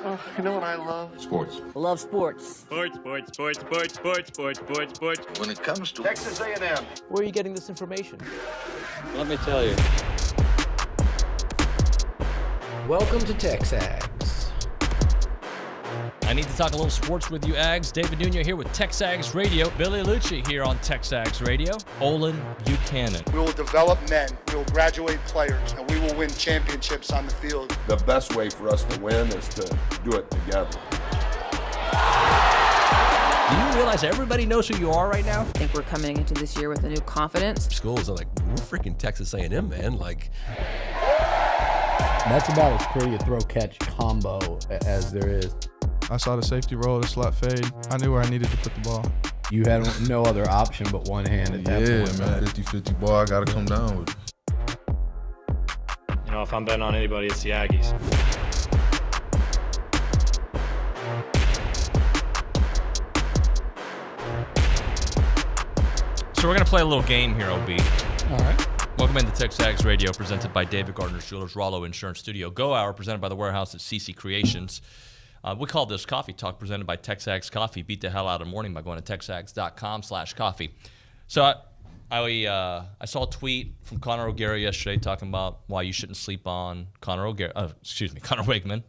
Oh, you know what I love? Sports. Love sports. Sports. When It comes to Texas A&M. Where are you getting this information? Let me tell you. Welcome to TexAgs. I need to talk a little sports with you, Ags. David Nuño here with TexAgs Radio. Billy Lucci here on TexAgs Radio. Olin Buchanan. We will develop men, we will graduate players, and we will win championships on the field. The best way for us to win is to do it together. Do you realize everybody knows who you are right now? I think we're coming into this year with a new confidence. Schools are like, we're freaking Texas A&M, man. Like, that's about as pretty a throw-catch combo as there is. I saw the safety roll, the slot fade. I knew where I needed to put the ball. You had no other option but one hand at that point. Yeah, man, 50-50 ball, I got to come down with it. You know, if I'm betting on anybody, it's the Aggies. So we're going to play a little game here, OB. All right. Welcome into TexAgs Radio, presented by David Gardner's Jewelers, Rollo Insurance Studio. Go Hour, presented by The Warehouse at CC Creations. We call this Coffee Talk, presented by TexAgs Coffee. Beat the hell out of morning by going to texags.com/coffee. So I saw a tweet from Connor O'Gara yesterday talking about why you shouldn't sleep on Connor Wigman.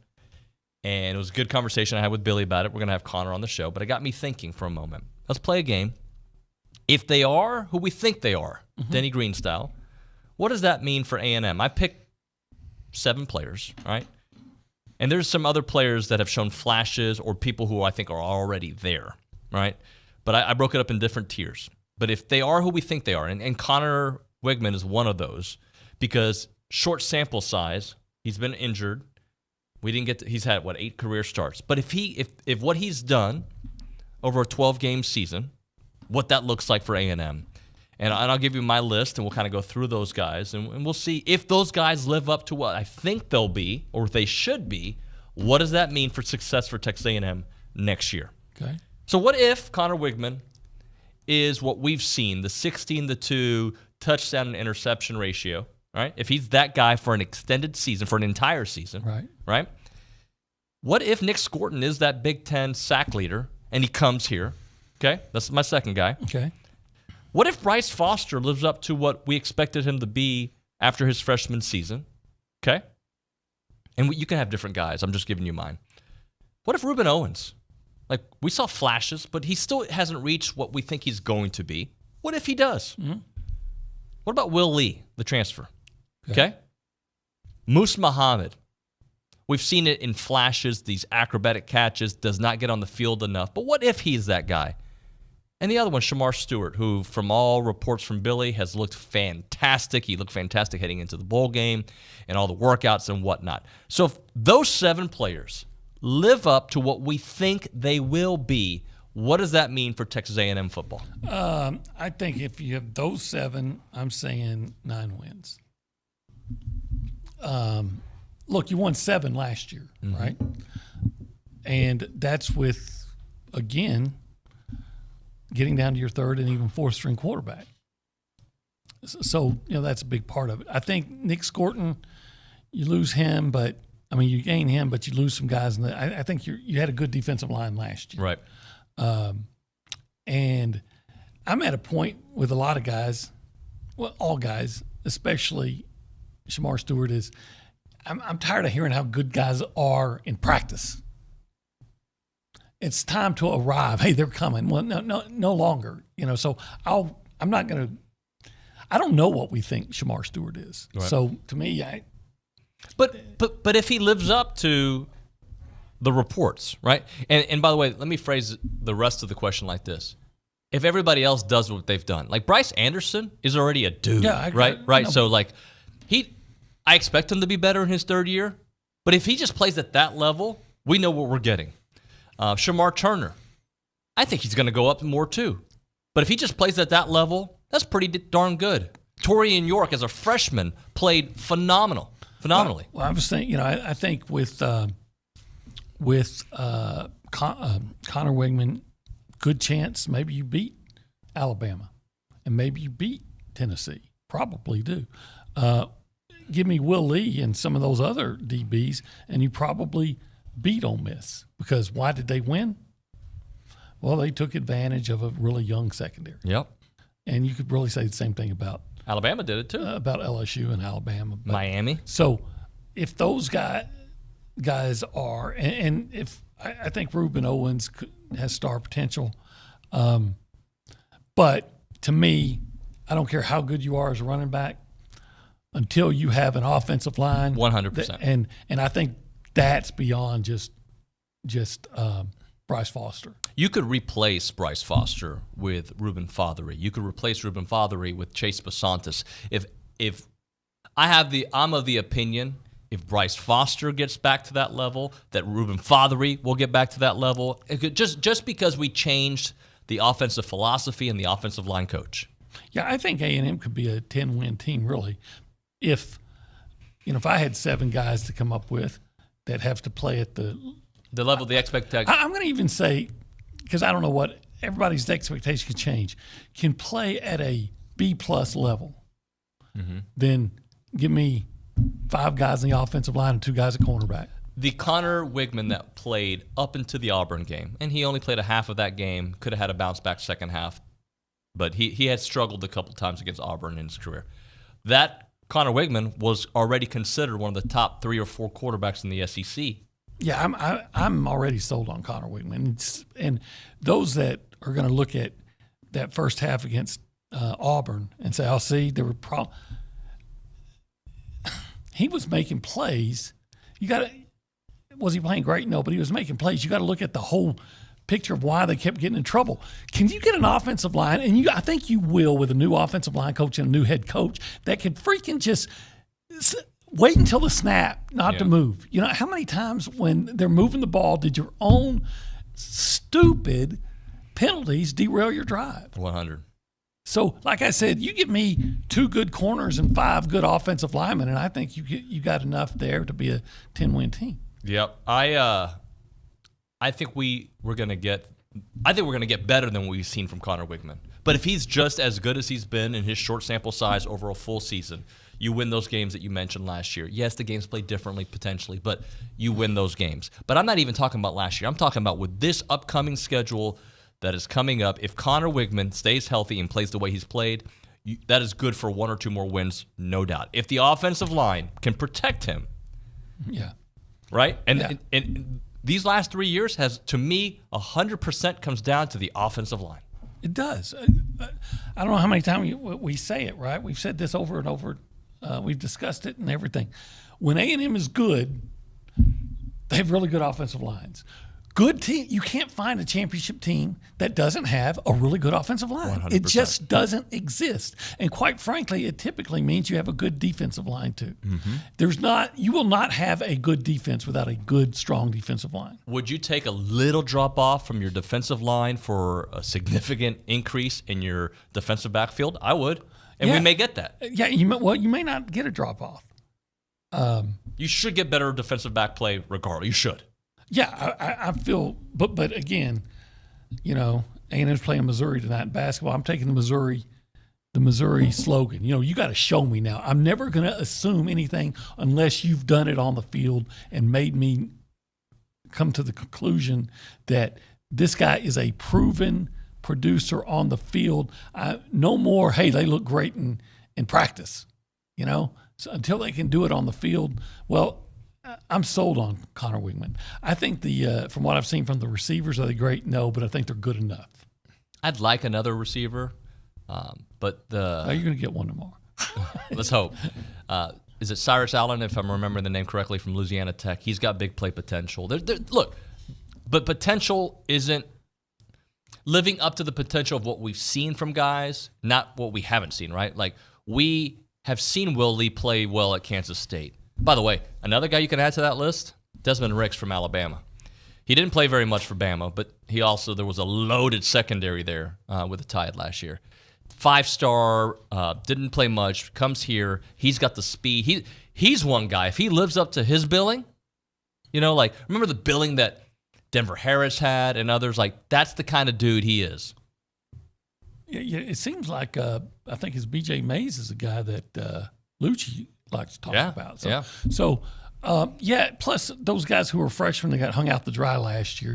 And it was a good conversation I had with Billy about it. We're going to have Connor on the show. But it got me thinking for a moment. Let's play a game. If they are who we think they are, Denny Green style, what does that mean for A&M? I picked 7 players, right? And there's some other players that have shown flashes or people who I think are already there, right? But I broke it up in different tiers. But if they are who we think they are, and Connor Wigman is one of those, because short sample size, he's been injured. We didn't get he's had 8 career starts. But if what he's done over a 12-game season, what that looks like for A&M. And I'll give you my list, and we'll kind of go through those guys, and we'll see if those guys live up to what I think they'll be, or if they should be. What does that mean for success for Texas A&M next year? Okay. So what if Connor Wigman is what we've seen, the 16-2 touchdown and interception ratio, right? If he's that guy for an extended season, for an entire season, right? What if Nick Scorton is that Big Ten sack leader, and he comes here? Okay, that's my second guy. Okay. What if Bryce Foster lives up to what we expected him to be after his freshman season? Okay? And you can have different guys. I'm just giving you mine. What if Reuben Owens? Like, we saw flashes, but he still hasn't reached what we think he's going to be. What if he does? Mm-hmm. What about Will Lee, the transfer? Okay? Moose Muhammad. We've seen it in flashes, these acrobatic catches, does not get on the field enough. But what if he's that guy? And the other one, Shamar Stewart, who, from all reports from Billy, has looked fantastic. He looked fantastic heading into the bowl game and all the workouts and whatnot. So if those 7 players live up to what we think they will be, what does that mean for Texas A&M football? I think if you have those 7, I'm saying 9 wins. Look, you won 7 last year, right? And that's with, again, getting down to your 3rd and even 4th string quarterback. So, that's a big part of it. I think Nick Scorton, you lose him, but you gain him, but you lose some guys. I think you had a good defensive line last year. Right. And I'm at a point with a lot of guys, well, all guys, especially Shamar Stewart, is I'm tired of hearing how good guys are in practice. It's time to arrive. Hey, they're coming. Well, no longer. So I'm not going to. I don't know what we think Shamar Stewart is. Right. So to me, But if he lives up to the reports, right? And by the way, let me phrase the rest of the question like this: if everybody else does what they've done, like Bryce Anderson is already a dude, right? No. So I expect him to be better in his 3rd year, but if he just plays at that level, we know what we're getting. Shamar Turner, I think he's going to go up more too. But if he just plays at that level, that's pretty darn good. Torian York, as a freshman, played phenomenally. Well, I was thinking, I think with Connor Wigman, good chance maybe you beat Alabama and maybe you beat Tennessee. Probably do. Give me Will Lee and some of those other DBs, and you probably beat Ole Miss. Because why did they win? Well, they took advantage of a really young secondary. Yep. And you could really say the same thing about Alabama did it too. About LSU and Alabama. But, Miami. So if those guys are, and if I think Ruben Owens has star potential, but to me, I don't care how good you are as a running back until you have an offensive line. 100%. And I think that's beyond just Bryce Foster. You could replace Bryce Foster with Ruben Fothery. You could replace Ruben Fothery with Chase Basantis. If I'm of the opinion, if Bryce Foster gets back to that level, that Ruben Fothery will get back to that level. It could, just because we changed the offensive philosophy and the offensive line coach. Yeah, I think A&M could be a 10-win team, really. If I had 7 guys to come up with that have to play at the level, the expectation. I'm going to even say, because I don't know what everybody's expectation can change, can play at a B-plus level, then give me 5 guys in the offensive line and 2 guys at cornerback. The Connor Wigman that played up into the Auburn game, and he only played a half of that game, could have had a bounce-back second half, but he had struggled a couple times against Auburn in his career. That Connor Wigman was already considered one of the top 3 or 4 quarterbacks in the SEC. Yeah, I'm already sold on Connor Wigman. And those that are going to look at that first half against Auburn and say, "Oh, see, there were problems." He was making plays. Was he playing great? No, but he was making plays. You got to look at the whole picture of why they kept getting in trouble. Can you get an offensive line, and I think you will with a new offensive line coach and a new head coach that can freaking just wait until the snap not to move. You know, how many times when they're moving the ball did your own stupid penalties derail your drive? 100. So, like I said, you give me 2 good corners and 5 good offensive linemen, and I think you got enough there to be a 10-win team. Yep. I think we're gonna get better than what we've seen from Connor Wigman. But if he's just as good as he's been in his short sample size over a full season, you win those games that you mentioned last year. Yes, the games played differently potentially, but you win those games. But I'm not even talking about last year. I'm talking about with this upcoming schedule that is coming up. If Connor Wigman stays healthy and plays the way he's played, that is good for 1 or 2 more wins, no doubt. If the offensive line can protect him, right? And these last 3 years has, to me, 100% comes down to the offensive line. It does. I don't know how many times we say it, right? We've said this over and over. We've discussed it and everything. When A&M is good, they have really good offensive lines. Good team. You can't find a championship team that doesn't have a really good offensive line. 100%. It just doesn't exist. And quite frankly, it typically means you have a good defensive line too. You will not have a good defense without a good, strong defensive line. Would you take a little drop off from your defensive line for a significant increase in your defensive backfield? I would. And we may get that. Yeah, you may not get a drop off. You should get better defensive back play regardless. You should. Yeah, I feel, but again, A&M's playing Missouri tonight in basketball. I'm taking the Missouri slogan. You got to show me now. I'm never going to assume anything unless you've done it on the field and made me come to the conclusion that this guy is a proven producer on the field. No more, hey, they look great in practice, So until they can do it on the field, well, I'm sold on Connor Wigman. I think from what I've seen from the receivers, are they great? No, but I think they're good enough. I'd like another receiver, but you're going to get one tomorrow. Let's hope. Is it Cyrus Allen, if I'm remembering the name correctly, from Louisiana Tech? He's got big play potential. Look, but potential isn't living up to the potential of what we've seen from guys, not what we haven't seen, right? Like, we have seen Will Lee play well at Kansas State. By the way, another guy you can add to that list, Desmond Ricks from Alabama. He didn't play very much for Bama, but there was a loaded secondary there with the Tide last year. 5-star, didn't play much, comes here. He's got the speed. He's one guy. If he lives up to his billing, remember the billing that Denver Harris had and others? Like, that's the kind of dude he is. Yeah, it seems like I think his B.J. Mays is a guy that Lucci likes to talk about. So Yeah, plus those guys who were freshmen that got hung out to dry last year,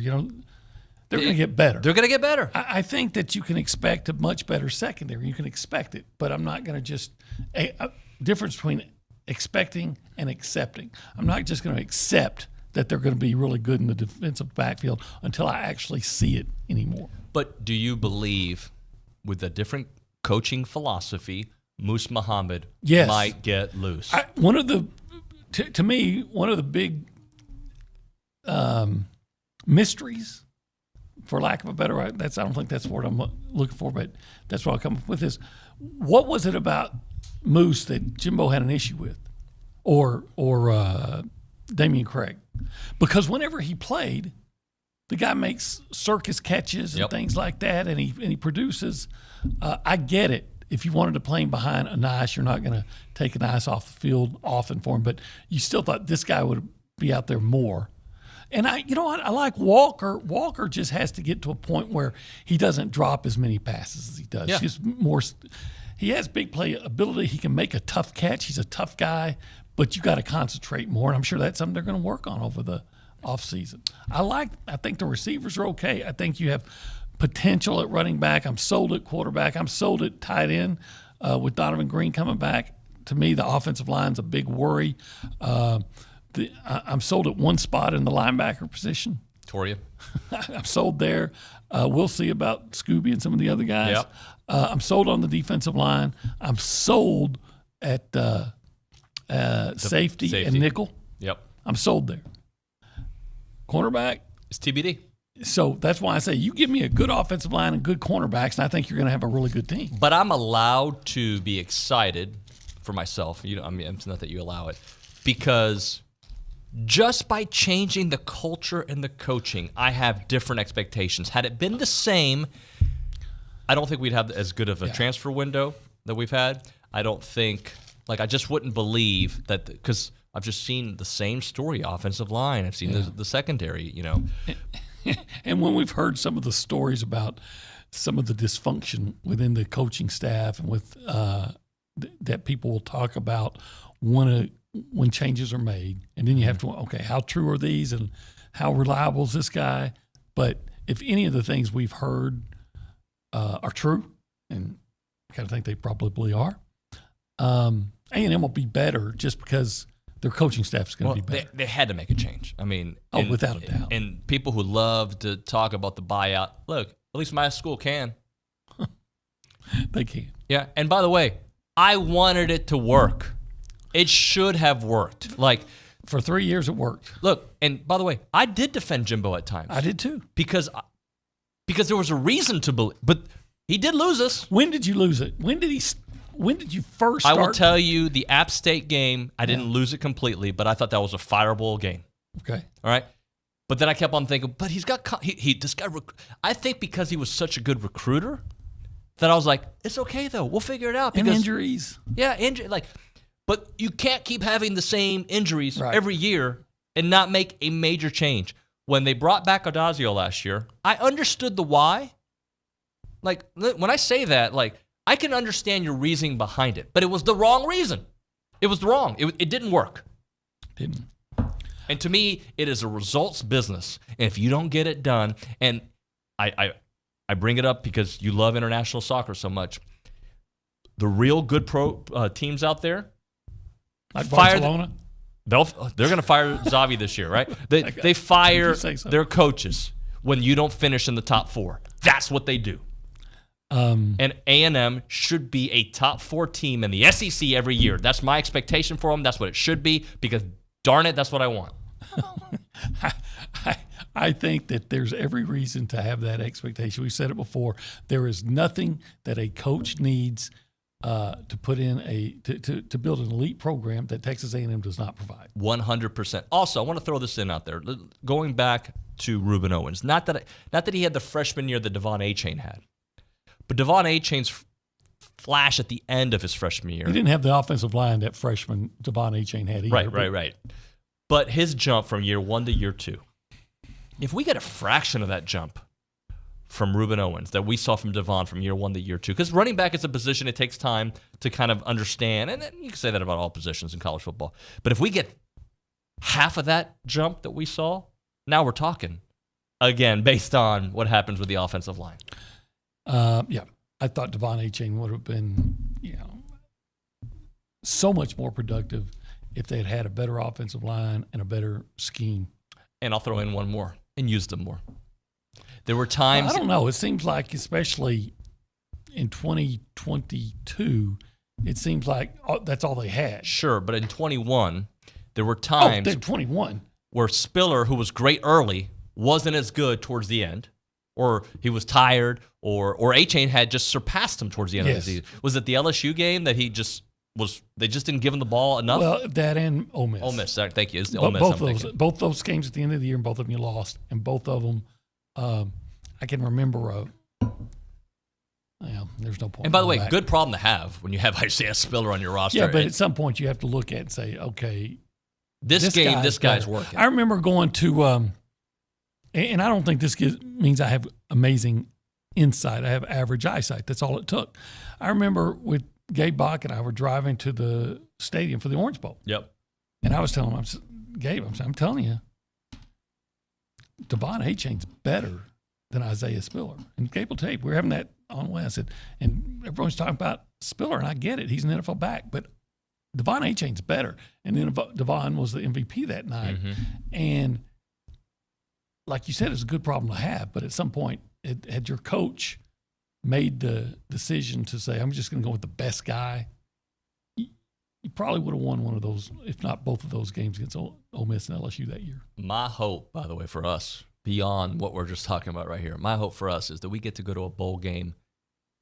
they're going to get better. They're going to get better. I think that you can expect a much better secondary. You can expect it, but I'm not going to just a difference between expecting and accepting. I'm not just going to accept that they're going to be really good in the defensive backfield until I actually see it anymore. But do you believe with a different coaching philosophy, Moose Muhammad might get loose? To me, one of the big mysteries, for lack of a better word, I don't think that's the word I'm looking for, but that's what I'll come up with is, what was it about Moose that Jimbo had an issue with, or Damian Craig? Because whenever he played, the guy makes circus catches and things like that, and he produces. I get it. If you wanted to play him behind a nice, you're not going to take a nice off the field often for him, but you still thought this guy would be out there more. And I like Walker. Walker just has to get to a point where he doesn't drop as many passes as he does. Yeah. He's more. He has big play ability. He can make a tough catch. He's a tough guy, but you got to concentrate more. And I'm sure that's something they're going to work on over the offseason. I think the receivers are okay. I think you have potential at running back. I'm sold at quarterback. I'm sold at tight end with Donovan Green coming back. To me, the offensive line's a big worry. I'm sold at one spot in the linebacker position. Toria. I'm sold there. We'll see about Scooby and some of the other guys. Yep. I'm sold on the defensive line. I'm sold at safety and nickel. Yep. I'm sold there. Cornerback. It's TBD. So that's why I say you give me a good offensive line and good cornerbacks, and I think you're going to have a really good team. But I'm allowed to be excited for myself. It's not that you allow it, because just by changing the culture and the coaching, I have different expectations. Had it been the same, I don't think we'd have as good of a transfer window that we've had. I don't think, I just wouldn't believe that, because I've just seen the same story, offensive line. I've seen the secondary, And when we've heard some of the stories about some of the dysfunction within the coaching staff and with that people will talk about when changes are made, and then you have to, okay, how true are these and how reliable is this guy? But if any of the things we've heard are true, and I kind of think they probably are, A&M will be better just because their coaching staff is going to be better. They had to make a change. Without a doubt. And people who love to talk about the buyout, look, at least my school can. They can. Yeah, and by the way, I wanted it to work. It should have worked. For 3 years, it worked. Look, and by the way, I did defend Jimbo at times. I did too. Because there was a reason to believe. But he did lose us. When did you lose it? When did you first start? I will tell you, the App State game, I didn't lose it completely, but I thought that was a fireable game. Okay. All right? But then I kept on thinking, but he's got this guy. I think because he was such a good recruiter that I was like, it's okay though. We'll figure it out. And injuries. Yeah, but you can't keep having the same injuries every year and not make a major change. When they brought back Audazio last year, I understood the why. When I say that, I can understand your reasoning behind it, but it was the wrong reason. It was wrong. It didn't work. Didn't. And to me, it is a results business. And if you don't get it done, and I bring it up because you love international soccer so much, the real good pro teams out there, like Barcelona, they're going to fire Xavi this year, right? They fire their coaches when you don't finish in the top four. That's what they do. And A&M should be a top 4 team in the SEC every year. That's my expectation for them. That's what it should be, because darn it, that's what I want. I think that there's every reason to have that expectation. We've said it before. There is nothing that a coach needs to put in to build an elite program that Texas A&M does not provide. 100%. Also, I want to throw this in out there. Going back to Ruben Owens, not that he had the freshman year that Devon Achane had, but Devon Achane's flash at the end of his freshman year. He didn't have the offensive line that freshman Devon Achane had either. Right. But his jump from year 1 to year 2, if we get a fraction of that jump from Ruben Owens that we saw from Devon from year 1 to year 2, because running back is a position it takes time to kind of understand, and you can say that about all positions in college football. But if we get half of that jump that we saw, now we're talking. Again, based on what happens with the offensive line. Yeah. I thought Devon Achane would have been, so much more productive if they had had a better offensive line and a better scheme. And I'll throw in one more and use them more. There were times. I don't know. It seems like, especially in 2022, it seems like that's all they had. Sure, but in 21, there were times. Oh, 21. Where Spiller, who was great early, wasn't as good towards the end, or he was tired, or Achane had just surpassed him towards the end of the season. Was it the LSU game that he just was? They just didn't give him the ball enough. Well, that and Ole Miss. Ole Miss. Thank you. It's Ole Miss. Both those games at the end of the year, and both of them you lost, and both of them, I can remember. There's no point. And by the way, good problem to have when you have Isaiah Spiller on your roster. Yeah, but at some point you have to look at it and say, okay, this guy's working. I remember going to, and I don't think this means I have amazing insight. I have average eyesight. That's all it took. I remember with Gabe Bach and I were driving to the stadium for the Orange Bowl. Yep. And I was telling him, Gabe, I'm telling you, Devon Achane's better than Isaiah Spiller. And Gabe will tell you, we were having that on the way. I said, and everyone's talking about Spiller, and I get it. He's an NFL back, but Devon Achane's better. And then Devon was the MVP that night. Mm-hmm. And like you said, it's a good problem to have, but at some point, had your coach made the decision to say, I'm just going to go with the best guy, you probably would have won one of those, if not both of those games against Ole Miss and LSU that year. My hope, by the way, for us, beyond what we're just talking about right here, my hope for us is that we get to go to a bowl game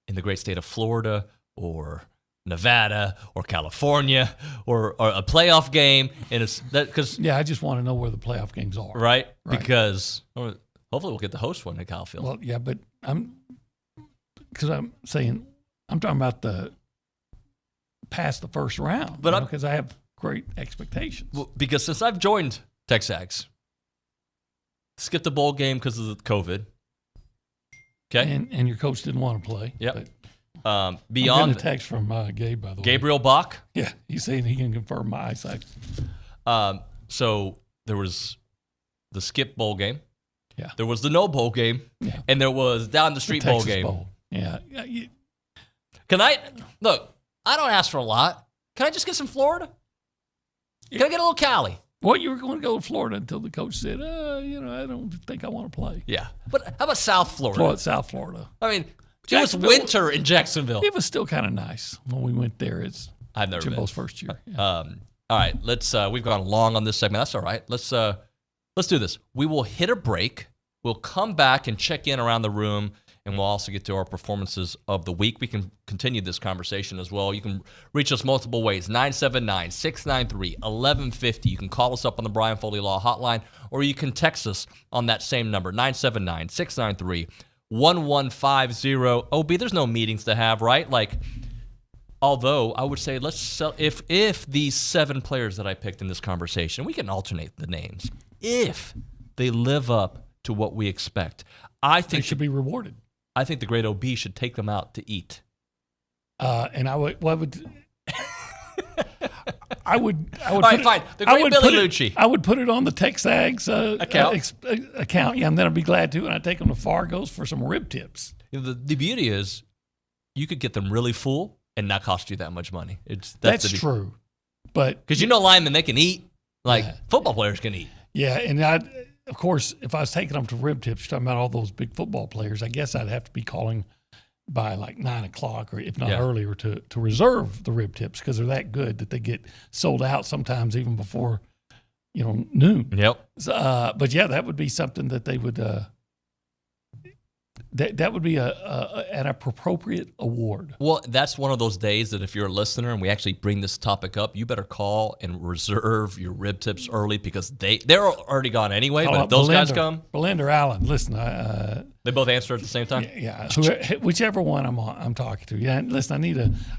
in the great state of Florida or Nevada or California or a playoff game. And it's that because I just want to know where the playoff games are. Right? Because hopefully we'll get to host one at Kyle Field. Well, yeah, but I'm talking about the past the first round, but because I have great expectations. Well, because since I've joined TexAgs, skipped the bowl game because of the COVID. Okay, and your coach didn't want to play. Yep. Beyond, I'm getting a text from Gabe, by the way. Gabriel Bach. Yeah, he's saying he can confirm my eyesight. So there was the skip bowl game. Yeah. There was the no bowl game. Yeah. And there was down the street bowl game. Bowl. Yeah. Can I look? I don't ask for a lot. Can I just get some Florida? Can I get a little Cali? Well, you were going to go to Florida until the coach said, I don't think I want to play. Yeah. But how about South Florida? South Florida. I mean, it was winter in Jacksonville. It was still kind of nice when we went there. I've never Jimbo's been. first year. Yeah. All right, let's. We've gone long on this segment. That's all right. Let's do this. We will hit a break. We'll come back and check in around the room, and we'll also get to our performances of the week. We can continue this conversation as well. You can reach us multiple ways, 979-693-1150. You can call us up on the Brian Foley Law Hotline, or you can text us on that same number, 979-693-1150. OB, there's no meetings to have, right? Although I would say let's sell if these 7 players that I picked in this conversation, we can alternate the names. If they live up to what we expect, I think they should be rewarded. I think the great OB should take them out to eat. And I would. All right, fine. The great Billy Lucci. I would put it on the TexAgs account. Yeah, and then I'd be glad to. And I'd take them to Fargo's for some rib tips. The beauty is, you could get them really full and not cost you that much money. That's true, but because linemen, they can eat football players can eat. Yeah, and of course, if I was taking them to rib tips, you're talking about all those big football players, I guess I'd have to be calling by 9 o'clock or if not earlier to reserve the rib tips because they're that good that they get sold out sometimes even before, noon. Yep. But yeah, that would be something that they would that would be an appropriate award. Well, that's one of those days that if you're a listener and we actually bring this topic up, you better call and reserve your rib tips early because they're already gone anyway. But if those guys come, Belinda or Allen, listen. They both answer at the same time. Yeah, whichever one I'm talking to. Yeah, listen.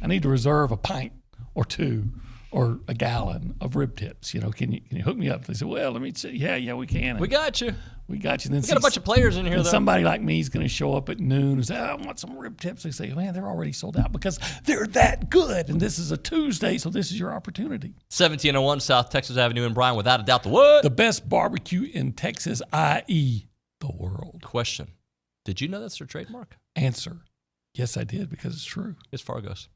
I need to reserve a pint or two or a gallon of rib tips. Can you hook me up? They said, well, let me see. Yeah, we can. We got you. We got you. Then We got a bunch of players in here, then though. somebody like me is going to show up at noon and say, I want some rib tips. They say, man, they're already sold out because they're that good. And this is a Tuesday, so this is your opportunity. 1701 South Texas Avenue in Bryan. Without a doubt, the what? The best barbecue in Texas, i.e. the world. Question. Did you know that's their trademark? Answer. Yes, I did, because it's true. It's Fargo's.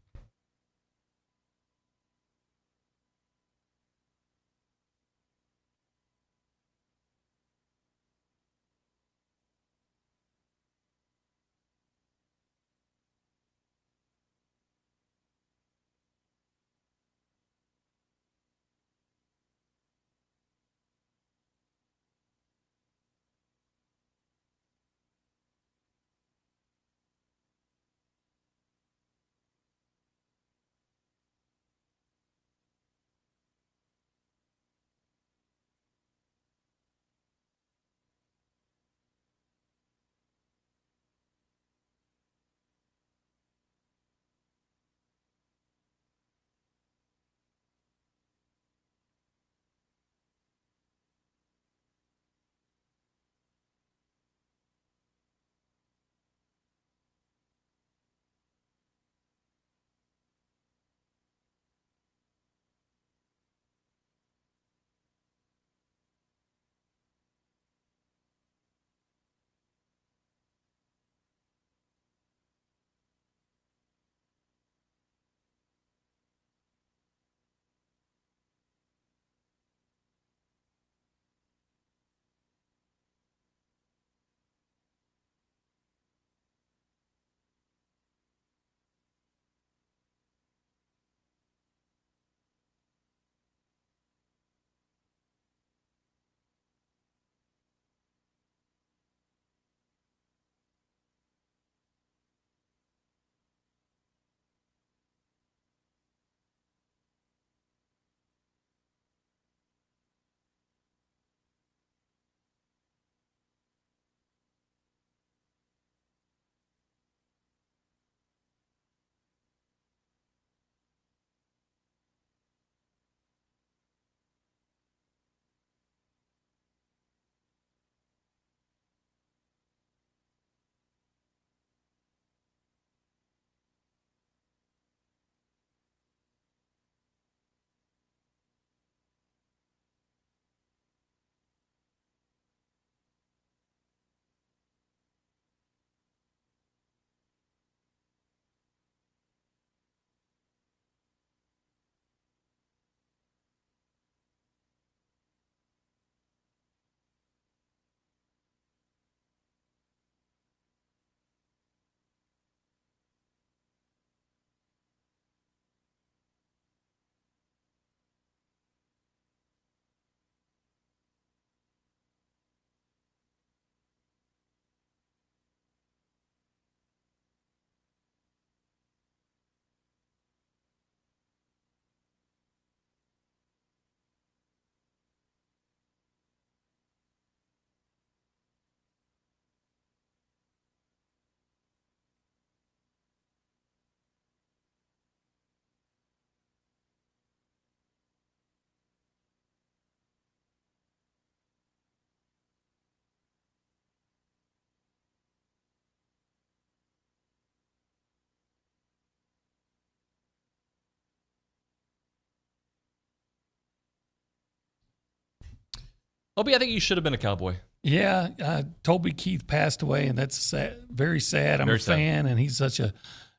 Obie, I think you should have been a Cowboy. Yeah, Toby Keith passed away, and that's sad, very sad. I'm a fan, and he's such a,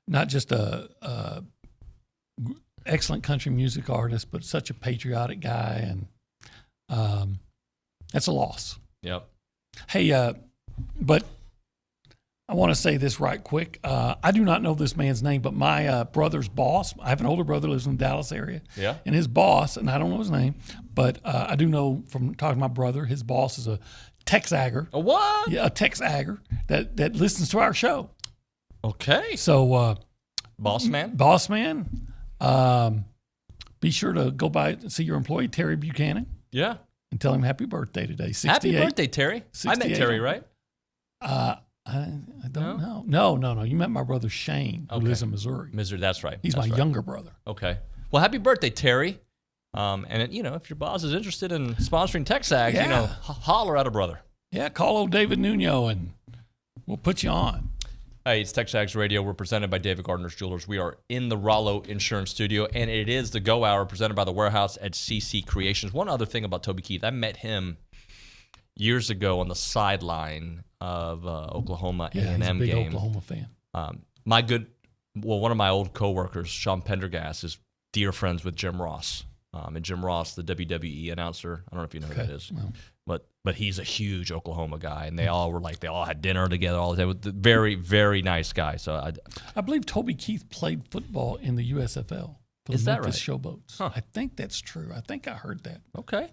not just a excellent country music artist, but such a patriotic guy, and that's a loss. Yep. Hey, but I want to say this right quick. I do not know this man's name, but my brother's boss, I have an older brother who lives in the Dallas area. Yeah. And his boss, and I don't know his name, but I do know from talking to my brother, his boss is a TexAgger. A what? Yeah, a TexAgger that listens to our show. Okay. So, Boss man? Boss man, be sure to go by and see your employee, Terry Buchanan. Yeah. And tell him happy birthday today. 68. Happy birthday, Terry. I met Terry, right? I don't know. No. You met my brother Shane, who lives in Missouri. Missouri, that's right. He's my younger brother. Okay. Well, happy birthday, Terry. And if your boss is interested in sponsoring TexAgs, holler at a brother. Yeah, call old David Nuño and we'll put you on. Hey, it's TexAgs Radio. We're presented by David Gardner's Jewelers. We are in the Rollo Insurance Studio, and it is the Go Hour presented by the Warehouse at CC Creations. One other thing about Toby Keith, I met him years ago on the sideline of Oklahoma A&M he's a big game. Oklahoma fan. One of my old coworkers, Sean Pendergast, is dear friends with Jim Ross. And Jim Ross, the WWE announcer, I don't know if you know who that is, but he's a huge Oklahoma guy, and they all had dinner together all the time. Very, very nice guy. So I believe Toby Keith played football in the USFL. Is that right? Showboats. Huh. I think that's true. I think I heard that. Okay.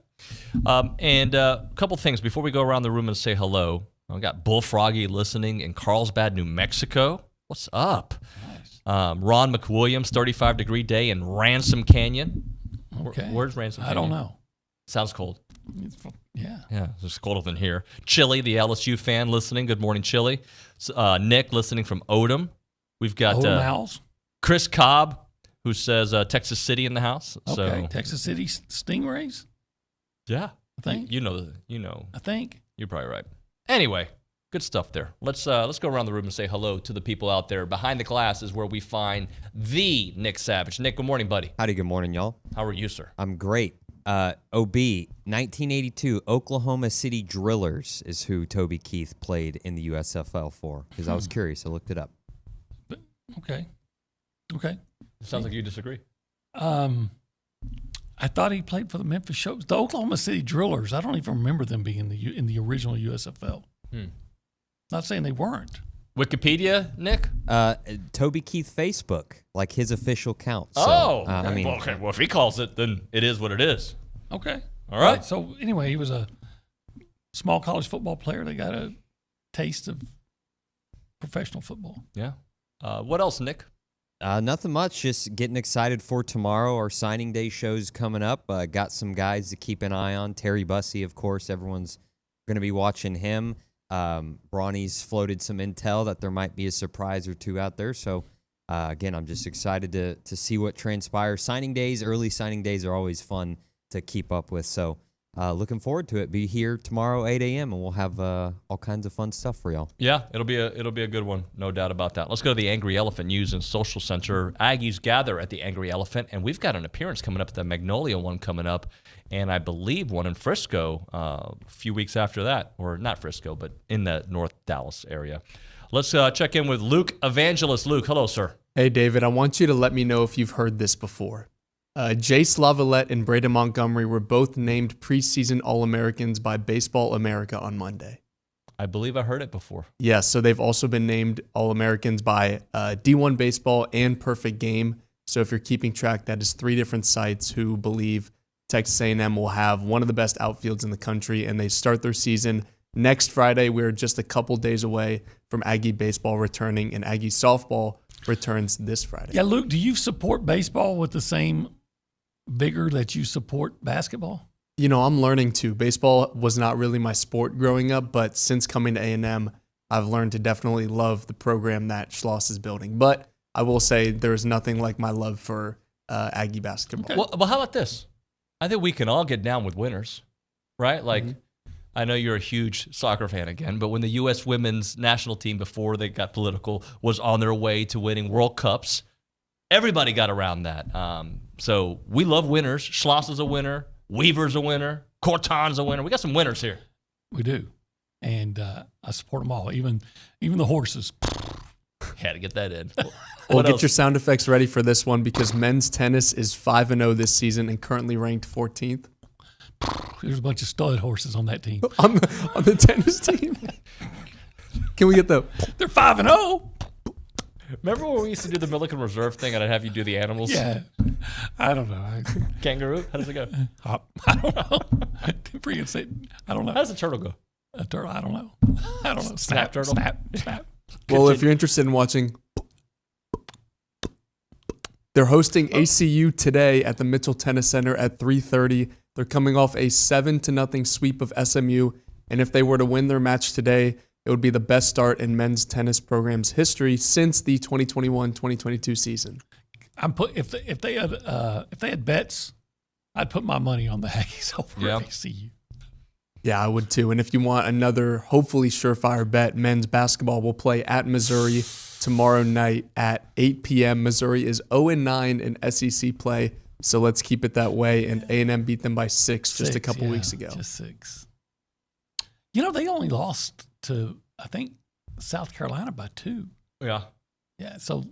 And a couple things before we go around the room and say hello. I got Bullfroggy listening in Carlsbad, New Mexico. What's up? Nice. Ron McWilliams, 35-degree day in Ransom Canyon. Okay. Where's Ransom Canyon? I don't know. Sounds cold. Yeah. Yeah, it's colder than here. Chili, the LSU fan, listening. Good morning, Chili. Nick, listening from Odom. We've got Odom House. Chris Cobb, who says Texas City in the house. Okay, So, Texas City Stingrays, yeah, I think. You know. I think. You're probably right. Anyway, good stuff there. Let's go around the room and say hello to the people out there. Behind the glass is where we find the Nick Savage. Nick, good morning, buddy. Howdy, good morning, y'all. How are you, sir? I'm great. OB, 1982, Oklahoma City Drillers is who Toby Keith played in the USFL for, because I was curious. I looked it up. Okay. Sounds like you disagree. I thought he played for the Memphis Shows. The Oklahoma City Drillers, I don't even remember them being in the original USFL. Not saying they weren't. Wikipedia, Nick? Toby Keith Facebook, like his official count. So, Well, if he calls it, then it is what it is. Okay. All right. So anyway, he was a small college football player that got a taste of professional football. Yeah. What else, Nick? Nothing much. Just getting excited for tomorrow. Our signing day show's coming up. Got some guys to keep an eye on. Terry Bussey, of course. Everyone's going to be watching him. Bronny's floated some intel that there might be a surprise or two out there. So, again, I'm just excited to see what transpires. Early signing days are always fun to keep up with. So, looking forward to it. Be here tomorrow, 8 a.m., and we'll have all kinds of fun stuff for y'all. Yeah, it'll be a good one, no doubt about that. Let's go to the Angry Elephant News and Social Center. Aggies gather at the Angry Elephant, and we've got an appearance coming up at the Magnolia one coming up, and I believe one in Frisco a few weeks after that, or not Frisco, but in the North Dallas area. Let's check in with Luke Evangelist. Luke, hello, sir. Hey, David, I want you to let me know if you've heard this before. Jace Lavalette and Braden Montgomery were both named preseason All-Americans by Baseball America on Monday. I believe I heard it before. Yes, so they've also been named All-Americans by D1 Baseball and Perfect Game. So if you're keeping track, that is 3 different sites who believe Texas A&M will have one of the best outfields in the country, and they start their season next Friday. We're just a couple days away from Aggie baseball returning, and Aggie softball returns this Friday. Yeah, Luke, do you support baseball with the same vigor that you support basketball? You know, I'm learning to. Baseball was not really my sport growing up, but since coming to A&M, I've learned to definitely love the program that Schloss is building. But I will say there's nothing like my love for Aggie basketball. Okay. Well, how about this? I think we can all get down with winners, right? Like, I know you're a huge soccer fan again, but when the U.S. women's national team, before they got political, was on their way to winning World Cups, everybody got around that. So we love winners. Schloss is a winner. Weaver's a winner. Corton's a winner. We got some winners here. We do. And I support them all, even the horses. Had to get that in. Well, get your sound effects ready for this one because men's tennis is 5-0 this season and currently ranked 14th. There's a bunch of stud horses on that team. on the tennis team? Can we get the... They're 5-0. Remember when we used to do the Milliken Reserve thing and I'd have you do the animals? Yeah. I don't know. Kangaroo? How does it go? I don't know. I don't know. How does a turtle go? A turtle? I don't know. Snap turtle? Snap. Well, if you're interested in watching, they're hosting ACU today at the Mitchell Tennis Center at 3:30. They're coming off a 7-0 sweep of SMU, and if they were to win their match today, it would be the best start in men's tennis program's history since the 2021-2022 season. If they had bets, I'd put my money on the Aggies over ACU. Yeah, I would too. And if you want another hopefully surefire bet, men's basketball will play at Missouri tomorrow night at 8 p.m. Missouri is 0-9 in SEC play, so let's keep it that way. And A&M beat them by 6 just a couple weeks ago. Just 6. You know, they only lost to, I think, South Carolina by 2. Yeah. Yeah, so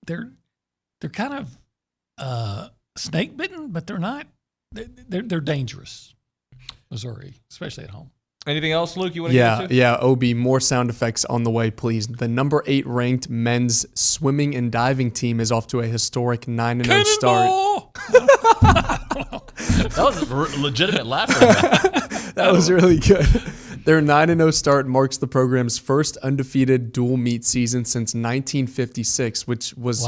they're kind of snake bitten, but they're not. They're dangerous. Missouri, especially at home. Anything else, Luke, you want to get into? Yeah, Obi, more sound effects on the way, please. The number 8 ranked men's swimming and diving team is off to a historic 9-0 start. That was a legitimate laughter. That was really good. Their 9-0 start marks the program's first undefeated dual meet season since 1956, which was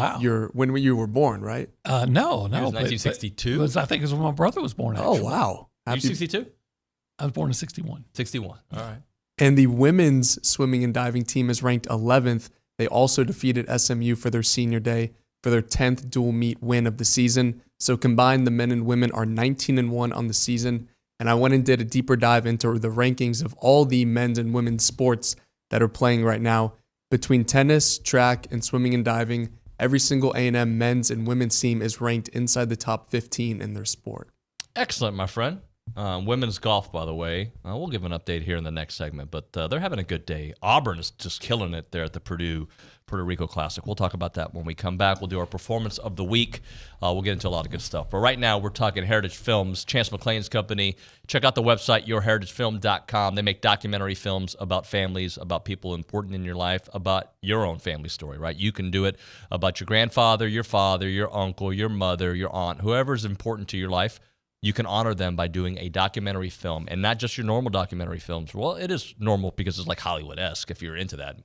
when you were born, right? No. It was 1962? I think it was when my brother was born, actually. Oh, wow. You 62? I was born in 61. 61. All right. And the women's swimming and diving team is ranked 11th. They also defeated SMU for their senior day for their 10th dual meet win of the season. So combined, the men and women are 19-1 on the season. And I went and did a deeper dive into the rankings of all the men's and women's sports that are playing right now. Between tennis, track, and swimming and diving, every single A&M men's and women's team is ranked inside the top 15 in their sport. Excellent, my friend. Women's golf, by the way, we'll give an update here in the next segment, but they're having a good day. Auburn is just killing it there at the Puerto Rico Classic. We'll talk about that when we come back. We'll do our performance of the week. We'll get into a lot of good stuff. But right now, we're talking Heritage Films, Chance McClain's company. Check out the website, yourheritagefilm.com. They make documentary films about families, about people important in your life, about your own family story, right? You can do it about your grandfather, your father, your uncle, your mother, your aunt, whoever's important to your life. You can honor them by doing a documentary film, and not just your normal documentary films. Well, it is normal because it's like Hollywood-esque if you're into that.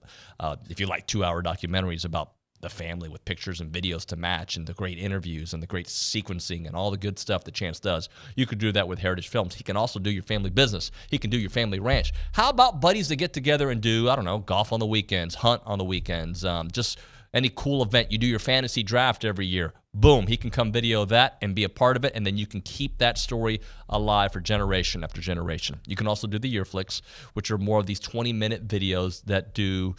If you like 2-hour documentaries about the family with pictures and videos to match and the great interviews and the great sequencing and all the good stuff that Chance does, you could do that with Heritage Films. He can also do your family business. He can do your family ranch. How about buddies that get together and do, I don't know, golf on the weekends, hunt on the weekends, just any cool event. You do your fantasy draft every year. Boom, he can come video that and be a part of it, and then you can keep that story alive for generation after generation. You can also do the year flicks, which are more of these 20-minute videos that do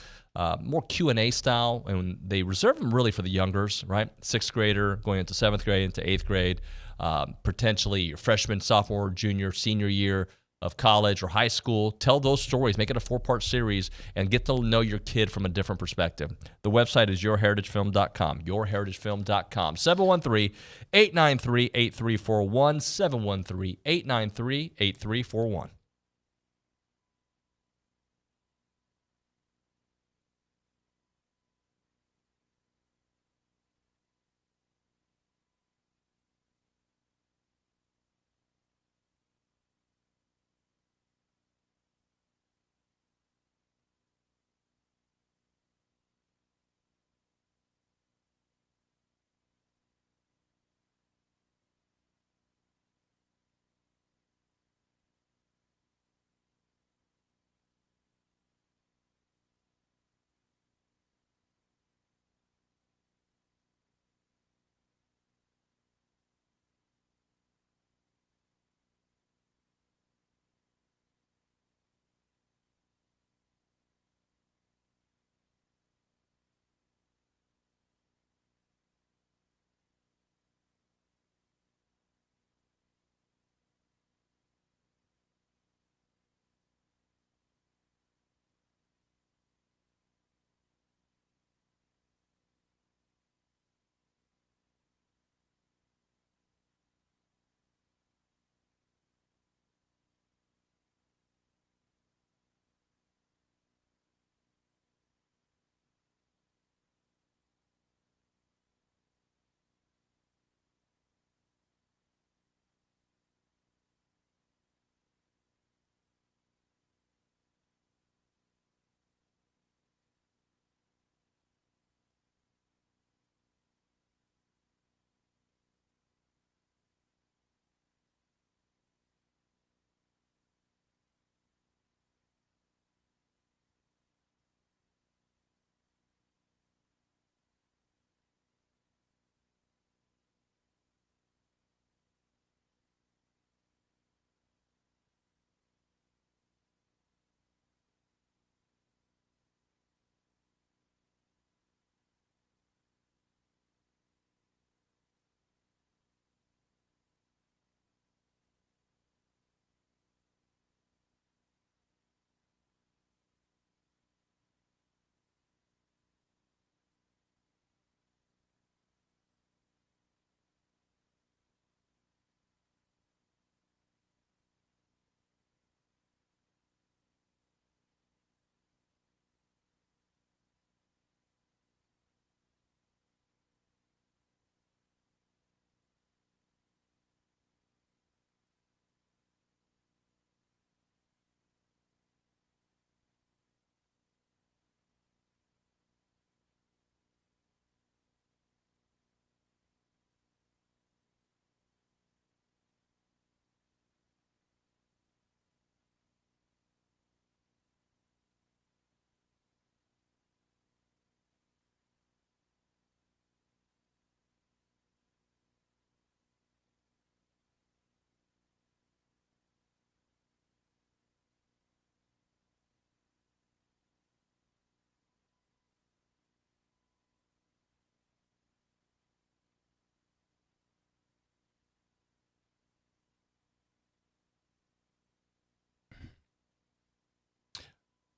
more Q&A style, and they reserve them really for the youngers, right? 6th grader going into 7th grade, into 8th grade, potentially your freshman, sophomore, junior, senior year of college or high school. Tell those stories, make it a 4-part series, and get to know your kid from a different perspective. The website is yourheritagefilm.com, yourheritagefilm.com. 713-893-8341, 713-893-8341.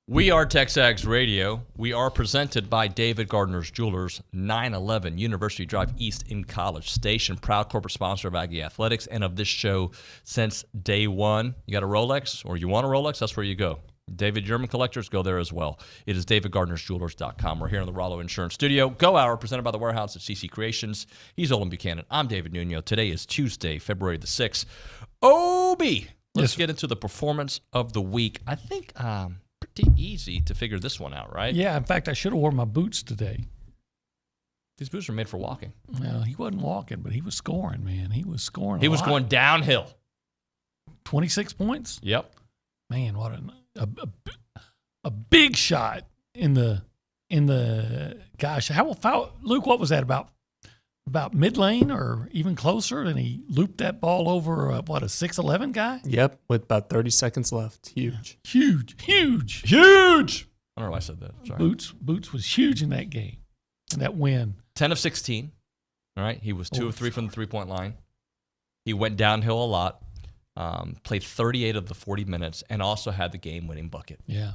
We are TexAgs Radio. We are presented by David Gardner's Jewelers, 911 University Drive East in College Station, proud corporate sponsor of Aggie Athletics and of this show since day one. You got a Rolex or you want a Rolex? That's where you go. David German collectors, go there as well. It is davidgardnersjewelers.com. We're here in the Rollo Insurance Studio. Go Hour, presented by the Warehouse at CC Creations. He's Olin Buchanan. I'm David Nuño. Today is Tuesday, February the 6th. OB! Let's get into the performance of the week. I think pretty easy to figure this one out, right? Yeah, in fact, I should have worn my boots today. These boots are made for walking. Well, he wasn't walking, but he was scoring, man. He was scoring He was going downhill. 26 points? Yep. Man, what a big shot in the gosh. Luke, what was that, about mid lane or even closer? And he looped that ball over a 6'11" guy? Yep, with about 30 seconds left. Huge. Huge. I don't know why I said that. Sorry. Boots was huge in that game, and that win. 10 of 16. All right. He was 2 of 3 from the three-point line. He went downhill a lot. Played 38 of the 40 minutes and also had the game-winning bucket. Yeah.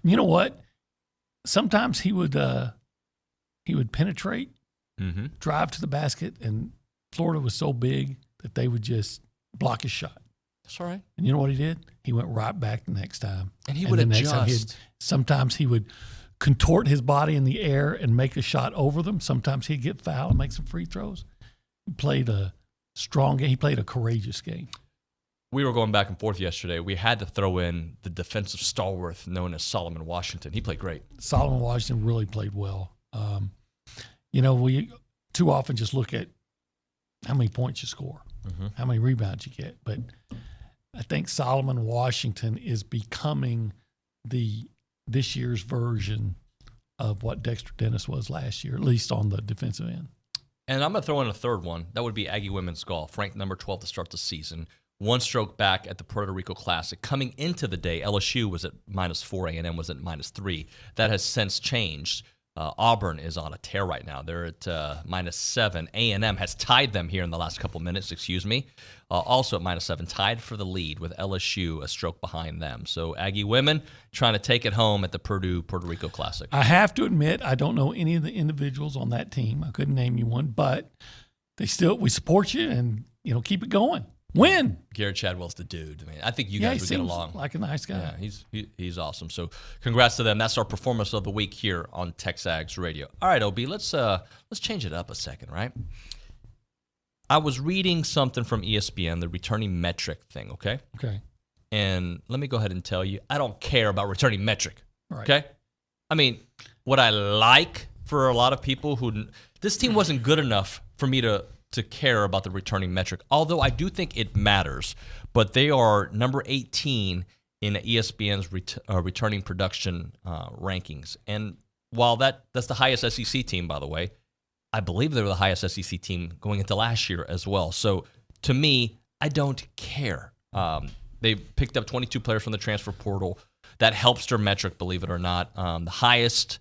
You know what? Sometimes he would penetrate, drive to the basket, and Florida was so big that they would just block his shot. That's all right. And you know what he did? He went right back the next time. And he would adjust. Sometimes he would contort his body in the air and make a shot over them. Sometimes he'd get fouled and make some free throws. He played a strong game. He played a courageous game. We were going back and forth yesterday. We had to throw in the defensive stalwart known as Solomon Washington. He played great. Solomon Washington really played well. We too often just look at how many points you score, how many rebounds you get. But I think Solomon Washington is becoming this year's version of what Dexter Dennis was last year, at least on the defensive end. And I'm going to throw in a third one. That would be Aggie women's golf, ranked number 12 to start the season. One stroke back at the Puerto Rico Classic. Coming into the day, LSU was at -4, A&M was at -3. That has since changed. Auburn is on a tear right now. They're at -7. A&M has tied them here in the last couple minutes, also at -7, tied for the lead with LSU a stroke behind them. So Aggie women trying to take it home at the Puerto Rico Classic. I have to admit, I don't know any of the individuals on that team. I couldn't name you one, but we support you and keep it going. Win. Garrett Chadwell's the dude. I mean, I think you guys would get along. Like a nice guy. Yeah, he's awesome. So congrats to them. That's our performance of the week here on TexAgs Radio. All right, OB, let's change it up a second, right? I was reading something from ESPN, the returning metric thing, okay? Okay. And let me go ahead and tell you, I don't care about returning metric, right. Okay? I mean, what I like for a lot of people this team wasn't good enough for me to care about the returning metric, although I do think it matters. But they are number 18 in ESPN's returning production rankings. And while that's the highest SEC team, by the way, I believe they were the highest SEC team going into last year as well. So to me, I don't care. They picked up 22 players from the transfer portal. That helps their metric, believe it or not. The highest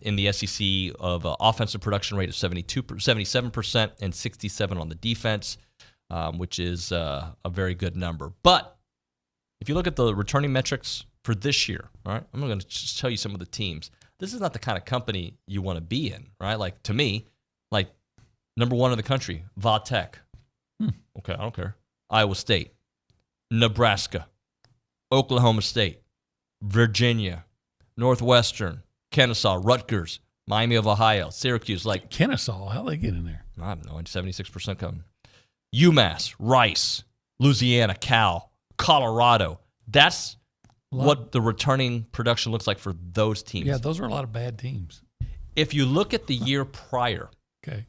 in the SEC of offensive production rate of 77% and 67 on the defense, which is a very good number. But if you look at the returning metrics for this year, all right, I'm going to just tell you some of the teams. This is not the kind of company you want to be in, right? Like, to me, number 1 in the country, Va Tech. Okay, I don't care. Iowa State, Nebraska, Oklahoma State, Virginia, Northwestern, Kennesaw, Rutgers, Miami of Ohio, Syracuse. Kennesaw, how they get in there? I have no idea. 76% coming. UMass, Rice, Louisiana, Cal, Colorado. That's what the returning production looks like for those teams. Yeah, those are a lot of bad teams. If you look at the year prior, okay,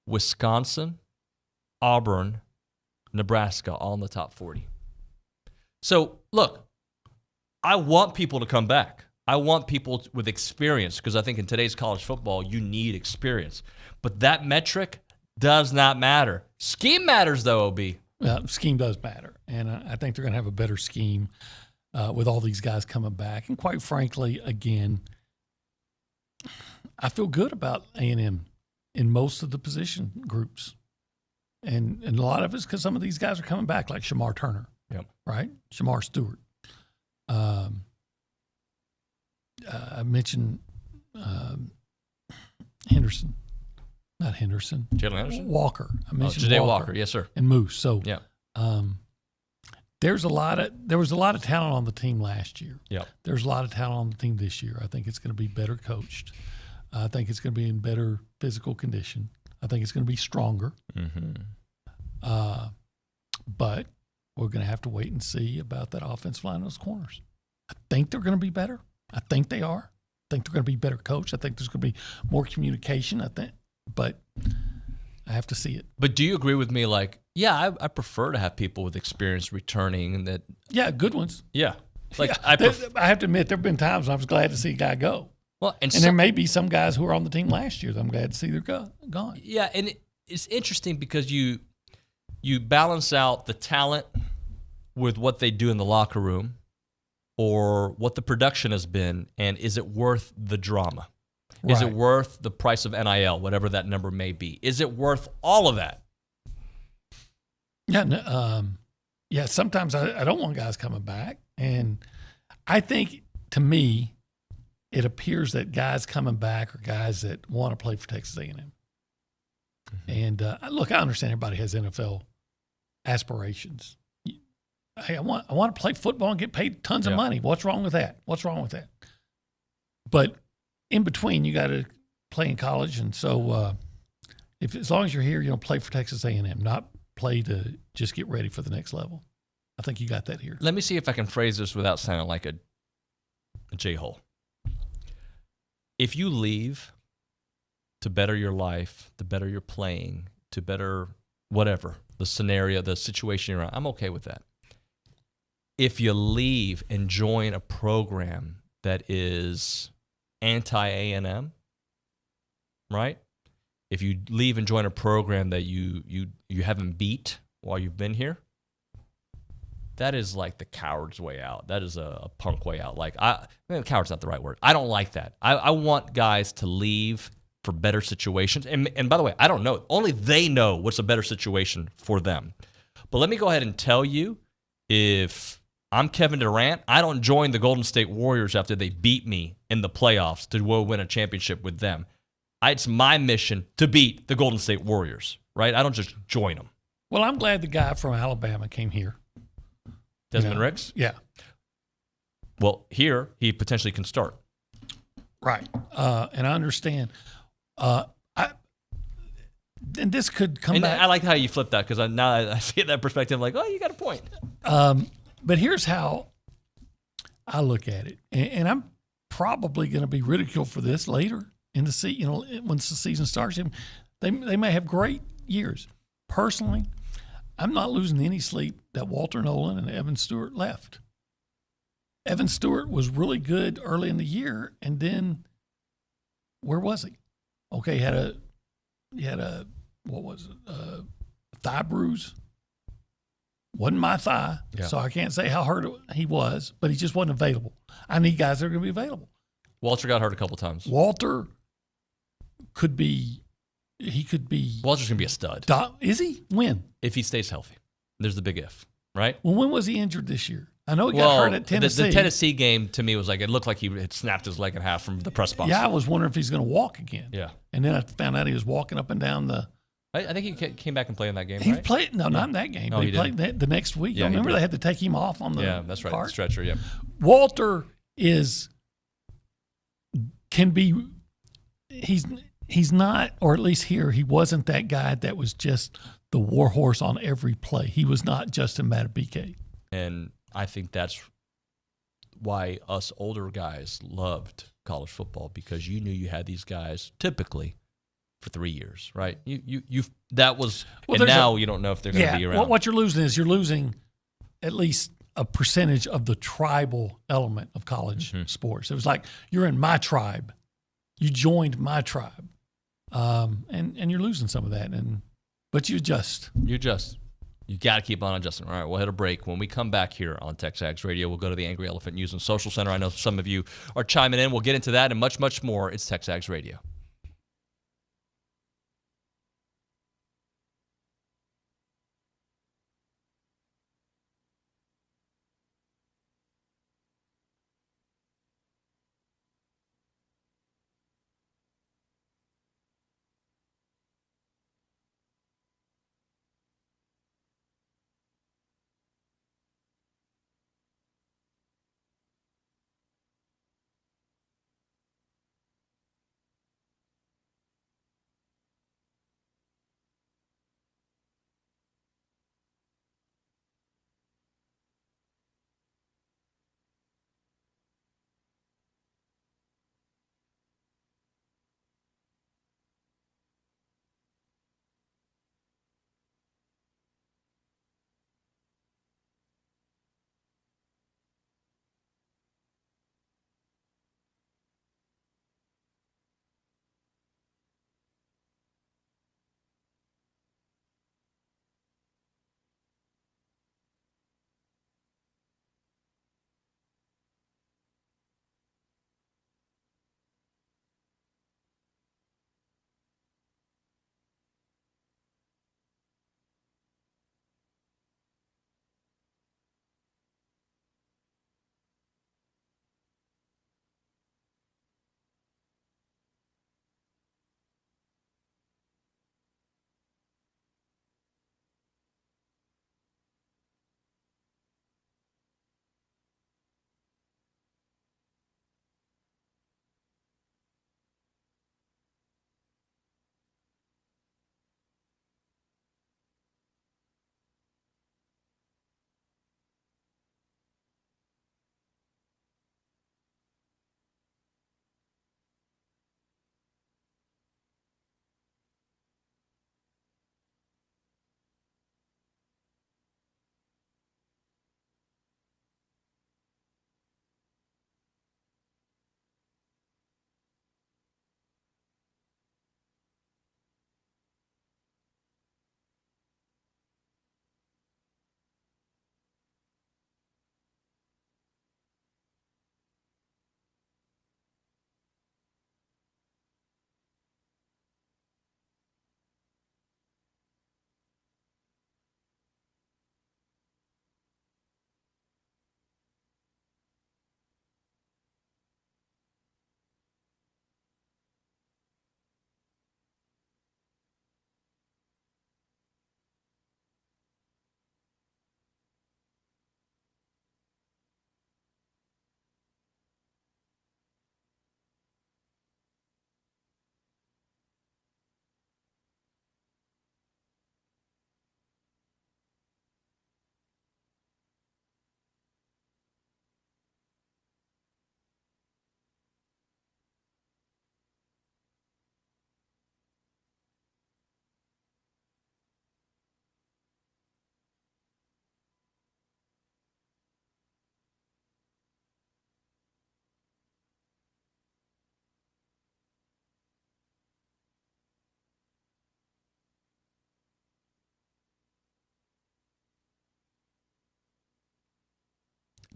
Wisconsin, Auburn, Nebraska, all in the top 40. So, look, I want people to come back. I want people with experience because I think in today's college football, you need experience. But that metric does not matter. Scheme matters, though, OB. Scheme does matter. And I think they're going to have a better scheme with all these guys coming back. And quite frankly, again, I feel good about A&M in most of the position groups. And a lot of it's because some of these guys are coming back, like Shamar Turner, yep, right? Shamar Stewart. I mentioned Henderson. Not Henderson. Jalen Henderson? Walker. I mentioned Ja'Day Walker. Yes, sir. And Moose. So yeah. There was a lot of talent on the team last year. Yeah. There's a lot of talent on the team this year. I think it's going to be better coached. I think it's going to be in better physical condition. I think it's going to be stronger. But we're going to have to wait and see about that offensive line and those corners. I think they're going to be better. I think they are. I think they're going to be better coached. I think there's going to be more communication. But I have to see it. But do you agree with me? Like, yeah, I prefer to have people with experience returning, and that. Yeah, good ones. Yeah, like yeah, I have to admit, there have been times when I was glad to see a guy go. Well, and there may be some guys who are on the team last year that I'm glad to see they're gone. Yeah, and it's interesting because you balance out the talent with what they do in the locker room, or what the production has been, and is it worth the drama? Is it worth the price of NIL, whatever that number may be? Is it worth all of that? Yeah, sometimes I don't want guys coming back. And I think, to me, it appears that guys coming back are guys that want to play for Texas A&M. And, look, I understand everybody has NFL aspirations. Hey, I want to play football and get paid tons of money. What's wrong with that? But in between, you got to play in college, and so as long as you're here, play for Texas A&M, not play to just get ready for the next level. I think you got that here. Let me see if I can phrase this without sounding like a J-hole. If you leave to better your life, to better your playing, to better whatever, the scenario, the situation you're in, I'm okay with that. If you leave and join a program that is anti-A&M, right? If you leave and join a program that you haven't beat while you've been here, that is like the coward's way out. That is a punk way out. Like, coward's not the right word. I don't like that. I want guys to leave for better situations. And by the way, I don't know. Only they know what's a better situation for them. But let me go ahead and tell you, if I'm Kevin Durant, I don't join the Golden State Warriors after they beat me in the playoffs to go win a championship with them. It's my mission to beat the Golden State Warriors, right? I don't just join them. Well, I'm glad the guy from Alabama came here. Desmond Riggs? Yeah. Well, here he potentially can start. Right. And I understand. And this could come back. I like how you flip that, because now I see that perspective, like, oh, you got a point. But here's how I look at it. And I'm probably going to be ridiculed for this later in the season. Once the season starts, they may have great years. Personally, I'm not losing any sleep that Walter Nolan and Evan Stewart left. Evan Stewart was really good early in the year, and then where was he? Okay, he had a what was it? Thigh bruise. Wasn't my thigh, so I can't say how hurt he was, but he just wasn't available. I need guys that are going to be available. Walter got hurt a couple times. Walter could be. He could be. Walter's going to be a stud. Is he? When? If he stays healthy. There's the big if, right? Well, when was he injured this year? I know he got hurt at Tennessee. The Tennessee game, to me, was like, it looked like he had snapped his leg in half from the press box. Yeah, I was wondering if he's going to walk again. Yeah. And then I found out he was walking up and down the. I think he came back and played in that game, He right? played, not in that game, but he played the next week. Yeah, remember they had to take him off on the that's right, cart? the stretcher, yeah. Walter can be, he's not, or at least here, he wasn't that guy that was just the war horse on every play. He was not Justin Matabike. And I think that's why us older guys loved college football, because you knew you had these guys typically for 3 years, right? You've that was, well, and now you don't know if they're going to be around. What you're losing is you're losing at least a percentage of the tribal element of college sports. It was like you're in my tribe, you joined my tribe, and you're losing some of that. But you adjust. You got to keep on adjusting. All right, we'll hit a break. When we come back here on TexAgs Radio, we'll go to the Angry Elephant News and Social Center. I know some of you are chiming in. We'll get into that and much, much more. It's TexAgs Radio.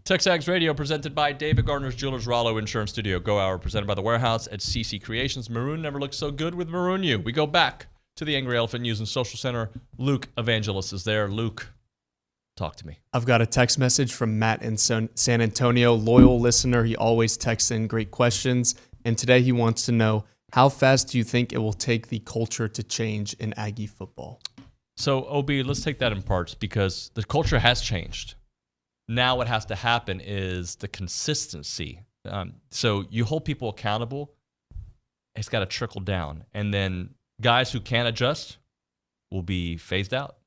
TexAgs Radio presented by David Gardner's Jewelers Rollo Insurance Studio. Go Hour presented by The Warehouse at CC Creations. Maroon never looks so good with Maroon U. We go back to the Angry Elephant News and Social Center. Luke Evangelist is there. Luke, talk to me. I've got a text message from Matt in San Antonio, loyal listener. He always texts in great questions. And today he wants to know, how fast do you think it will take the culture to change in Aggie football? So, OB, let's take that in parts because the culture has changed. Now what has to happen is the consistency. So you hold people accountable. It's got to trickle down. And then guys who can't adjust will be phased out.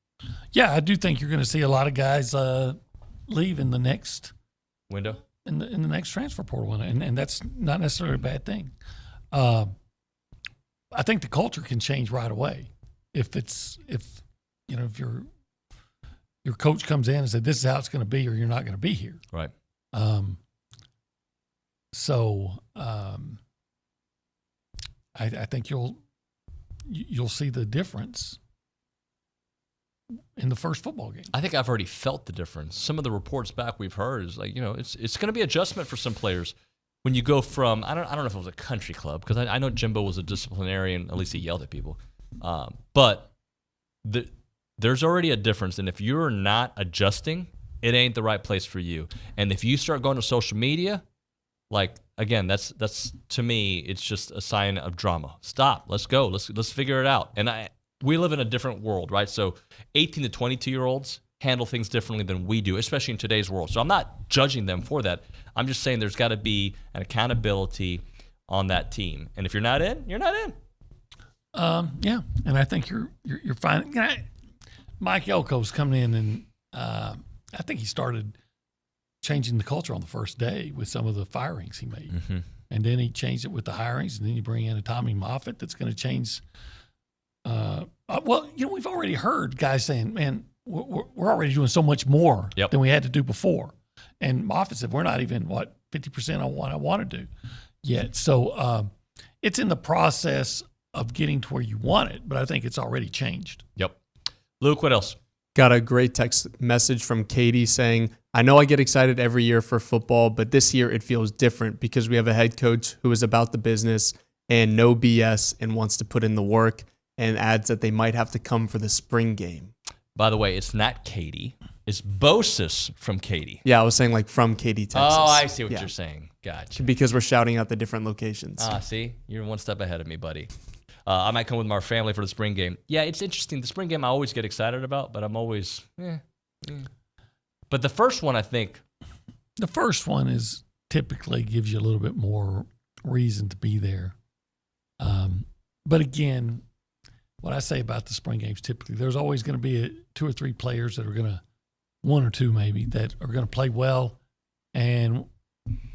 Yeah, I do think you're going to see a lot of guys leave in the next window, in the next transfer portal window, and that's not necessarily a bad thing. I think the culture can change right away if your coach comes in and said, this is how it's going to be, or you're not going to be here. Right. I think you'll see the difference in the first football game. I think I've already felt the difference. Some of the reports back we've heard is like, it's going to be adjustment for some players. When you go from, I don't know if it was a country club, because I know Jimbo was a disciplinarian, at least he yelled at people. But there's already a difference, and if you're not adjusting, it ain't the right place for you. And if you start going to social media, like, again, that's to me, it's just a sign of drama. Stop. Let's go. Let's figure it out. And we live in a different world, right? So 18 to 22-year-olds handle things differently than we do, especially in today's world. So I'm not judging them for that. I'm just saying there's got to be an accountability on that team. And if you're not in, you're not in. Yeah, and I think you're fine. Mike Elko's coming in, and I think he started changing the culture on the first day with some of the firings he made. Mm-hmm. And then he changed it with the hirings, and then you bring in a Tommy Moffitt that's going to change. We've already heard guys saying, man, we're already doing so much more than we had to do before. And Moffitt said, we're not even, 50% on what I want to do yet. So it's in the process of getting to where you want it, but I think it's already changed. Yep. Luke, what else? Got a great text message from Katie saying, I know I get excited every year for football, but this year it feels different because we have a head coach who is about the business and no BS and wants to put in the work, and adds that they might have to come for the spring game. By the way, it's not Katie. It's Bosis from Katie. Yeah, I was saying like from Katy, Texas. Oh, I see what you're saying. Gotcha. Because we're shouting out the different locations. See? You're one step ahead of me, buddy. I might come with my family for the spring game. Yeah, it's interesting. The spring game I always get excited about, but I'm always, But the first one, I think. The first one is typically gives you a little bit more reason to be there. But again, what I say about the spring games, typically, there's always going to be 2 or 3 players that are going to, 1 or 2 maybe, that are going to play well and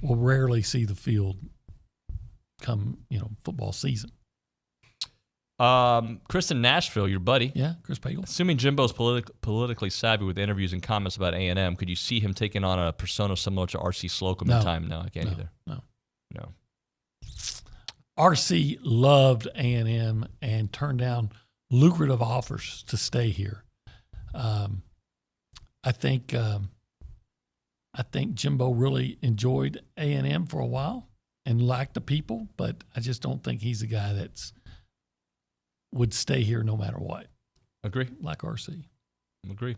will rarely see the field come, football season. Chris in Nashville, your buddy. Yeah, Chris Pagel. Assuming Jimbo's politically savvy with interviews and comments about A&M, could you see him taking on a persona similar to R.C. Slocum in time? No, I can't either. No. R.C. loved A&M and turned down lucrative offers to stay here. I think Jimbo really enjoyed A&M for a while and liked the people, but I just don't think he's a guy that's would stay here no matter what. Agree. Like RC. Agree.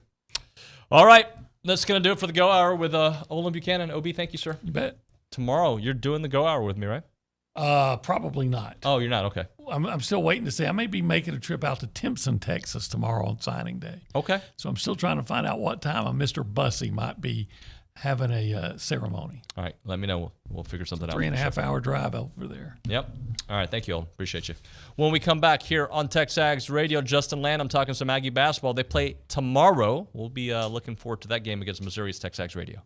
All right. That's going to do it for the Go Hour with Olin Buchanan. OB, thank you, sir. You bet. Tomorrow, you're doing the Go Hour with me, right? Probably not. Oh, you're not? Okay. I'm still waiting to see. I may be making a trip out to Timpson, Texas tomorrow on signing day. Okay. So I'm still trying to find out what time Mr. Bussey might be having a ceremony. All right. Let me know. We'll figure something out. 3.5 hour drive over there. Yep. All right. Thank you all. Appreciate you. When we come back here on TexAgs Radio, Justin Lanham talking some Aggie basketball. They play tomorrow. We'll be looking forward to that game against Missouri's TexAgs Radio.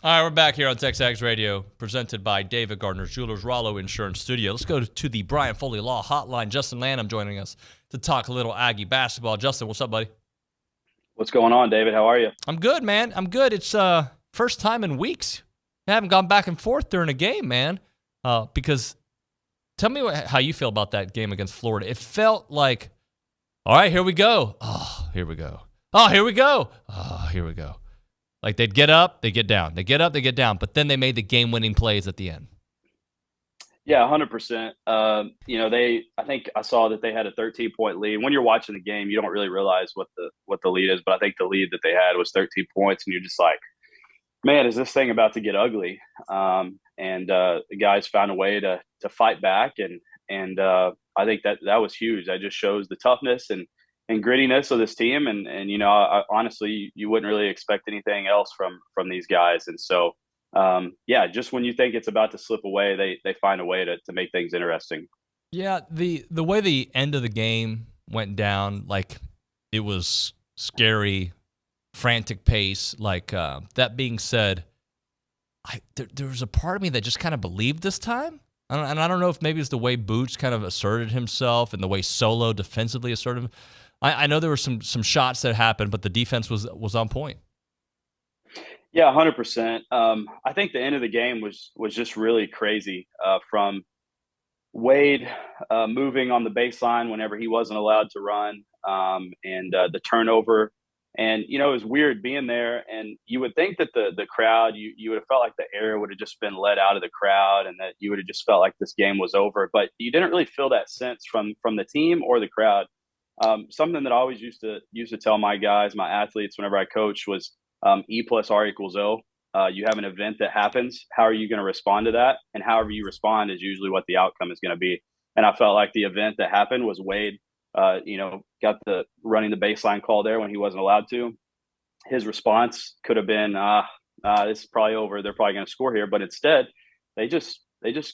All right, we're back here on TexAgs Radio, presented by David Gardner Jewelers, Rollo Insurance Studio. Let's go to the Brian Foley Law Hotline. Justin Lanham joining us to talk a little Aggie basketball. Justin, what's up, buddy? What's going on, David? How are you? I'm good, man. I'm good. It's first time in weeks. I haven't gone back and forth during a game, man. Because tell me how you feel about that game against Florida. It felt like, all right, here we go. Oh, here we go. Oh, here we go. Oh, here we go. Like they'd get up, they get down. They get up, they get down. But then they made the game-winning plays at the end. Yeah, 100%. I think I saw that they had a 13-point lead. When you're watching the game, you don't really realize what the lead is. But I think the lead that they had was 13 points, and you're just like, man, is this thing about to get ugly? The guys found a way to fight back, and I think that was huge. That just shows the toughness and grittiness of this team. And honestly, you wouldn't really expect anything else from these guys. And so, just when you think it's about to slip away, they find a way to make things interesting. Yeah, the way the end of the game went down, like it was scary, frantic pace. Like that being said, there was a part of me that just kind of believed this time. I don't know if maybe it's the way Boots kind of asserted himself and the way Solo defensively asserted him. I know there were some shots that happened, but the defense was on point. Yeah, 100%. I think the end of the game was just really crazy from Wade moving on the baseline whenever he wasn't allowed to run, and the turnover. And, it was weird being there. And you would think that the crowd, you would have felt like the air would have just been let out of the crowd and that you would have just felt like this game was over. But you didn't really feel that sense from the team or the crowd. Something that I always used to tell my guys, my athletes, whenever I coach was E plus R equals O. You have an event that happens. How are you going to respond to that? And however you respond is usually what the outcome is going to be. And I felt like the event that happened was Wade, got the running the baseline call there when he wasn't allowed to. His response could have been, this is probably over. They're probably going to score here. But instead, they just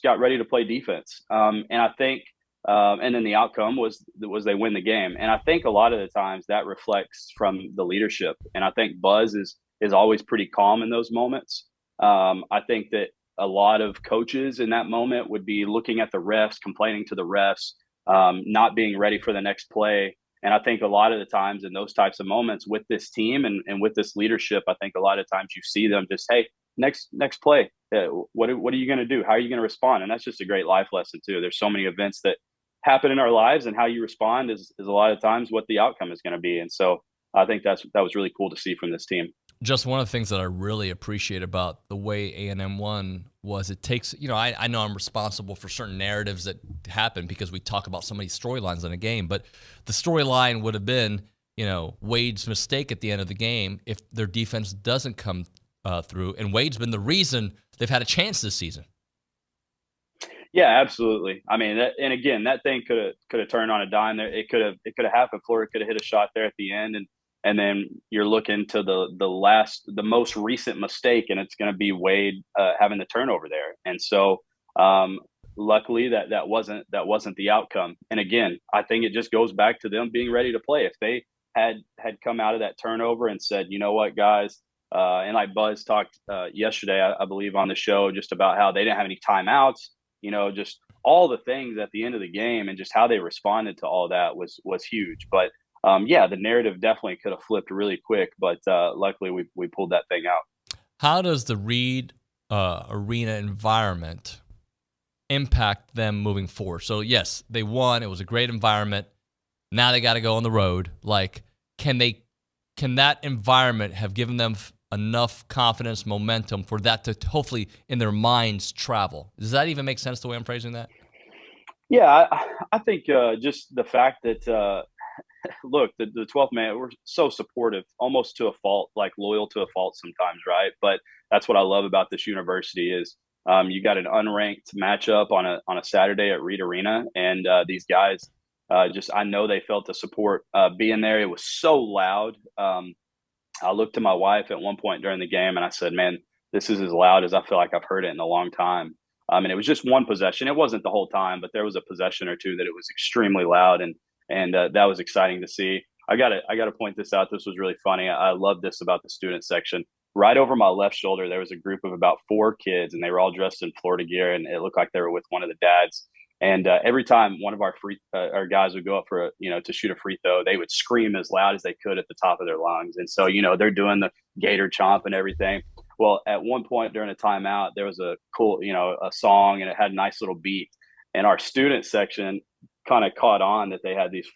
got ready to play defense. And I think, and then the outcome was they win the game. And I think a lot of the times that reflects from the leadership. And I think Buzz is always pretty calm in those moments. I think that a lot of coaches in that moment would be looking at the refs, complaining to the refs, not being ready for the next play. And I think a lot of the times in those types of moments with this team and with this leadership, I think a lot of times you see them just, hey, next play. What are you going to do? How are you going to respond? And that's just a great life lesson too. There's so many events that happen in our lives, and how you respond is a lot of times what the outcome is going to be. And so I think that was really cool to see from this team. Just one of the things that I really appreciate about the way A&M won was it takes, I know I'm responsible for certain narratives that happen because we talk about so many storylines in a game, but the storyline would have been, Wade's mistake at the end of the game if their defense doesn't come through, and Wade's been the reason they've had a chance this season. Yeah, absolutely. I mean, that thing could have turned on a dime there. It could have happened. Florida could have hit a shot there at the end, and then you're looking to the most recent mistake, and it's going to be Wade having the turnover there. And so, luckily, that wasn't the outcome. And again, I think it just goes back to them being ready to play. If they had come out of that turnover and said, you know what, guys, and like Buzz talked yesterday, I believe on the show, just about how they didn't have any timeouts. Just all the things at the end of the game and just how they responded to all that was huge. But the narrative definitely could have flipped really quick, but luckily we pulled that thing out. How does the Reed arena environment impact them moving forward? So yes, they won. It was a great environment. Now they got to go on the road. Like, can that environment have given them enough confidence, momentum for that to hopefully in their minds travel? Does that even make sense the way I'm phrasing that? Yeah, I think just the fact that, look, the 12th man, we're so supportive, almost to a fault, like loyal to a fault sometimes, right? But that's what I love about this university is you got an unranked matchup on a Saturday at Reed Arena, and these guys I know they felt the support being there. It was so loud. I looked to my wife at one point during the game and I said, man, this is as loud as I feel like I've heard it in a long time. And it was just one possession. It wasn't the whole time, but there was a possession or two that it was extremely loud. And that was exciting to see. I got to point this out. This was really funny. I love this about the student section. right over my left shoulder, there was a group of about 4 kids, and they were all dressed in Florida gear, and it looked like they were with one of the dads. And every time one of our guys would go up for to shoot a free throw, they would scream as loud as they could at the top of their lungs. And so they're doing the Gator chomp and everything. Well, at one point during a timeout, there was a cool a song, and it had a nice little beat. And our student section kind of caught on that they had these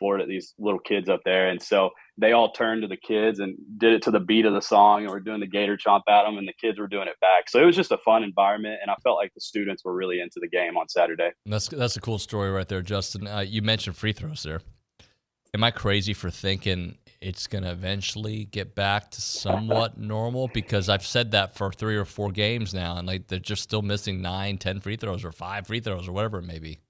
little kids up there, and so they all turned to the kids and did it to the beat of the song, and were doing the Gator chomp at them, and the kids were doing it back. So it was just a fun environment, and I felt like the students were really into the game on Saturday. That's a cool story right there, Justin. You mentioned free throws there. Am I crazy for thinking it's going to eventually get back to somewhat normal? Because I've said that for 3 or 4 games now, and they're just still missing 9, 10 free throws or 5 free throws or whatever it may be.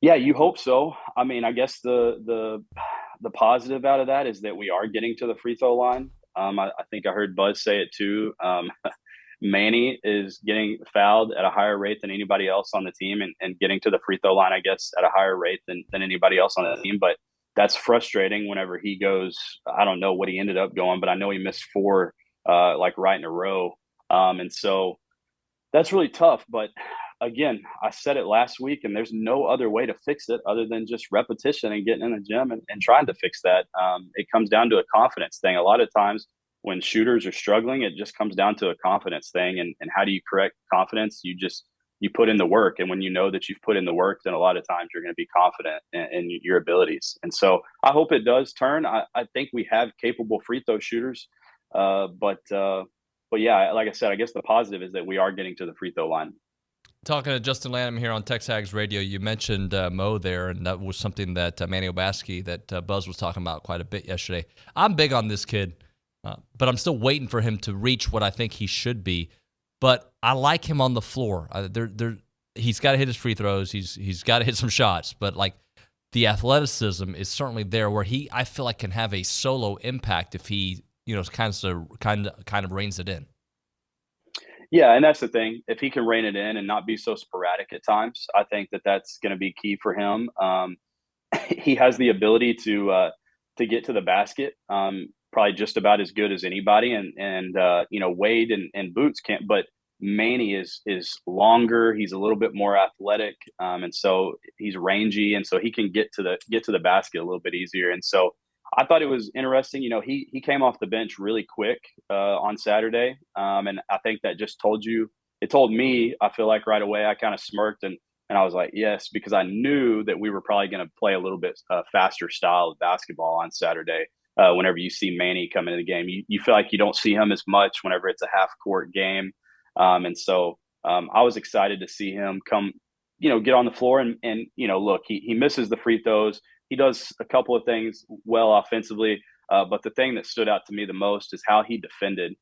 Yeah, you hope so. I mean, I guess the positive out of that is that we are getting to the free throw line. I think I heard Buzz say it too. Manny is getting fouled at a higher rate than anybody else on the team, and getting to the free throw line, I guess, at a higher rate than anybody else on the team. But that's frustrating whenever he goes. I don't know what he ended up going, but I know he missed 4 right in a row. And so that's really tough. But again, I said it last week, and there's no other way to fix it other than just repetition and getting in the gym and trying to fix that. It comes down to a confidence thing. A lot of times when shooters are struggling, it just comes down to a confidence thing. And how do you correct confidence? You put in the work. And when you know that you've put in the work, then a lot of times you're going to be confident in your abilities. And so I hope it does turn. I think we have capable free throw shooters. But yeah, like I said, I guess the positive is that we are getting to the free throw line. Talking to Justin Lanham here on TexAgs Radio, you mentioned Mo there, and that was something that Manny Obaski, that Buzz was talking about quite a bit yesterday. I'm big on this kid, but I'm still waiting for him to reach what I think he should be. But I like him on the floor. He's got to hit his free throws. He's got to hit some shots. But like the athleticism is certainly there, where I feel like can have a solo impact if he kind of reins it in. Yeah, and that's the thing. If he can rein it in and not be so sporadic at times, I think that's going to be key for him. He has the ability to get to the basket, probably just about as good as anybody. And Wade and Boots can't, but Manny is longer. He's a little bit more athletic, and so he's rangy, and so he can get to the basket a little bit easier. And so I thought it was interesting. He came off the bench really quick on Saturday, and I think that just told me, I feel like right away I kind of smirked and I was like, yes, because I knew that we were probably going to play a little bit faster style of basketball on Saturday. Whenever you see Manny come into the game, you feel like you don't see him as much whenever it's a half court game. And so I was excited to see him come, get on the floor and look, he misses the free throws. He does a couple of things well offensively, but the thing that stood out to me the most is how he defended.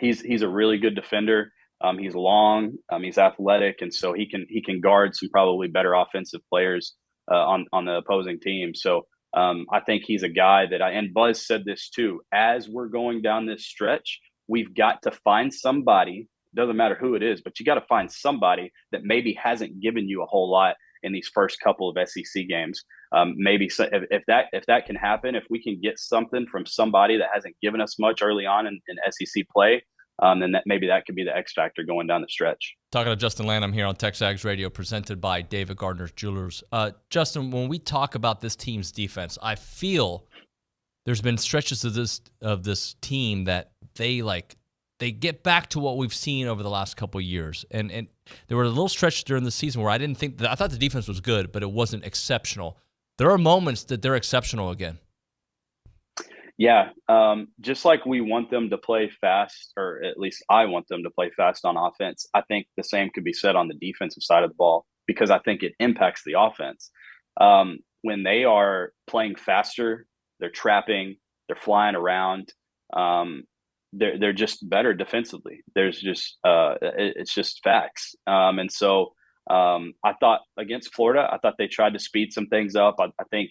He's a really good defender. He's long, he's athletic, and so he can guard some probably better offensive players on the opposing team. So I think he's a guy that and Buzz said this too. As we're going down this stretch, we've got to find somebody. Doesn't matter who it is, but you got to find somebody that maybe hasn't given you a whole lot in these first couple of SEC games. Maybe if that can happen, if we can get something from somebody that hasn't given us much early on in SEC play, then maybe that could be the X factor going down the stretch. Talking to Justin Lanham here on TexAgs Radio, presented by David Gardner's Jewelers. Justin, when we talk about this team's defense, I feel there's been stretches of this team that they get back to what we've seen over the last couple of years. And there were a little stretches during the season where I thought the defense was good, but it wasn't exceptional. There are moments that they're exceptional again. Yeah, just like we want them to play fast, or at least I want them to play fast on offense, I think the same could be said on the defensive side of the ball, because I think it impacts the offense. When they are playing faster, they're trapping, they're flying around, they're just better defensively. There's just it's just facts. And so I thought against Florida, I thought they tried to speed some things up. I think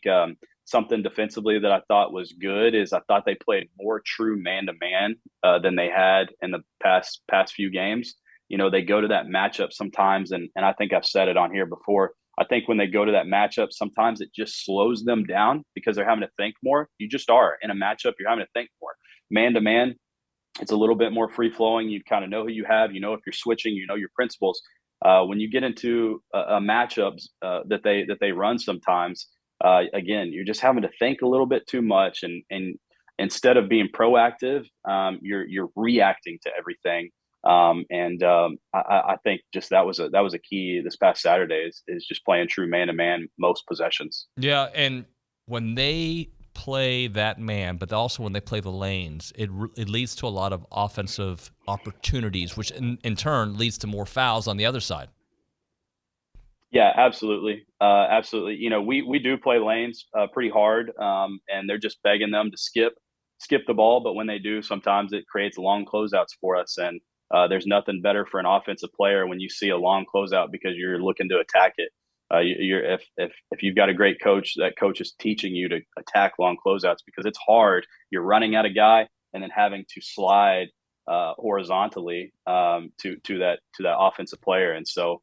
something defensively that I thought was good is I thought they played more true man-to-man than they had in the past few games. They go to that matchup sometimes, and I think I've said it on here before. I think when they go to that matchup, sometimes it just slows them down because they're having to think more. You just are in a matchup. You're having to think more. Man-to-man, it's a little bit more free flowing. You kind of know who you have, if you're switching, your principles. When you get into matchups that they run sometimes, again, you're just having to think a little bit too much, and instead of being proactive, you're reacting to everything. I think just that was a key this past Saturday is just playing true man to man most possessions. Yeah, and when they play that man, but also when they play the lanes, it leads to a lot of offensive opportunities, which in turn leads to more fouls on the other side. Yeah, absolutely. Absolutely. We do play lanes pretty hard, and they're just begging them to skip the ball. But when they do, sometimes it creates long closeouts for us. And there's nothing better for an offensive player when you see a long closeout because you're looking to attack it. If you've got a great coach, that coach is teaching you to attack long closeouts because it's hard. You're running at a guy and then having to slide horizontally to that offensive player. And so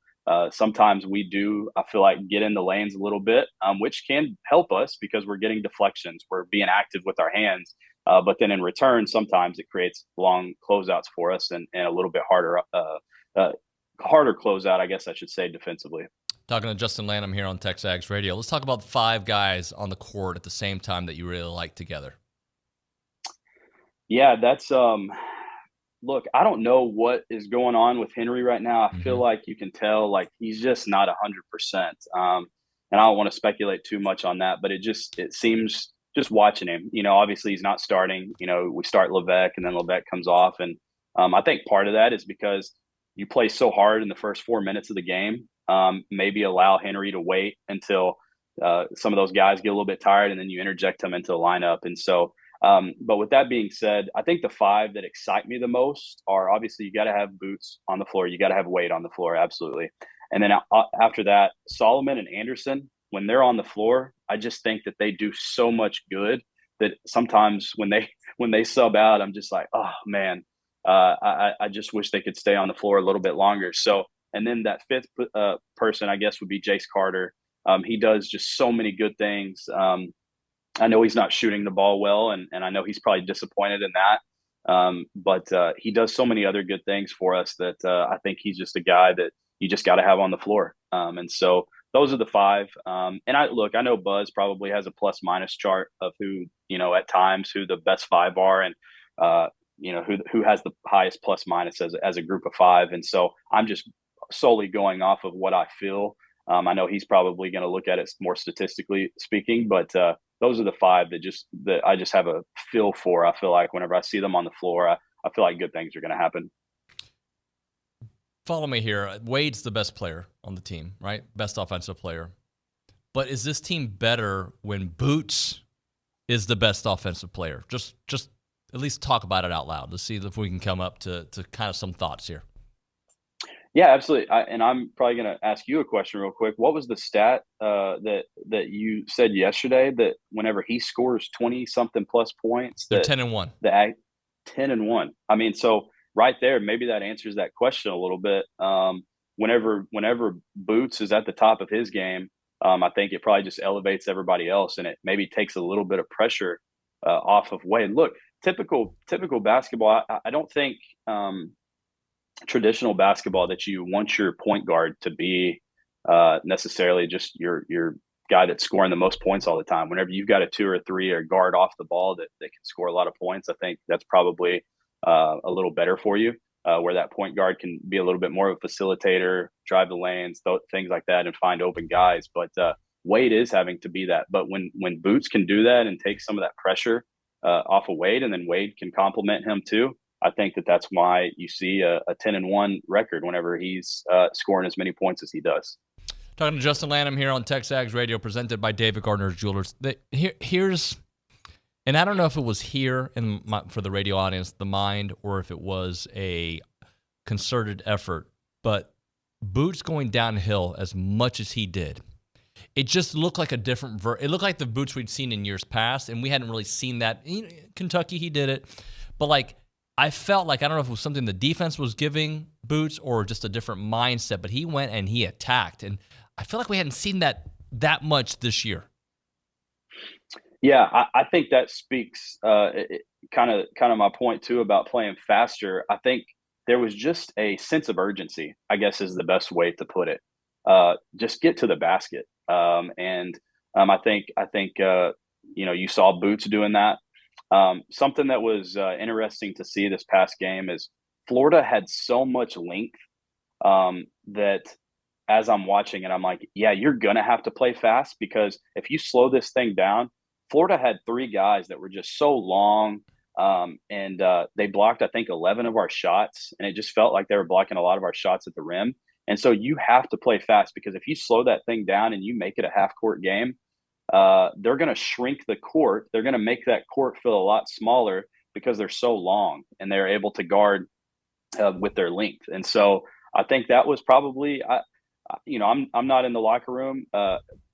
sometimes we do, I feel like, get in the lanes a little bit, which can help us because we're getting deflections. We're being active with our hands. But then in return, sometimes it creates long closeouts for us and a little bit harder closeout, I guess I should say, defensively. Talking to Justin Lanham here on TexAgs Radio. Let's talk about 5 guys on the court at the same time that you really like together. Yeah, that's look, I don't know what is going on with Henry right now. I feel like you can tell like he's just not 100%. And I don't want to speculate too much on that, but it seems just watching him, obviously he's not starting. We start Levesque and then Levesque comes off. And I think part of that is because you play so hard in the first 4 minutes of the game. Maybe allow Henry to wait until some of those guys get a little bit tired and then you interject them into the lineup. And so, but with that being said, I think the 5 that excite me the most are obviously you got to have Boots on the floor. You got to have Wade on the floor. Absolutely. And then after that, Solomon and Anderson, when they're on the floor, I just think that they do so much good that sometimes when they sub out, I'm just like, oh man, I just wish they could stay on the floor a little bit longer. So, and then that 5th person, I guess, would be Jace Carter. He does just so many good things. I know he's not shooting the ball well, and I know he's probably disappointed in that. But he does so many other good things for us that I think he's just a guy that you just got to have on the floor. And so those are the 5. And I know Buzz probably has a plus minus chart of who, at times who the best 5 are and, who has the highest plus minus as a group of 5. And so I'm just solely going off of what I feel. I know he's probably going to look at it more statistically speaking, but those are the 5 that I just have a feel for. I feel like whenever I see them on the floor, I feel like good things are going to happen. Follow me here. Wade's the best player on the team, right? Best offensive player. But is this team better when Boots is the best offensive player? Just at least talk about it out loud. Let's see if we can come up to kind of some thoughts here. Yeah, absolutely. And I'm probably going to ask you a question real quick. What was the stat that you said yesterday that whenever he scores 20-something plus points, they're 10-1. 10-1. I mean, so right there, maybe that answers that question a little bit. Whenever Boots is at the top of his game, I think it probably just elevates everybody else, and it maybe takes a little bit of pressure off of Wade. Look, typical basketball. I don't think traditional basketball that you want your point guard to be necessarily just your guy that's scoring the most points all the time. Whenever you've got a 2 or 3 or guard off the ball that can score a lot of points, I think that's probably a little better for you, where that point guard can be a little bit more of a facilitator, drive the lanes, things like that, and find open guys. But Wade is having to be that. But when Boots can do that and take some of that pressure off of Wade, and then Wade can complement him too, I think that's why you see a 10-1 record whenever he's scoring as many points as he does. Talking to Justin Lanham here on TexAgs Radio, presented by David Gardner's Jewelers. Here's, and I don't know if it was here for the radio audience, the mind, or if it was a concerted effort, but Boots going downhill as much as he did, it just looked like a different it looked like the Boots we'd seen in years past, and we hadn't really seen that. Kentucky, he did it, but like, I felt like, I don't know if it was something the defense was giving Boots or just a different mindset, but he went and he attacked. And I feel like we hadn't seen that much this year. Yeah, I think that speaks kind of my point too about playing faster. I think there was just a sense of urgency, I guess is the best way to put it. Just get to the basket. I think you saw Boots doing that. Something that was interesting to see this past game is Florida had so much length that as I'm watching it, I'm like, yeah, you're going to have to play fast because if you slow this thing down, Florida had 3 guys that were just so long, and they blocked, I think, 11 of our shots, and it just felt like they were blocking a lot of our shots at the rim. And so you have to play fast because if you slow that thing down and you make it a half-court game, they're going to shrink the court. They're going to make that court feel a lot smaller because they're so long and they're able to guard with their length. And so I think that was probably I'm not in the locker room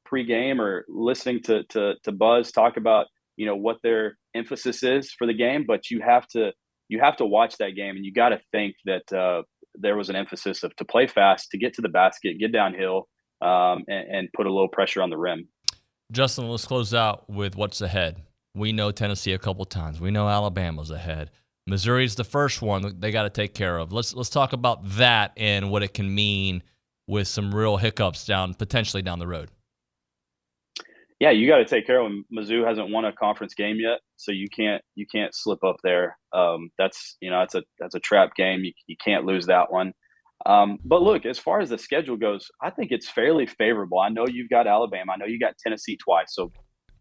pregame or listening to Buzz talk about what their emphasis is for the game, but you have to watch that game and you got to think that there was an emphasis to play fast, to get to the basket, get downhill, and put a little pressure on the rim. Justin, let's close out with what's ahead. We know Tennessee a couple times. We know Alabama's ahead. Missouri's the first one they got to take care of. Let's talk about that and what it can mean with some real hiccups potentially down the road. Yeah, you got to take care of them. Mizzou hasn't won a conference game yet, so you can't slip up there. That's a trap game. You can't lose that one. But look, as far as the schedule goes, I think it's fairly favorable. I know you've got Alabama. I know you got Tennessee twice, so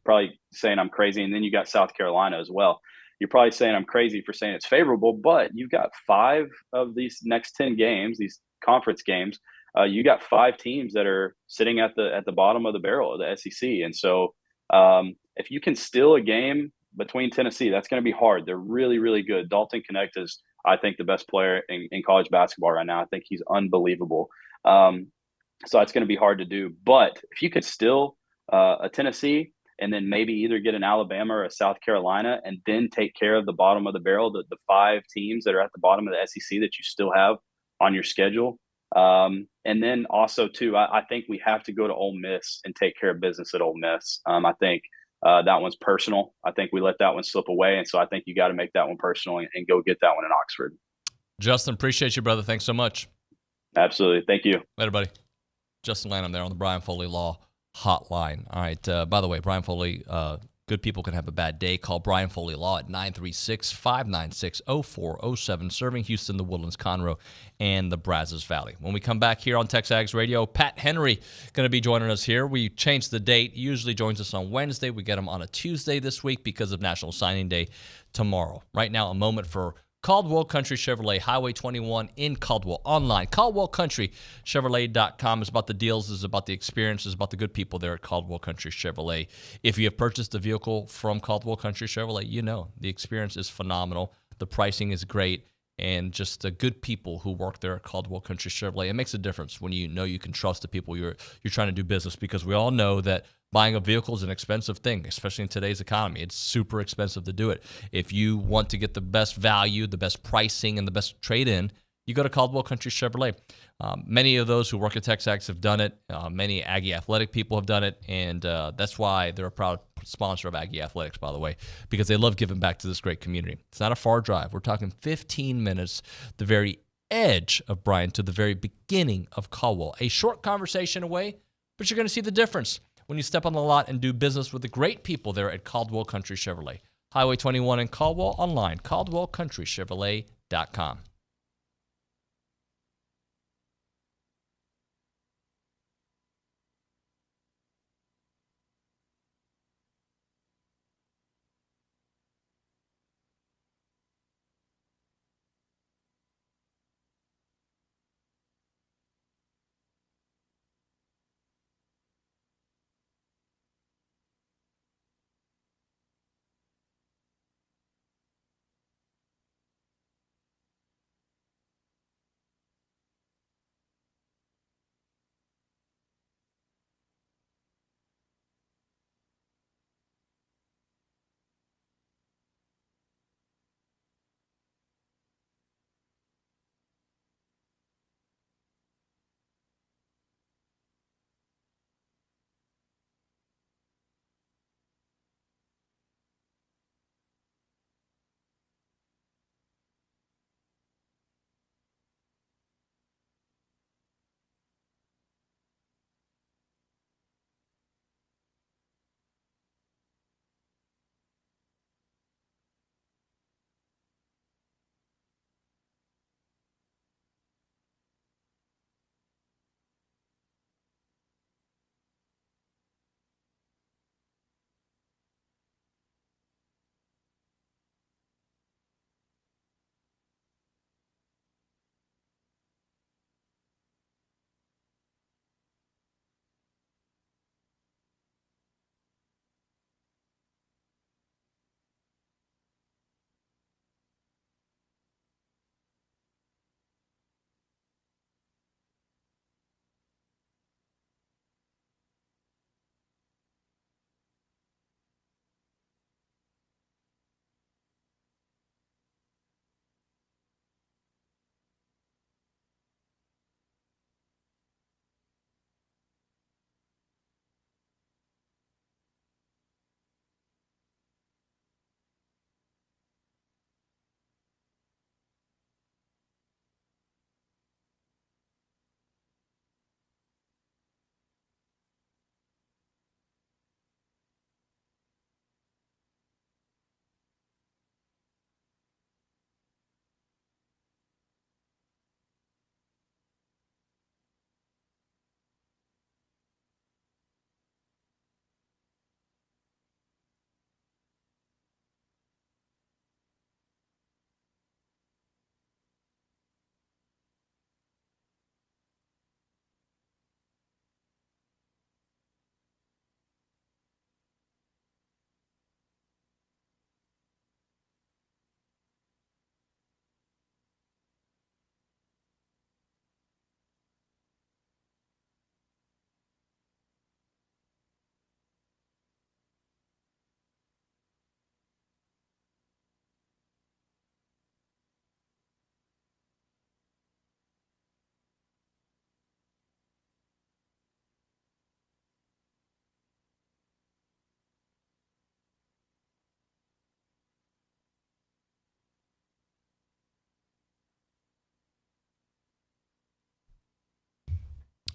probably saying I'm crazy. And then you got South Carolina as well. You're probably saying I'm crazy for saying it's favorable, but you've got 5 of these next 10 games, these conference games. You got 5 teams that are sitting at the bottom of the barrel of the SEC. And so if you can steal a game between Tennessee, that's going to be hard. They're really, really good. Dalton Knecht is, I think, the best player in college basketball right now. I think he's unbelievable. So it's going to be hard to do. But if you could steal a Tennessee and then maybe either get an Alabama or a South Carolina and then take care of the bottom of the barrel, the 5 teams that are at the bottom of the SEC that you still have on your schedule. And then also, too, I think we have to go to Ole Miss and take care of business at Ole Miss. I think that one's personal. I think we let that one slip away. And so I think you got to make that one personal and go get that one in Oxford. Justin, appreciate you, brother. Thanks so much. Absolutely. Thank you. Later, buddy. Justin Lanham there on the Brian Foley Law Hotline. All right. By the way, Brian Foley, good people can have a bad day. Call Brian Foley Law at 936-596-0407, serving Houston, the Woodlands, Conroe, and the Brazos Valley. When we come back here on TexAgs Radio, Pat Henry going to be joining us here. We changed the date. He usually joins us on Wednesday. We get him on a Tuesday this week because of National Signing Day tomorrow. Right now, a moment for Caldwell Country Chevrolet, Highway 21 in Caldwell. Online, CaldwellCountryChevrolet.com is about the deals, is about the experience, is about the good people there at Caldwell Country Chevrolet. If you have purchased a vehicle from Caldwell Country Chevrolet, you know the experience is phenomenal. The pricing is great. And just the good people who work there at Caldwell Country Chevrolet. It makes a difference when you know you can trust the people you're trying to do business, because we all know that buying a vehicle is an expensive thing, especially in today's economy. It's super expensive to do it. If you want to get the best value, the best pricing, and the best trade-in, you go to Caldwell Country Chevrolet. Many of those who work at TexAgs have done it. Many Aggie athletic people have done it, and that's why they're a proud sponsor of Aggie Athletics, by the way, because they love giving back to this great community. It's not a far drive. We're talking 15 minutes, the very edge of Bryan to the very beginning of Caldwell. A short conversation away, but you're going to see the difference when you step on the lot and do business with the great people there at Caldwell Country Chevrolet. Highway 21 in Caldwell, online, CaldwellCountryChevrolet.com.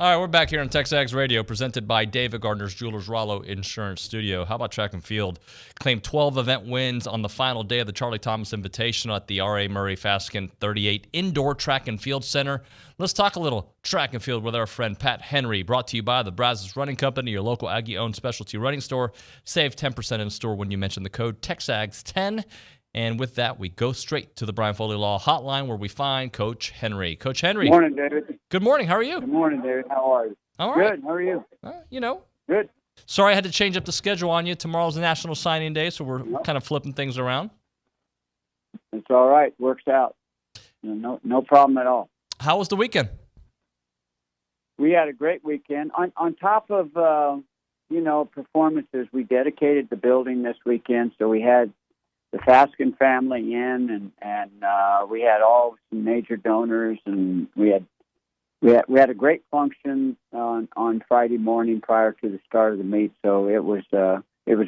All right, we're back here on TexAgs Radio, presented by David Gardner's Jewelers Rollo Insurance Studio. How about track and field? Claimed 12 event wins on the final day of the Charlie Thomas Invitational at the R.A. Murray Faskin 38 Indoor Track and Field Center. Let's talk a little track and field with our friend Pat Henry, brought to you by the Brazos Running Company, your local Aggie-owned specialty running store. Save 10% in store when you mention the code TexAgs10. And with that, we go straight to the Brian Foley Law Hotline, where we find Coach Henry. Coach Henry. Good morning, David. Good morning. How are you? Good morning, David. How are you? All right. Good. How are you? Good. Sorry I had to change up the schedule on you. Tomorrow's National Signing Day, so we're kind of flipping things around. It's all right. Works out. No problem at all. How was the weekend? We had a great weekend. On top of, performances, we dedicated the building this weekend, so we had the Faskin family in, and we had all some major donors, and we had a great function on Friday morning prior to the start of the meet. So it was a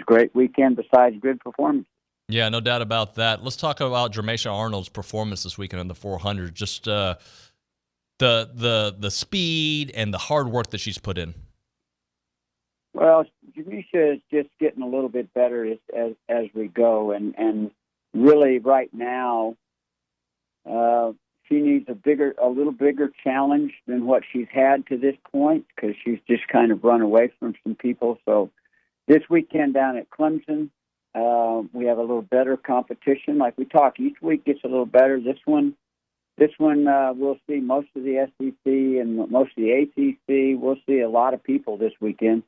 great weekend besides good performance. Yeah, no doubt about that. Let's talk about Jermaisha Arnold's performance this weekend in the 400. Just the speed and the hard work that she's put in. Well, Jermaisha is just getting a little bit better as we go, and really right now, she needs a little bigger challenge than what she's had to this point, because she's just kind of run away from some people. So this weekend down at Clemson, we have a little better competition. Like we talk, each week gets a little better. This one, we'll see most of the SEC and most of the ACC. We'll see a lot of people this weekend.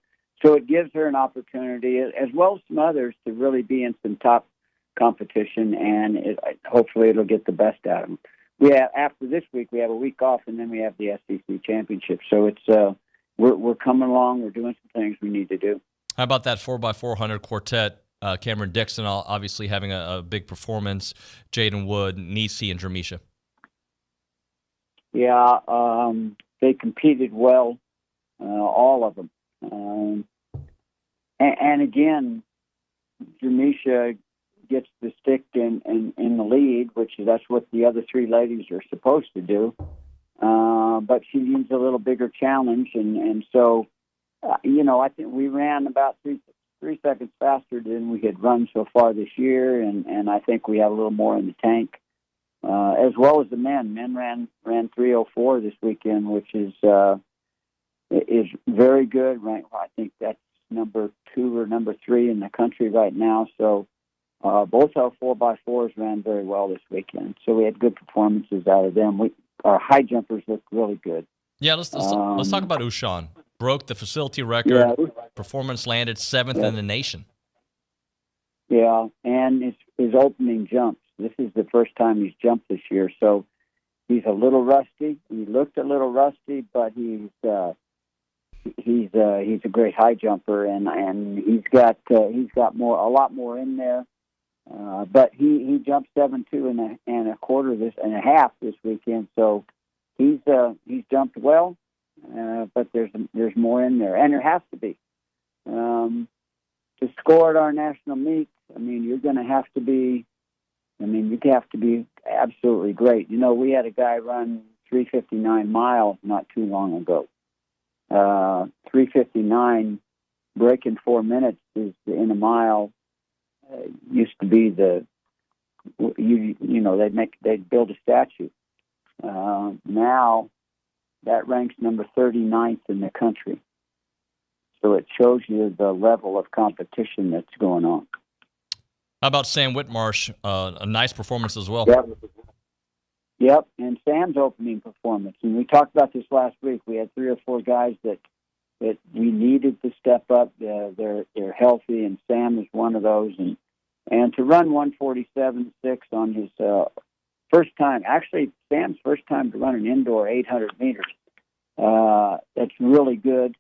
So it gives her an opportunity, as well as some others, to really be in some top competition, and hopefully it'll get the best out of them. After this week, we have a week off, and then we have the SEC championship. So it's we're coming along. We're doing some things we need to do. How about that 4x400 quartet? Cameron Dixon obviously having a big performance. Jaden Wood, Nisi, and Jermaisha. Yeah, they competed well, all of them. And again, Jermaisha gets the stick in the lead, that's what the other three ladies are supposed to do. But she needs a little bigger challenge, and so I think we ran about three seconds faster than we had run so far this year, and I think we have a little more in the tank. As well as the men. Men ran 3:04 this weekend, which is very good. Right, I think that's number 2 or number 3 in the country right now. So both our 4x4s ran very well this weekend. So we had good performances out of them. Our high jumpers looked really good. Yeah, let's talk about Ushan. Broke the facility record. Yeah. Performance landed 7th in the nation. Yeah, and his opening jumps. This is the first time he's jumped this year, so he's a little rusty. He looked a little rusty, but he's a great high jumper, and he's got a lot more in there. But he jumped 7.2 and a quarter and a half this weekend, so he's jumped well. But there's more in there, and there has to be to score at our national meet. I mean, you're going to have to be. You have to be absolutely great. We had a guy run 3:59 miles not too long ago. 3:59, breaking 4 minutes is in a mile. Used to be they'd build a statue. Now that ranks number 39th in the country. So it shows you the level of competition that's going on. How about Sam Whitmarsh? A nice performance as well. Yep, and Sam's opening performance. And we talked about this last week. We had 3 or 4 guys that we needed to step up. They're healthy, and Sam is one of those. And to run 147.6 on his first time, actually Sam's first time to run an indoor 800 meters. That's really good.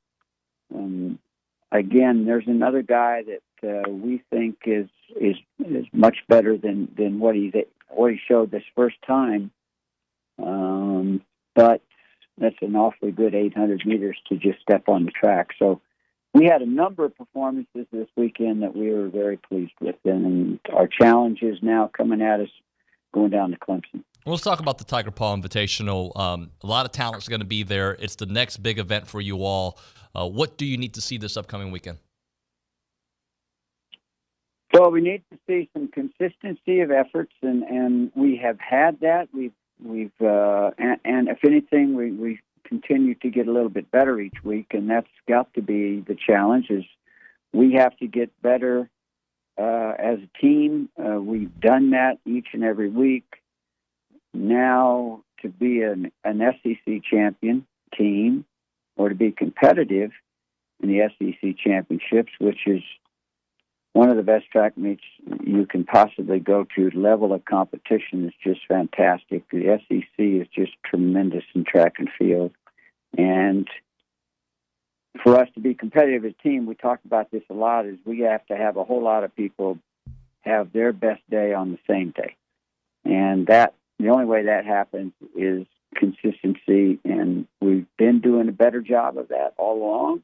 Again, there's another guy that we think is much better than what he showed this first time. But that's an awfully good 800 meters to just step on the track. So we had a number of performances this weekend that we were very pleased with, and our challenge is now coming at us going down to Clemson. Well, let's talk about the Tiger Paw Invitational. A lot of talent's going to be there. It's the next big event for you all. What do you need to see this upcoming weekend? Well, we need to see some consistency of efforts, and we have had that. We've and if anything, we continue to get a little bit better each week, and that's got to be the challenge. Is we have to get better as a team. We've done that each and every week. Now, to be an SEC champion team or to be competitive in the SEC championships, which is one of the best track meets you can possibly go to. The level of competition is just fantastic. The SEC is just tremendous in track and field. And for us to be competitive as a team, we talk about this a lot, is we have to have a whole lot of people have their best day on the same day. And that the only way that happens is consistency, and we've been doing a better job of that all along.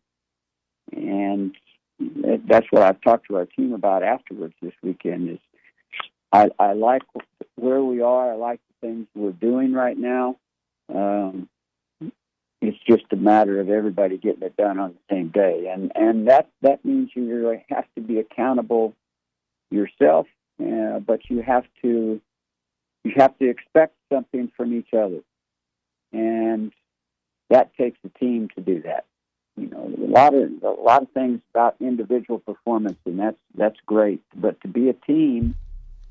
And that's what I've talked to our team about afterwards this weekend. Is I like where we are. I like the things we're doing right now. It's just a matter of everybody getting it done on the same day, and that means you really have to be accountable yourself, but you have to expect something from each other, and that takes a team to do that. You know, a lot of things about individual performance, and that's great. But to be a team,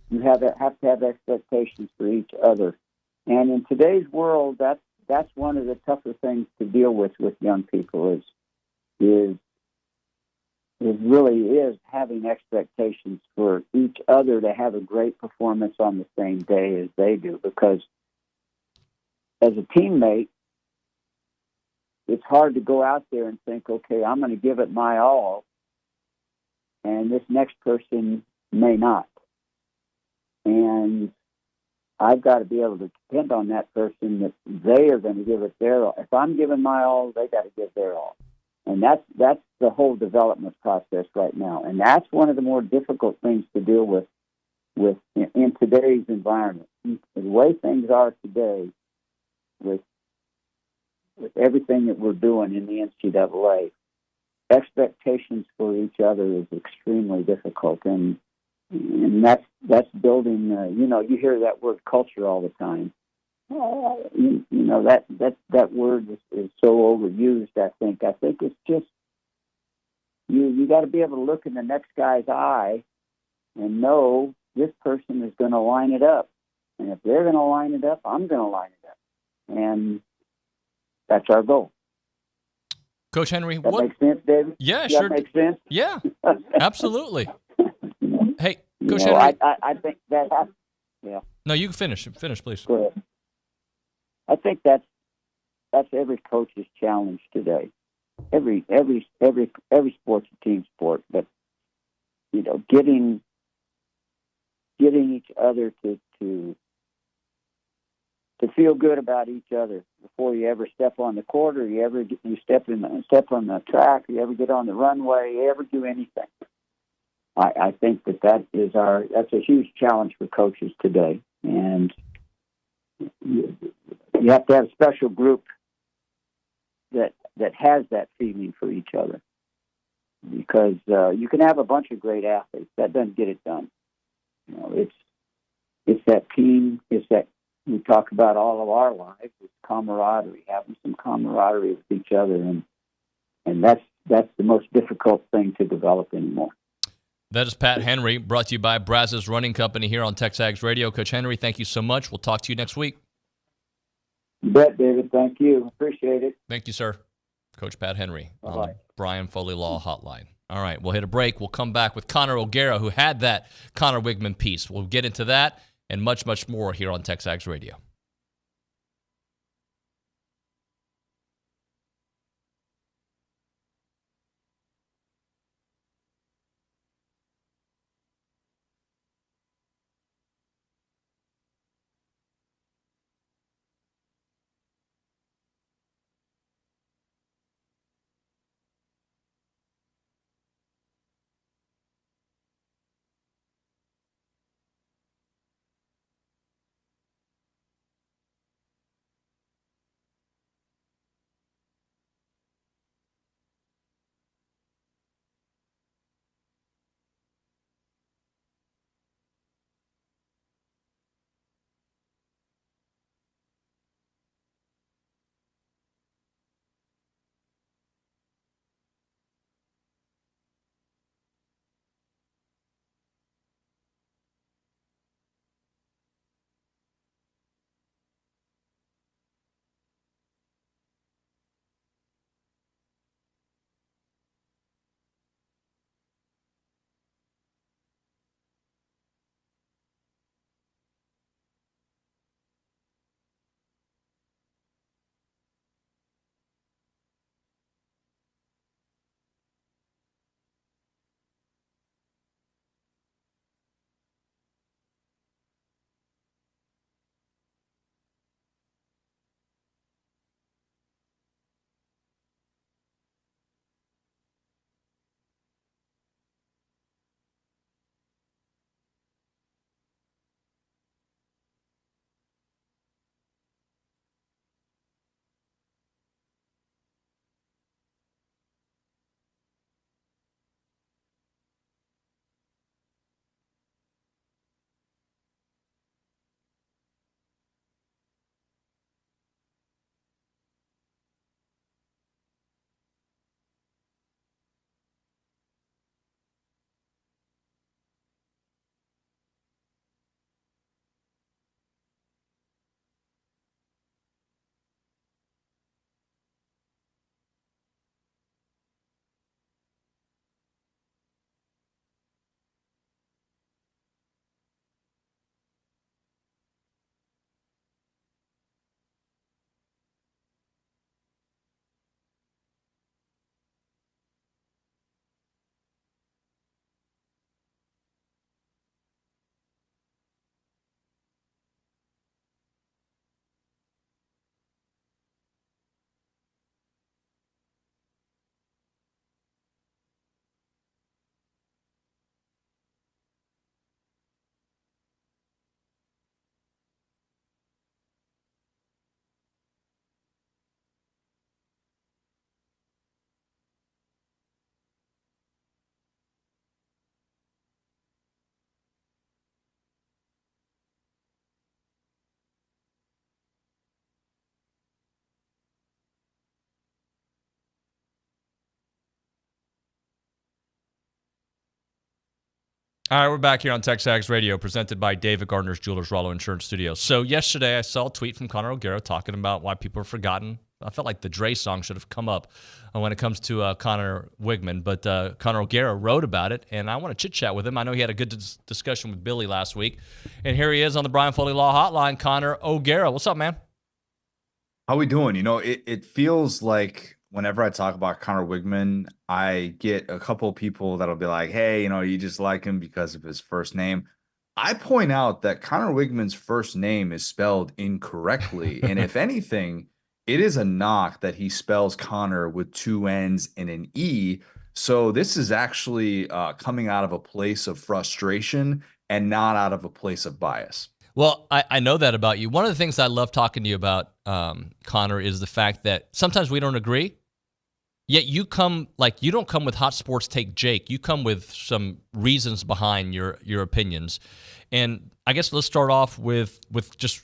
you have to have expectations for each other. And in today's world, that's one of the tougher things to deal with young people is really having expectations for each other to have a great performance on the same day as they do. Because as a teammate, it's hard to go out there and think, okay, I'm going to give it my all, and this next person may not. And I've got to be able to depend on that person that they are going to give it their all. If I'm giving my all, they got to give their all. And that's the whole development process right now. And that's one of the more difficult things to deal with in today's environment. The way things are today with everything that we're doing in the NCAA, expectations for each other is extremely difficult, and that's building. You hear that word culture all the time. That word is so overused. I think it's just you got to be able to look in the next guy's eye and know this person is going to line it up, and if they're going to line it up, I'm going to line it up, and that's our goal. Coach Henry, that makes sense, David? Yeah, Does sure. That makes sense? Yeah, absolutely. Hey, Coach Henry. I think that has, yeah. No, you can finish. Finish, please. Go ahead. I think that's every coach's challenge today. Every sport's a team sport, but getting each other to feel good about each other before you ever step on the court, or you step on the track, or you ever get on the runway, you ever do anything. I think that's a huge challenge for coaches today, and you have to have a special group that has that feeling for each other, because you can have a bunch of great athletes, that doesn't get it done. It's that team. It's that we talk about all of our lives. It's camaraderie, having some camaraderie with each other, and that's the most difficult thing to develop anymore. That is Pat Henry, brought to you by Brazos Running Company here on TexAgs Radio. Coach Henry, thank you so much. We'll talk to you next week. You bet, David. Thank you. Appreciate it. Thank you, sir. Coach Pat Henry Bye-bye. on the Brian Foley Law Hotline. All right, we'll hit a break. We'll come back with Connor O'Gara, who had that Connor Wigman piece. We'll get into that and much, much more here on TexAgs Radio. All right, we're back here on TexAgs Radio, presented by David Gardner's Jewelers Rollo Insurance Studios. So yesterday I saw a tweet from Connor O'Gara talking about why people are forgotten. I felt like the Dre song should have come up when it comes to Connor Wigman, but Connor O'Gara wrote about it, and I want to chit-chat with him. I know he had a good discussion with Billy last week, and here he is on the Brian Foley Law Hotline. Connor O'Gara, what's up, man? How we doing? It feels like whenever I talk about Connor Wigman, I get a couple of people that'll be like, hey, you just like him because of his first name. I point out that Connor Wigman's first name is spelled incorrectly. And if anything, it is a knock that he spells Connor with 2 N's and an E. So this is actually coming out of a place of frustration and not out of a place of bias. Well, I know that about you. One of the things I love talking to you about, Connor, is the fact that sometimes we don't agree, yet you don't come with hot sports take Jake. You come with some reasons behind your opinions. And I guess let's start off with just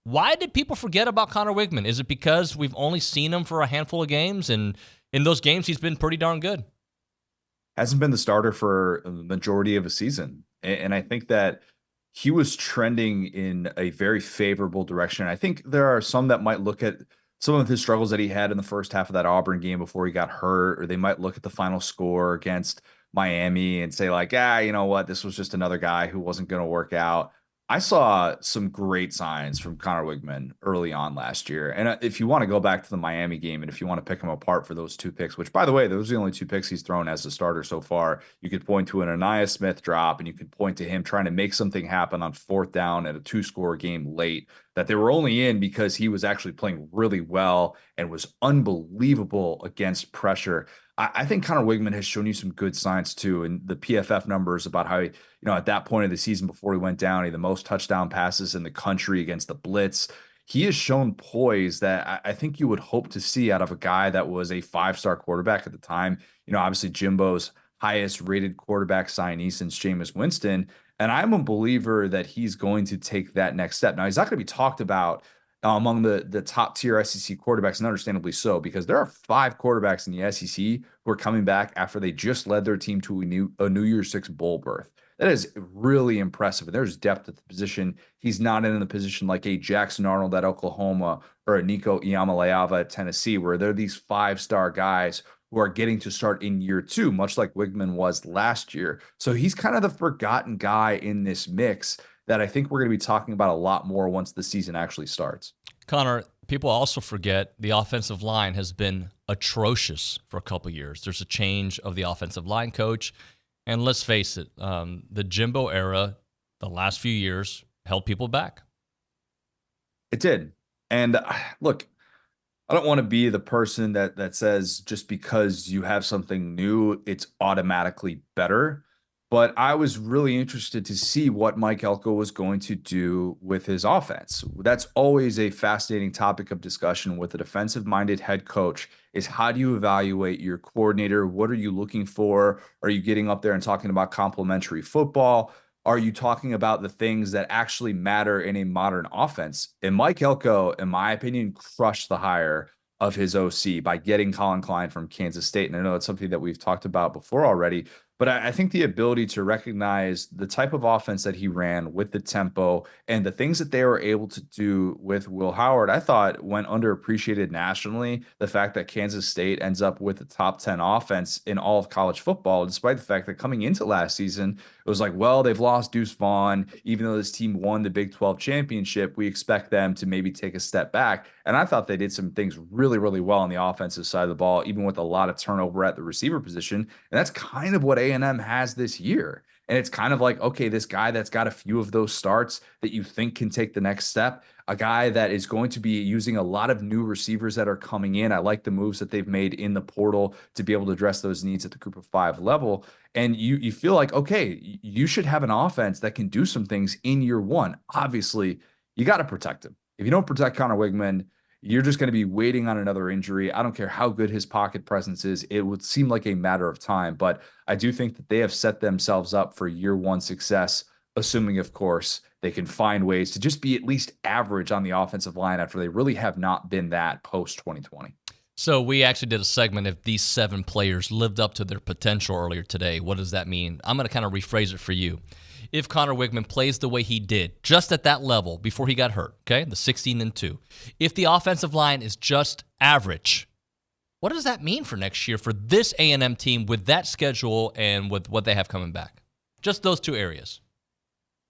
why did people forget about Connor Wigman? Is it because we've only seen him for a handful of games, and in those games he's been pretty darn good? Hasn't been the starter for the majority of a season. And I think that he was trending in a very favorable direction. I think there are some that might look at some of his struggles that he had in the first half of that Auburn game before he got hurt, or they might look at the final score against Miami and say like, you know what, this was just another guy who wasn't going to work out. I saw some great signs from Connor Wigman early on last year. And if you want to go back to the Miami game, and if you want to pick him apart for those 2 picks, which, by the way, those are the only 2 picks he's thrown as a starter so far. You could point to an Anaya Smith drop, and you could point to him trying to make something happen on 4th down at a 2-score game late that they were only in because he was actually playing really well and was unbelievable against pressure. I think Connor Wigman has shown you some good signs too. And the PFF numbers about how, at that point of the season before he went down, he had the most touchdown passes in the country against the blitz. He has shown poise that I think you would hope to see out of a guy that was a 5-star quarterback at the time. Obviously Jimbo's highest rated quarterback signee since Jameis Winston. And I'm a believer that he's going to take that next step. Now, he's not going to be talked about among the top tier SEC quarterbacks, and understandably so, because there are 5 quarterbacks in the SEC who are coming back after they just led their team to a New Year's Six bowl berth. That is really impressive. And there's depth at the position. He's not in the position like a Jackson Arnold at Oklahoma or a Nico Iamaleava at Tennessee, where they're these 5-star guys who are getting to start in year 2, much like Wigman was last year. So he's kind of the forgotten guy in this mix that I think we're going to be talking about a lot more once the season actually starts. Connor, people also forget the offensive line has been atrocious for a couple of years. There's a change of the offensive line coach. And let's face it, the Jimbo era, the last few years, held people back. It did. And look, I don't want to be the person that says just because you have something new, it's automatically better. But I was really interested to see what Mike Elko was going to do with his offense. That's always a fascinating topic of discussion with a defensive-minded head coach is how do you evaluate your coordinator? What are you looking for? Are you getting up there and talking about complementary football? Are you talking about the things that actually matter in a modern offense? And Mike Elko, in my opinion, crushed the hire of his OC by getting Colin Klein from Kansas State. And I know it's something that we've talked about before already, but I think the ability to recognize the type of offense that he ran with the tempo and the things that they were able to do with Will Howard, I thought went underappreciated nationally. The fact that Kansas State ends up with the top 10 offense in all of college football, despite the fact that coming into last season, it was like, well, they've lost Deuce Vaughn. Even though this team won the Big 12 championship, we expect them to maybe take a step back. And I thought they did some things really, really well on the offensive side of the ball, even with a lot of turnover at the receiver position. And that's kind of what A&M has this year. And it's kind of like, okay, this guy that's got a few of those starts that you think can take the next step, a guy that is going to be using a lot of new receivers that are coming in. I like the moves that they've made in the portal to be able to address those needs at the group of 5 level. And you feel like, okay, you should have an offense that can do some things in year 1. Obviously, you got to protect him. If you don't protect Connor Wigman, you're just going to be waiting on another injury. I don't care how good his pocket presence is. It would seem like a matter of time, but I do think that they have set themselves up for year 1 success, assuming, of course, they can find ways to just be at least average on the offensive line after they really have not been that post 2020. So we actually did a segment if these 7 players lived up to their potential earlier today. What does that mean? I'm going to kind of rephrase it for you. If Connor Wigman plays the way he did, just at that level before he got hurt, okay, the 16-2, if the offensive line is just average, what does that mean for next year for this A&M team with that schedule and with what they have coming back? Just those 2 areas.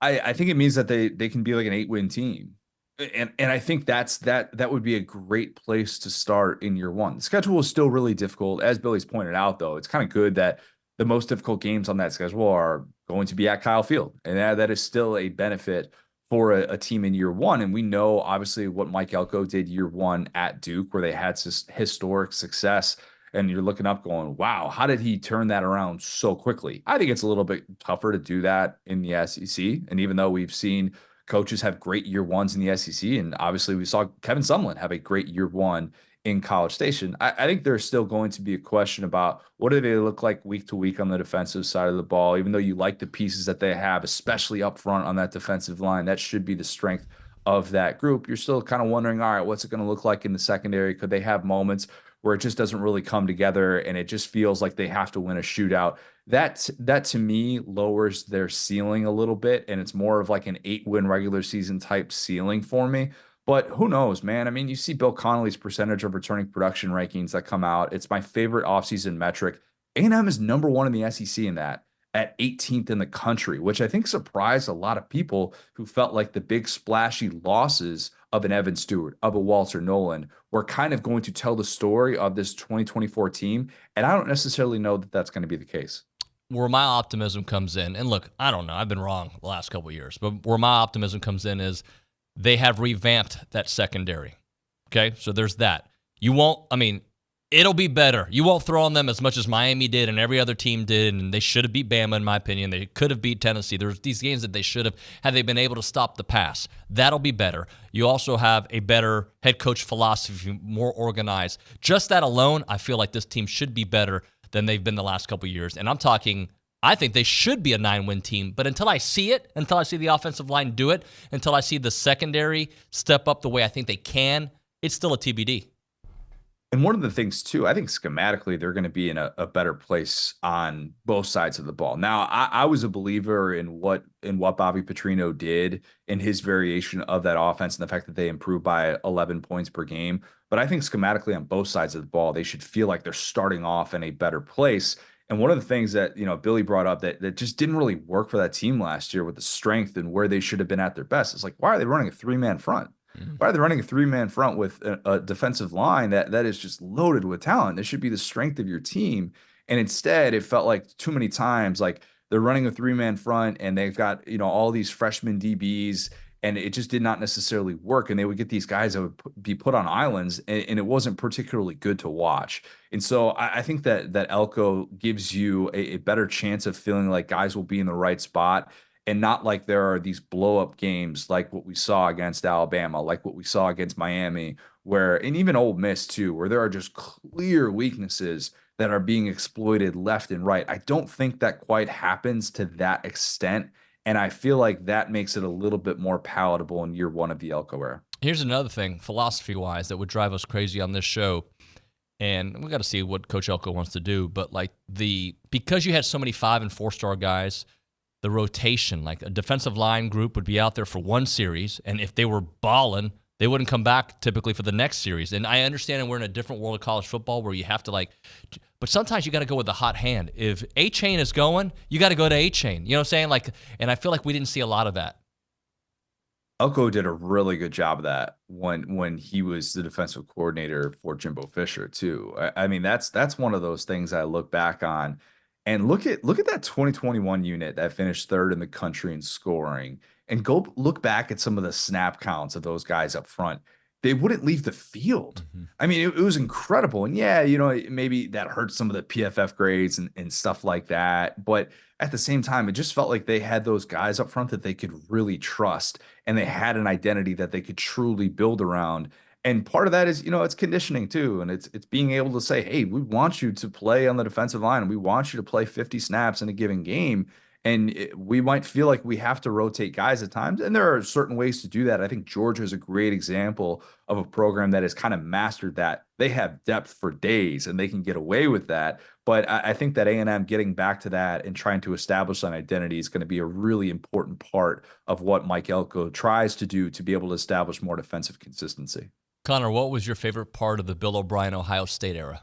I think it means that they can be like an 8-win team. And I think that would be a great place to start in year one. The schedule is still really difficult. As Billy's pointed out, though, it's kind of good that the most difficult games on that schedule are going to be at Kyle Field. And that is still a benefit for a team in year one. And we know, obviously, what Mike Elko did year one at Duke, where they had historic success. And you're looking up going, wow, how did he turn that around so quickly? I think it's a little bit tougher to do that in the SEC. And even though we've seen coaches have great year ones in the SEC, and obviously we saw Kevin Sumlin have a great year one in College Station, I think there's still going to be a question about what do they look like week to week on the defensive side of the ball. Even though you like the pieces that they have, especially up front on that defensive line, that should be the strength of that group. You're still kind of wondering, all right, what's it going to look like in the secondary? Could they have moments where it just doesn't really come together and it just feels like they have to win a shootout? That to me lowers their ceiling a little bit, and it's more of like an 8-win regular season type ceiling for me. But who knows, man? I mean, you see Bill Connolly's percentage of returning production rankings that come out. It's my favorite offseason metric. A&M is number 1 in the SEC in that, at 18th in the country, which I think surprised a lot of people who felt like the big splashy losses of an Evan Stewart, of a Walter Nolan, were kind of going to tell the story of this 2024 team. And I don't necessarily know that that's going to be the case. Where my optimism comes in, and look, I don't know, I've been wrong the last couple of years, but where my optimism comes in is they have revamped that secondary. Okay, so there's that. It'll be better. You won't throw on them as much as Miami did and every other team did, and they should have beat Bama, in my opinion. They could have beat Tennessee. There's these games that they should have, had they been able to stop the pass. That'll be better. You also have a better head coach philosophy, more organized. Just that alone, I feel like this team should be better than they've been the last couple of years. And I'm talking, I think they should be a 9-win team. But until I see it, until I see the offensive line do it, until I see the secondary step up the way I think they can, it's still a TBD. And one of the things, too, I think schematically they're going to be in a better place on both sides of the ball. Now, I was a believer in what Bobby Petrino did in his variation of that offense and the fact that they improved by 11 points per game. But I think schematically on both sides of the ball, they should feel like they're starting off in a better place. And one of the things that, Billy brought up that just didn't really work for that team last year with the strength and where they should have been at their best. It's like, why are they running a 3-man front? Why are they running a 3-man front with a defensive line that is just loaded with talent? This should be the strength of your team. And instead, it felt like too many times, like they're running a 3-man front and they've got, all these freshman DBs, and it just did not necessarily work. And they would get these guys that would be put on islands, and it wasn't particularly good to watch. And so I think that Elko gives you a better chance of feeling like guys will be in the right spot. And not like there are these blow-up games like what we saw against Alabama, like what we saw against Miami, and even Ole Miss too, where there are just clear weaknesses that are being exploited left and right. I don't think that quite happens to that extent, and I feel like that makes it a little bit more palatable in year one of the Elko era. Here's another thing, philosophy-wise, that would drive us crazy on this show, and we got to see what Coach Elko wants to do, but because you had so many 5- and 4-star guys, the rotation, like a defensive line group would be out there for one series, and if they were balling, they wouldn't come back typically for the next series. And I understand we're in a different world of college football where you have to but sometimes you got to go with the hot hand. If A-Chain is going, you got to go to A-Chain. You know what I'm saying? And I feel like we didn't see a lot of that. Elko did a really good job of that when he was the defensive coordinator for Jimbo Fisher too. I mean, that's one of those things I look back on. And look at that 2021 unit that finished 3rd in the country in scoring, and go look back at some of the snap counts of those guys up front. They wouldn't leave the field. Mm-hmm. I mean, it was incredible. And yeah, maybe that hurt some of the PFF grades and stuff like that. But at the same time, it just felt like they had those guys up front that they could really trust, and they had an identity that they could truly build around. And part of that is, it's conditioning too. And it's being able to say, hey, we want you to play on the defensive line, and we want you to play 50 snaps in a given game. And we might feel like we have to rotate guys at times. And there are certain ways to do that. I think Georgia is a great example of a program that has kind of mastered that. They have depth for days and they can get away with that. But I think that A&M getting back to that and trying to establish an identity is going to be a really important part of what Mike Elko tries to do to be able to establish more defensive consistency. Connor, what was your favorite part of the Bill O'Brien Ohio State era?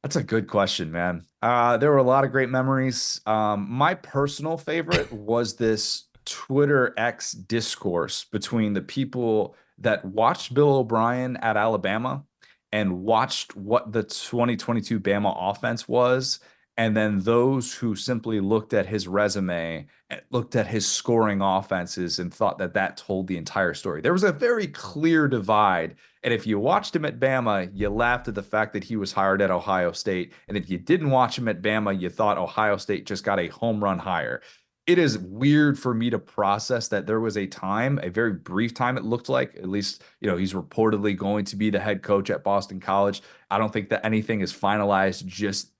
That's a good question, man. There were a lot of great memories. My personal favorite was this Twitter X discourse between the people that watched Bill O'Brien at Alabama and watched what the 2022 Bama offense was, and then those who simply looked at his resume, looked at his scoring offenses, and thought that that told the entire story. There was a very clear divide. And if you watched him at Bama, you laughed at the fact that he was hired at Ohio State. And if you didn't watch him at Bama, you thought Ohio State just got a home run hire. It is weird for me to process that there was a time, a very brief time it looked like, at least, he's reportedly going to be the head coach at Boston College. I don't think that anything is finalized just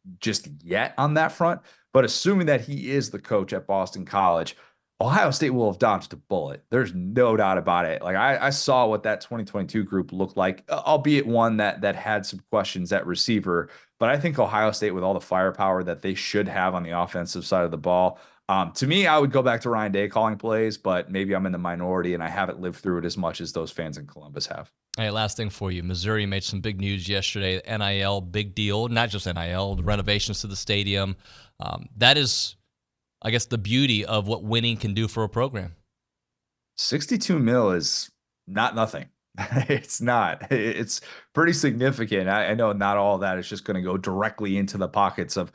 yet on that front. But assuming that he is the coach at Boston College, Ohio State will have dodged a bullet. There's no doubt about it. Like I saw what that 2022 group looked like, albeit one that had some questions at receiver. But I think Ohio State, with all the firepower that they should have on the offensive side of the ball, to me, I would go back to Ryan Day calling plays, but maybe I'm in the minority and I haven't lived through it as much as those fans in Columbus have. Hey, last thing for you. Missouri made some big news yesterday. NIL, big deal. Not just NIL, the renovations to the stadium. That is, I guess, the beauty of what winning can do for a program. 62 mil is not nothing. It's not. It's pretty significant. I know not all of that is just going to go directly into the pockets of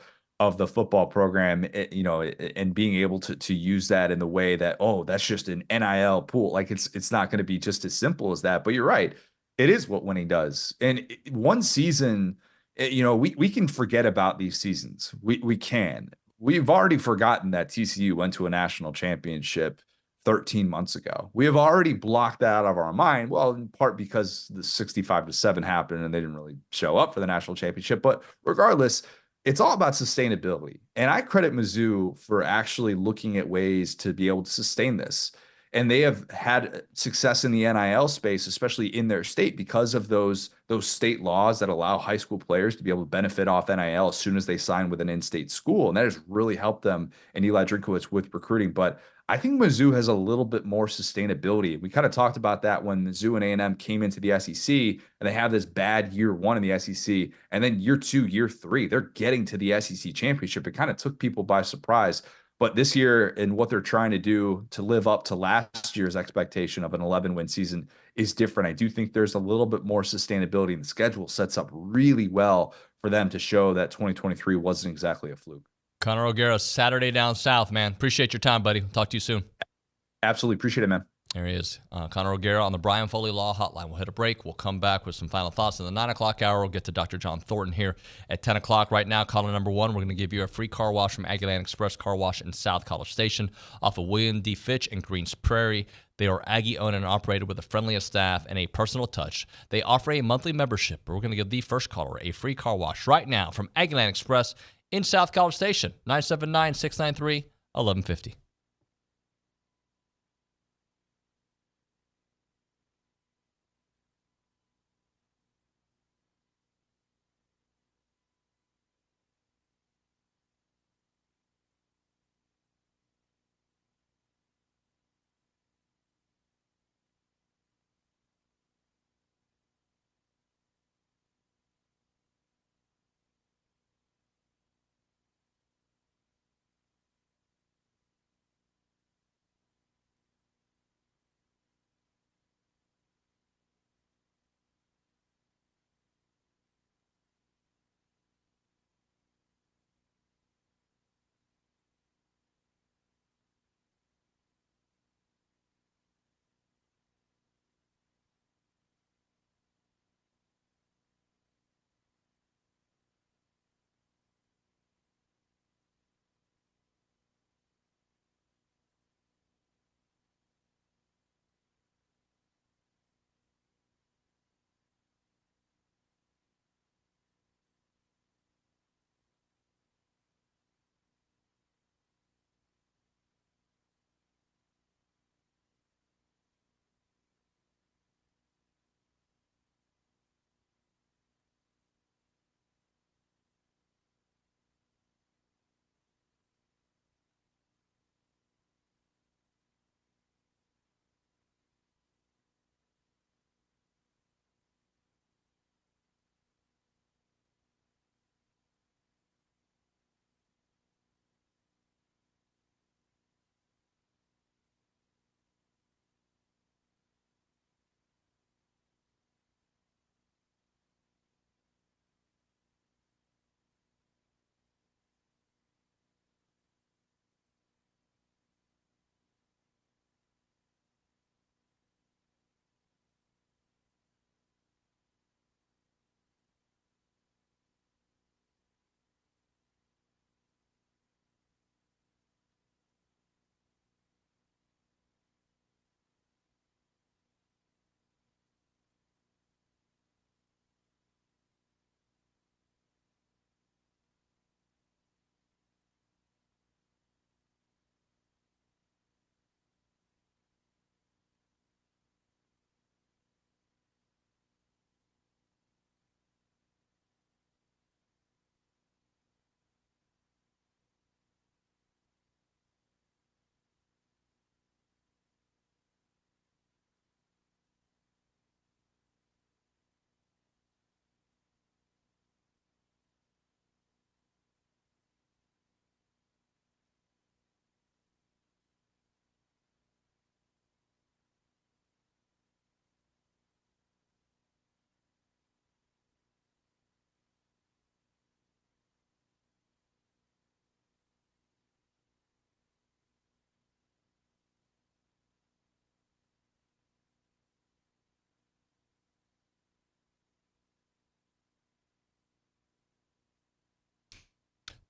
the football program, and being able to use that in the way that, oh, that's just an NIL pool. Like it's not going to be just as simple as that. But you're right. It is what winning does. And one season, we can forget about these seasons. We can. We've already forgotten that TCU went to a national championship 13 months ago. We have already blocked that out of our mind. Well, in part because the 65-7 happened and they didn't really show up for the national championship. But regardless, it's all about sustainability. And I credit Mizzou for actually looking at ways to be able to sustain this. And they have had success in the NIL space, especially in their state, because of those state laws that allow high school players to be able to benefit off NIL as soon as they sign with an in-state school. And that has really helped them and Eli Drinkowitz with recruiting. But I think Mizzou has a little bit more sustainability. We kind of talked about that when Mizzou and A&M came into the SEC, and they have this bad year one in the SEC, and then year two, year three, they're getting to the SEC championship. It kind of took people by surprise. But this year, and what they're trying to do to live up to last year's expectation of an 11-win season is different. I do think there's a little bit more sustainability, and the schedule sets up really well for them to show that 2023 wasn't exactly a fluke. Connor O'Gara, Saturday Down South, man. Appreciate your time, buddy. Talk to you soon. Absolutely. Appreciate it, man. There he is. Connor O'Gara on the Brian Foley Law Hotline. We'll hit a break. We'll come back with some final thoughts in the 9 o'clock hour. We'll get to Dr. John Thornton here at 10 o'clock. Right now, caller number one, we're going to give you a free car wash from Aggie Express Car Wash in South College Station off of William D. Fitch and Greens Prairie. They are Aggie-owned and operated with the friendliest staff and a personal touch. They offer a monthly membership, but we're going to give the first caller a free car wash right now from Aggie Express in South College Station, 979-693-1150.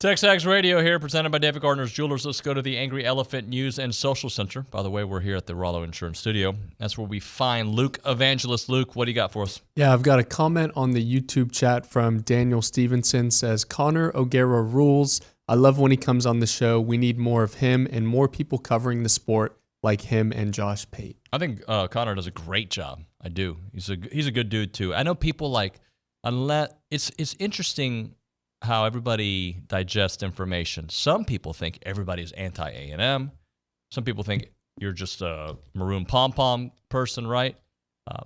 TexAgs Radio here, presented by David Gardner's Jewelers. Let's go to the Angry Elephant News and Social Center. By the way, we're here at the Rollo Insurance Studio. That's where we find Luke Evangelist. Luke, what do you got for us? Yeah, I've got a comment on the YouTube chat from Daniel Stevenson. Says, Connor O'Gara rules. I love when he comes on the show. We need more of him and more people covering the sport like him and Josh Pate. I think Connor does a great job. I do. He's a good dude, too. I know people it's interesting how everybody digests information. Some people think everybody's anti-A&M. Some people think you're just a maroon pom-pom person, right?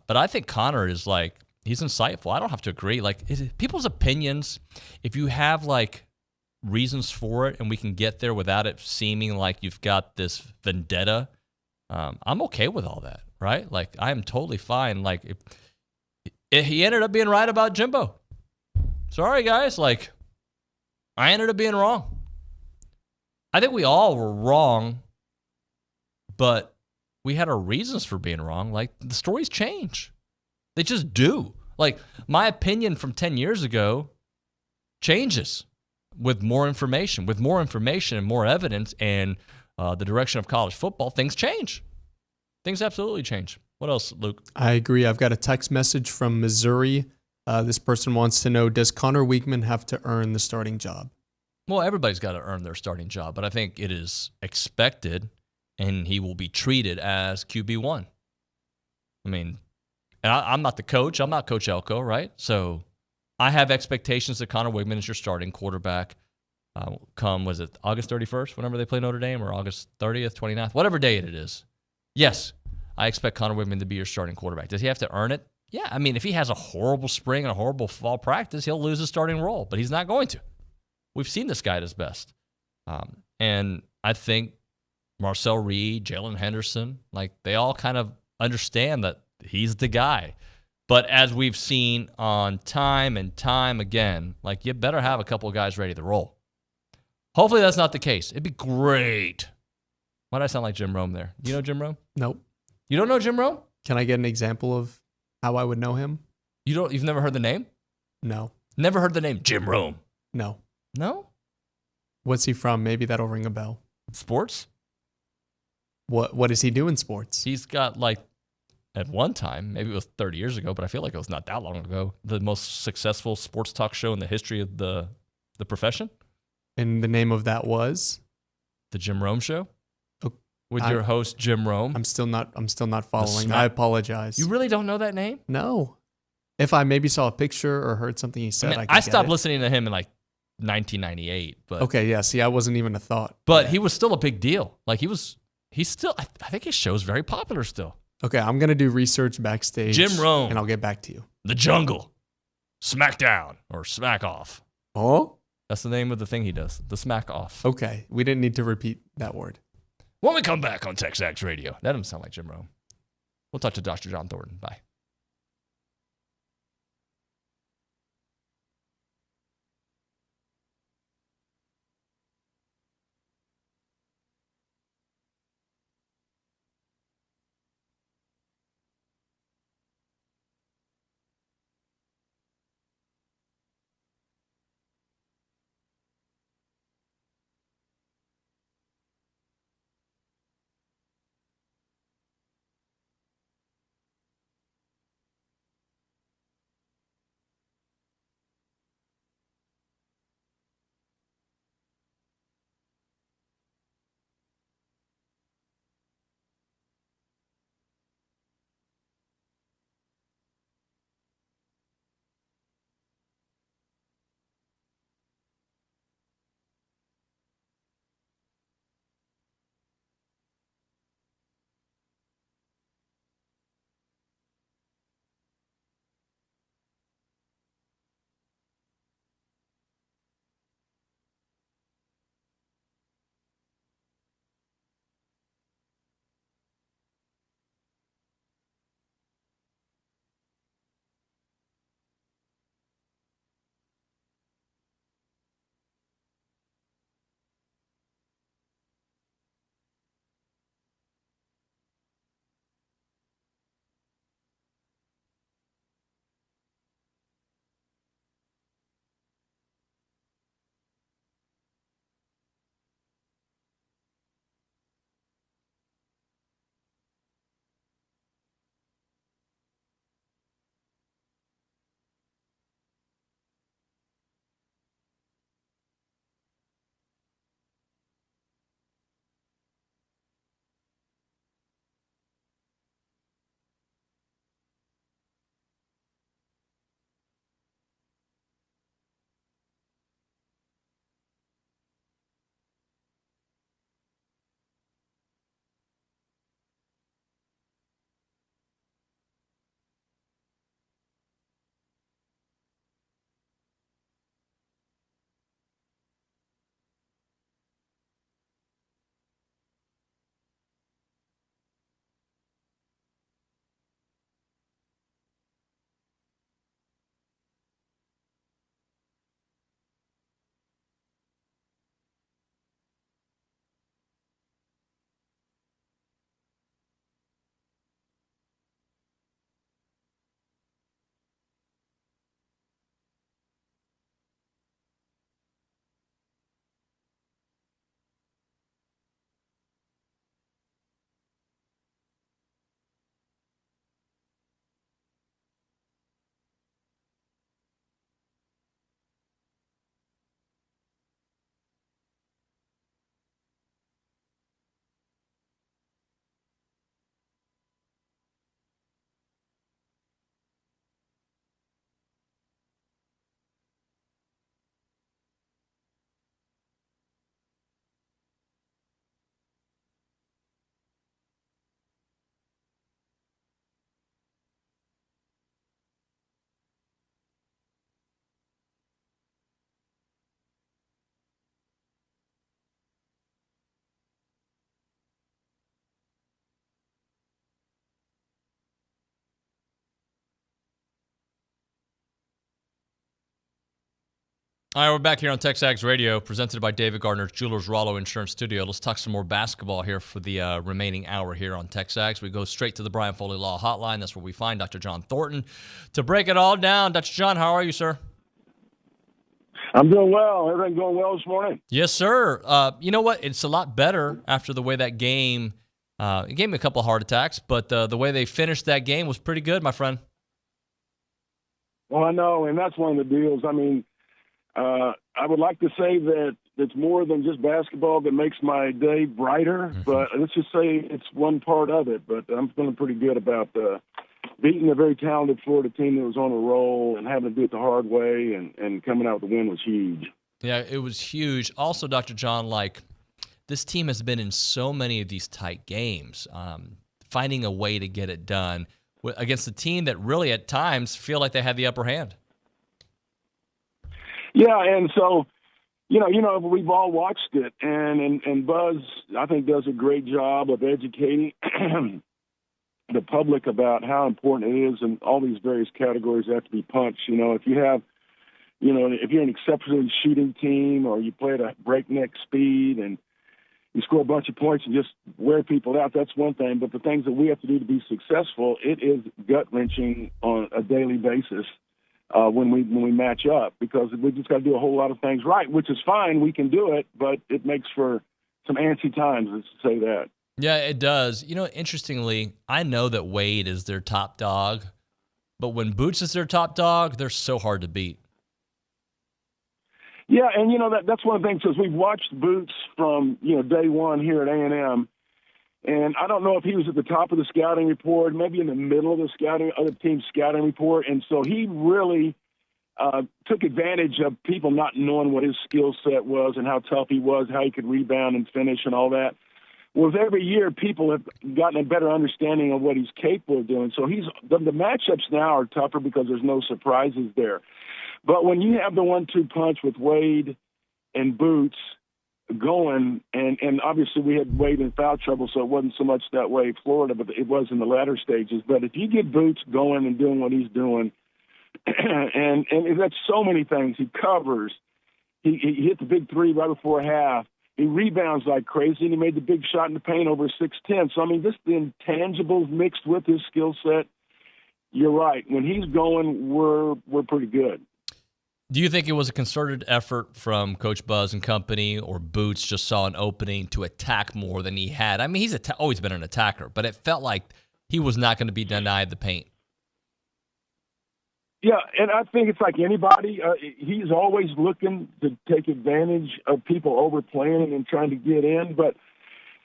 But I think Connor is he's insightful. I don't have to agree. People's opinions, if you have reasons for it and we can get there without it seeming like you've got this vendetta, I'm okay with all that, right? I am totally fine. If he ended up being right about Jimbo. Sorry, guys. I ended up being wrong. I think we all were wrong, but we had our reasons for being wrong. The stories change. They just do. My opinion from 10 years ago changes with more information. With more information and more evidence and the direction of college football, things change. Things absolutely change. What else, Luke? I agree. I've got a text message from Missouri. This person wants to know, does Connor Weigman have to earn the starting job? Well, everybody's got to earn their starting job, but I think it is expected, and he will be treated as QB1. I mean, and I'm not the coach. I'm not Coach Elko, right? So I have expectations that Connor Weigman is your starting quarterback was it August 31st, whenever they play Notre Dame, or August 30th, 29th, whatever day it is. Yes, I expect Connor Weigman to be your starting quarterback. Does he have to earn it? Yeah, I mean, if he has a horrible spring and a horrible fall practice, he'll lose his starting role, but he's not going to. We've seen this guy at his best. And I think Marcel Reed, Jalen Henderson, they all kind of understand that he's the guy. But as we've seen on time and time again, you better have a couple of guys ready to roll. Hopefully that's not the case. It'd be great. Why did I sound like Jim Rome there? You know Jim Rome? Nope. You don't know Jim Rome? Can I get an example of how I would know him? You've never heard the name? No. Never heard the name Jim Rome? No. No? What's he from? Maybe that'll ring a bell. Sports? What does he do in sports? He's got at one time, maybe it was 30 years ago, but I feel like it was not that long ago, the most successful sports talk show in the history of the profession. And the name of that was? The Jim Rome Show. Oh, with your host Jim Rome. I'm still not following. I apologize. You really don't know that name? No. If I maybe saw a picture or heard something he said, I stopped listening to him in 1998. But okay, yeah. See, I wasn't even a thought. But he was still a big deal. He's still. I think his show's very popular still. Okay, I'm gonna do research backstage. Jim Rome, and I'll get back to you. The Jungle, Smackdown or Smack Off. Oh, that's the name of the thing he does. The Smack Off. Okay, we didn't need to repeat that word. When we come back on TexAgs Radio, that doesn't sound like Jim Rome. We'll talk to Dr. John Thornton. Bye. All right, we're back here on TexAgs Radio, presented by David Gardner's Jewelers Rollo Insurance Studio. Let's talk some more basketball here for the remaining hour here on TexAgs. We go straight to the Brian Foley Law Hotline. That's where we find Dr. John Thornton to break it all down. Dr. John, how are you, sir? I'm doing well. Everything going well this morning? Yes, sir. You know what? It's a lot better after the way that game it gave me a couple of heart attacks, but the way they finished that game was pretty good, my friend. Well, I know, and that's one of the deals. I mean, I would like to say that it's more than just basketball that makes my day brighter, but let's just say it's one part of it. But I'm feeling pretty good about beating a very talented Florida team that was on a roll and having to do it the hard way, and coming out with the win was huge. Yeah, it was huge. Also, Dr. John, this team has been in so many of these tight games, finding a way to get it done against a team that really at times feel like they had the upper hand. Yeah, and so, we've all watched it, and Buzz, I think, does a great job of educating the public about how important it is, and all these various categories have to be punched. If you have, if you're an exceptionally shooting team, or you play at a breakneck speed and you score a bunch of points and just wear people out, that's one thing. But the things that we have to do to be successful, it is gut-wrenching on a daily basis. When we match up, because we just got to do a whole lot of things right, which is fine. We can do it, but it makes for some antsy times, let's say that. Yeah, it does. Interestingly, I know that Wade is their top dog, but when Boots is their top dog, they're so hard to beat. Yeah, and that's one of the things, because we've watched Boots from day one here at A&M. And I don't know if he was at the top of the scouting report, maybe in the middle of the other team's scouting report. And so he really took advantage of people not knowing what his skill set was and how tough he was, how he could rebound and finish and all that. Well, every year people have gotten a better understanding of what he's capable of doing. So the matchups now are tougher because there's no surprises there. But when you have the 1-2 punch with Wade and Boots going, and obviously we had Wade in foul trouble, so it wasn't so much that way in Florida, but it was in the latter stages. But if you get Boots going and doing what he's doing, and that's so many things. He covers, he hit the big three right before half, he rebounds like crazy, and he made the big shot in the paint over 6'10". So, I mean, just the intangibles mixed with his skill set, you're right. When he's going, we're pretty good. Do you think it was a concerted effort from Coach Buzz and company, or Boots just saw an opening to attack more than he had? I mean, he's always been an attacker, but it felt like he was not going to be denied the paint. Yeah, and I think it's like anybody. He's always looking to take advantage of people overplaying and trying to get in. But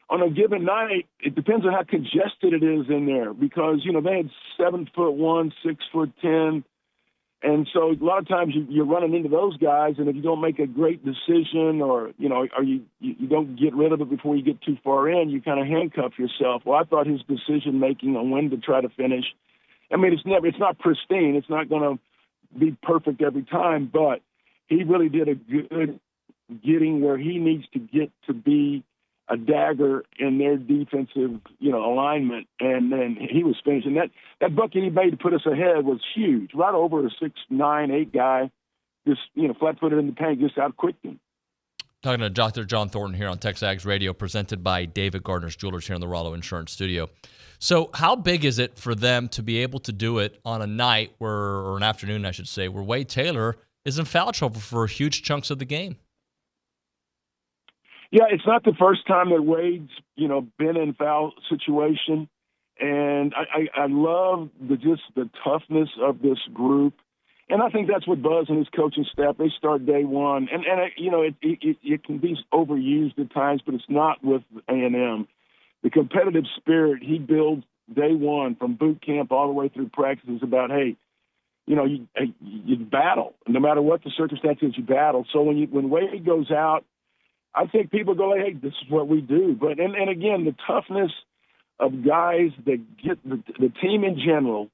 on a given night, it depends on how congested it is in there, because, they had 7'1", 6'10", and so a lot of times you're running into those guys, and if you don't make a great decision, or you don't get rid of it before you get too far in, you kind of handcuff yourself. Well, I thought his decision making on when to try to finish, I mean, it's not pristine, it's not going to be perfect every time, but he really did a good getting where he needs to get to be a dagger in their defensive, alignment, and then he was finishing. That bucket he made to put us ahead was huge, right over a 6'9", 8 guy, just flat-footed in the paint, just out-quicked him. Talking to Dr. John Thornton here on TexAgs Radio, presented by David Gardner's Jewelers here in the Rollo Insurance Studio. So how big is it for them to be able to do it on a night or an afternoon, I should say, where Wade Taylor is in foul trouble for huge chunks of the game? Yeah, it's not the first time that Wade's, been in foul situation. And I love the toughness of this group. And I think that's what Buzz and his coaching staff, they start day one. And it can be overused at times, but it's not with A&M. The competitive spirit he builds day one from boot camp all the way through practice is about, hey, you battle. No matter what the circumstances, you battle. So when Wade goes out, I think people go, hey, this is what we do. But and again, the toughness of guys that get the team in general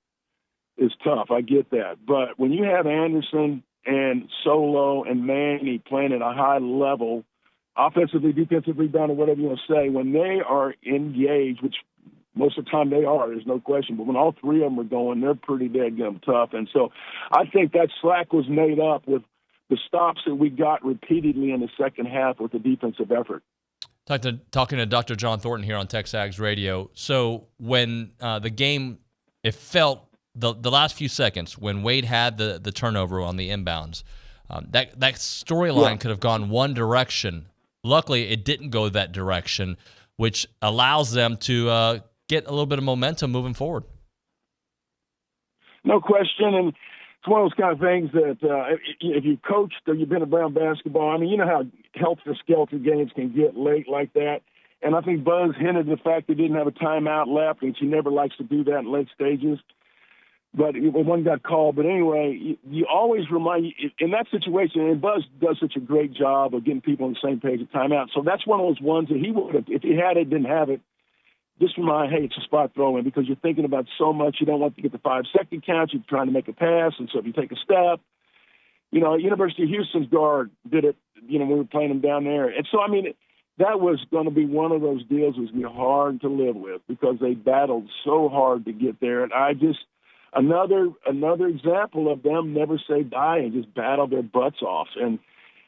is tough. I get that. But when you have Anderson and Solo and Manny playing at a high level, offensively, defensively, down or whatever you want to say, when they are engaged, which most of the time they are, there's no question. But when all three of them are going, they're pretty dead tough. And so I think that slack was made up with the stops that we got repeatedly in the second half with the defensive effort. Talking to Dr. John Thornton here on TexAgs Radio. So when the game, it felt the last few seconds when Wade had the turnover on the inbounds, that storyline could have gone one direction. Luckily, it didn't go that direction, which allows them to get a little bit of momentum moving forward. No question, and it's one of those kind of things that if you coached or you've been around basketball, I mean, you know how helter-skelter games can get late like that. And I think Buzz hinted at the fact they didn't have a timeout left, which he never likes to do that in late stages. But one got called. But anyway, you always remind in that situation, and Buzz does such a great job of getting people on the same page of timeout. So that's one of those ones that he would have, if he had it, didn't have it, just remind, hey, it's a spot throw in, because you're thinking about so much. You don't want to get the 5-second count. You're trying to make a pass. And so if you take a step, you know, University of Houston's guard did it, you know, when we were playing them down there. And so, I mean, that was going to be one of those deals that was going to be hard to live with, because they battled so hard to get there. And I just, another example of them never say die and just battle their butts off. And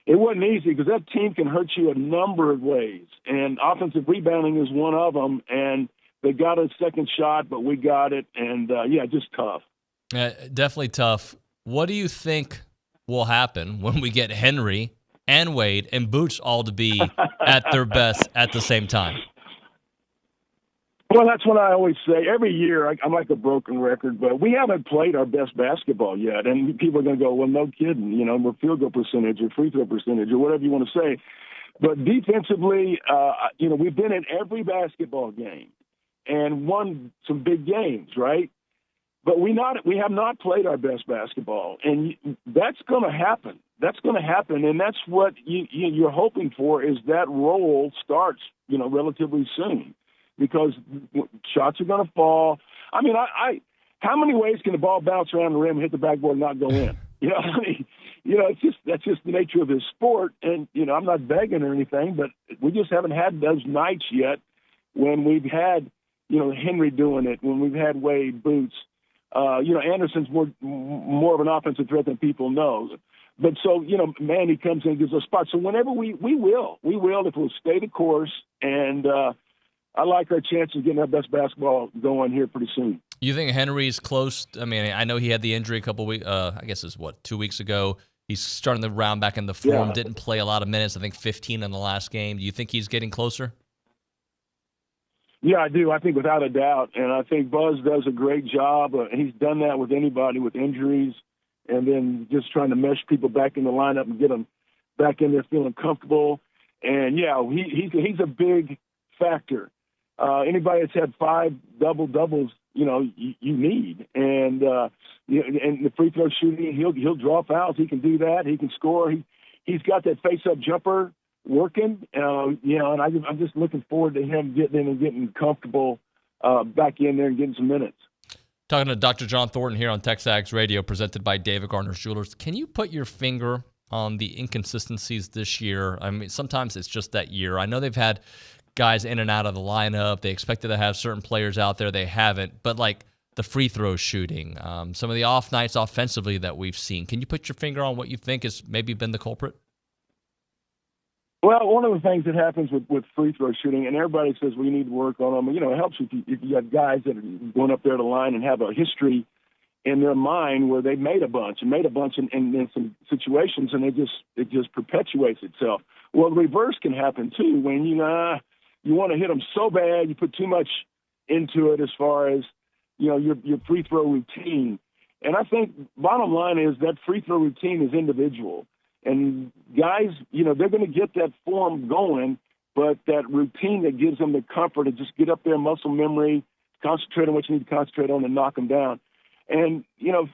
it wasn't easy, because that team can hurt you a number of ways. And offensive rebounding is one of them. And they got a second shot, but we got it. And, just tough. Definitely tough. What do you think will happen when we get Henry and Wade and Boots all to be at their best at the same time? Well, that's what I always say. Every year, I'm like a broken record, but we haven't played our best basketball yet. And people are going to go, well, no kidding, you know, we're field goal percentage or free throw percentage or whatever you want to say. But defensively, we've been in every basketball game and won some big games, right? But we have not played our best basketball, and that's going to happen. That's going to happen, and that's what you're hoping for, is that roll starts, you know, relatively soon, because shots are going to fall. I mean, how many ways can the ball bounce around the rim, hit the backboard, and not go in? You know, I mean, you know, that's just the nature of this sport. And you know, I'm not begging or anything, but we just haven't had those nights yet when we've had, you know, Henry doing it, when we've had Wade, Boots. Anderson's more of an offensive threat than people know. But so, you know, Manny comes in and gives us spots. So whenever we will if we'll stay the course. And I like our chances of getting our best basketball going here pretty soon. You think Henry's close? I mean, I know he had the injury a couple weeks, I guess it's 2 weeks ago. He's starting the round back in the form, didn't play a lot of minutes, I think 15 in the last game. Do you think he's getting closer? Yeah, I do. I think without a doubt. And I think Buzz does a great job. He's done that with anybody with injuries, and then just trying to mesh people back in the lineup and get them back in there feeling comfortable. And, yeah, he's a big factor. Anybody that's had 5 double-doubles, you know, you need. And and the free throw shooting, he'll draw fouls. He can do that. He can score. He's got that face-up jumper working, and I'm just looking forward to him getting in and getting comfortable back in there and getting some minutes. Talking to Dr. John Thornton here on TexAgs Radio, presented by David Gardner Jewelers. Can you put your finger on the inconsistencies this year? I mean, sometimes it's just that year. I know they've had guys in and out of the lineup. They expected to have certain players out there. They haven't. But like the free throw shooting, some of the off nights offensively that we've seen. Can you put your finger on what you think has maybe been the culprit? Well, one of the things that happens with free throw shooting, and everybody says we need to work on them. You know, it helps if you have guys that are going up there to the line and have a history in their mind where they made a bunch in some situations, and it just perpetuates itself. Well, the reverse can happen too, when you want to hit them so bad, you put too much into it as far as, you know, your free throw routine. And I think bottom line is that free throw routine is individual. And guys, you know, they're going to get that form going, but that routine that gives them the comfort to just get up there, muscle memory, concentrate on what you need to concentrate on, and knock them down. And, you know,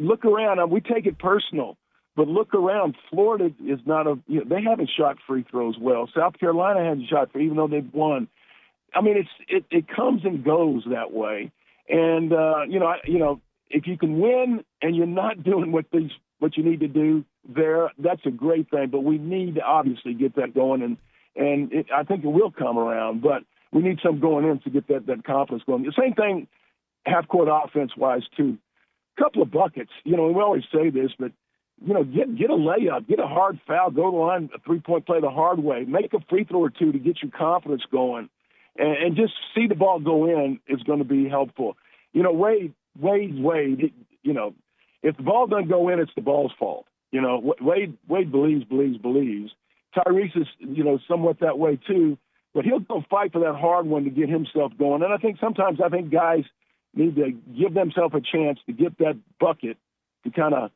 look around. We take it personal, but look around. Florida is not they haven't shot free throws well. South Carolina hasn't shot free, even though they've won. I mean, it comes and goes that way. And, if you can win and you're not doing what you need to do there, that's a great thing. But we need to obviously get that going, and I think it will come around. But we need some going in to get that confidence going. The same thing half-court offense-wise, too. A couple of buckets. You know, we always say this, but get a layup, get a hard foul, go to the line, a three-point play the hard way, make a free throw or two to get your confidence going, and just see the ball go in is going to be helpful. Wade, if the ball doesn't go in, it's the ball's fault. Wade believes. Tyrese is, somewhat that way too, but he'll go fight for that hard one to get himself going. And I think sometimes guys need to give themselves a chance to get that bucket to kind of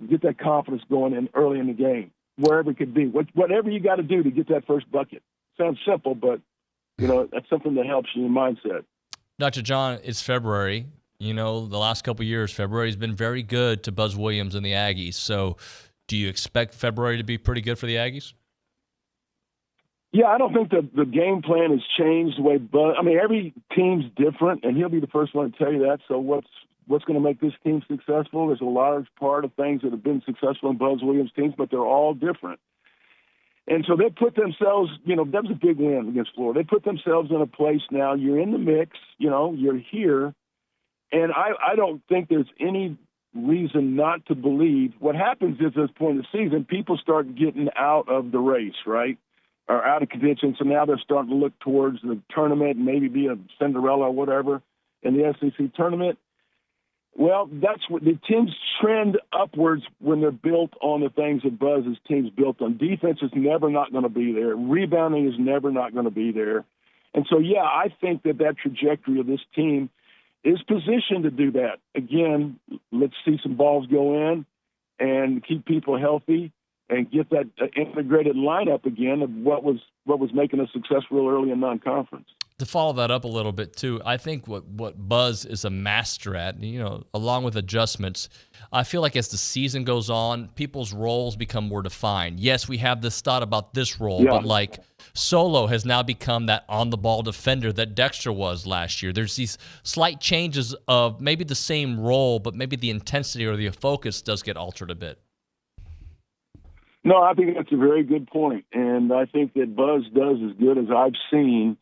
get that confidence going in early in the game, wherever it could be. Whatever you got to do to get that first bucket. Sounds simple, but, that's something that helps you in mindset. Dr. John, it's February. The last couple of years, February has been very good to Buzz Williams and the Aggies. So do you expect February to be pretty good for the Aggies? Yeah, I don't think the game plan has changed the way Buzz – every team's different, and he'll be the first one to tell you that. So what's going to make this team successful? There's a large part of things that have been successful in Buzz Williams' teams, but they're all different. And so they put themselves – that was a big win against Florida. They put themselves in a place now. You're in the mix. You're here. And I don't think there's any reason not to believe. What happens is at this point in the season, people start getting out of the race, right, or out of contention. So now they're starting to look towards the tournament and maybe be a Cinderella or whatever in the SEC tournament. Well, that's what the teams trend upwards when they're built on the things that Buzz's team's built on. Defense is never not going to be there. Rebounding is never not going to be there. And so, yeah, I think that trajectory of this team is positioned to do that. Again, let's see some balls go in and keep people healthy and get that integrated lineup again of what was making us successful early in non-conference. To follow that up a little bit, too, I think what Buzz is a master at, along with adjustments, I feel like as the season goes on, people's roles become more defined. Yes, we have this thought about this role, but like Solo has now become that on-the-ball defender that Dexter was last year. There's these slight changes of maybe the same role, but maybe the intensity or the focus does get altered a bit. No, I think that's a very good point, and I think that Buzz does as good as I've seen.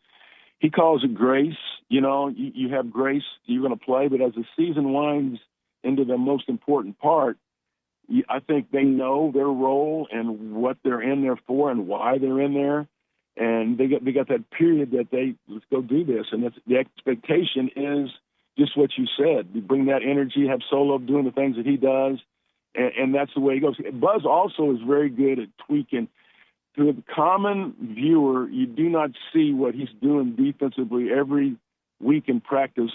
He calls it grace. You have grace, you're going to play, but as the season winds into the most important part, I think they know their role and what they're in there for and why they're in there. And they got that period that let's go do this. And the expectation is just what you said. You bring that energy, have Solo doing the things that he does, and that's the way he goes. Buzz also is very good at tweaking. To the common viewer, you do not see what he's doing defensively every week in practice.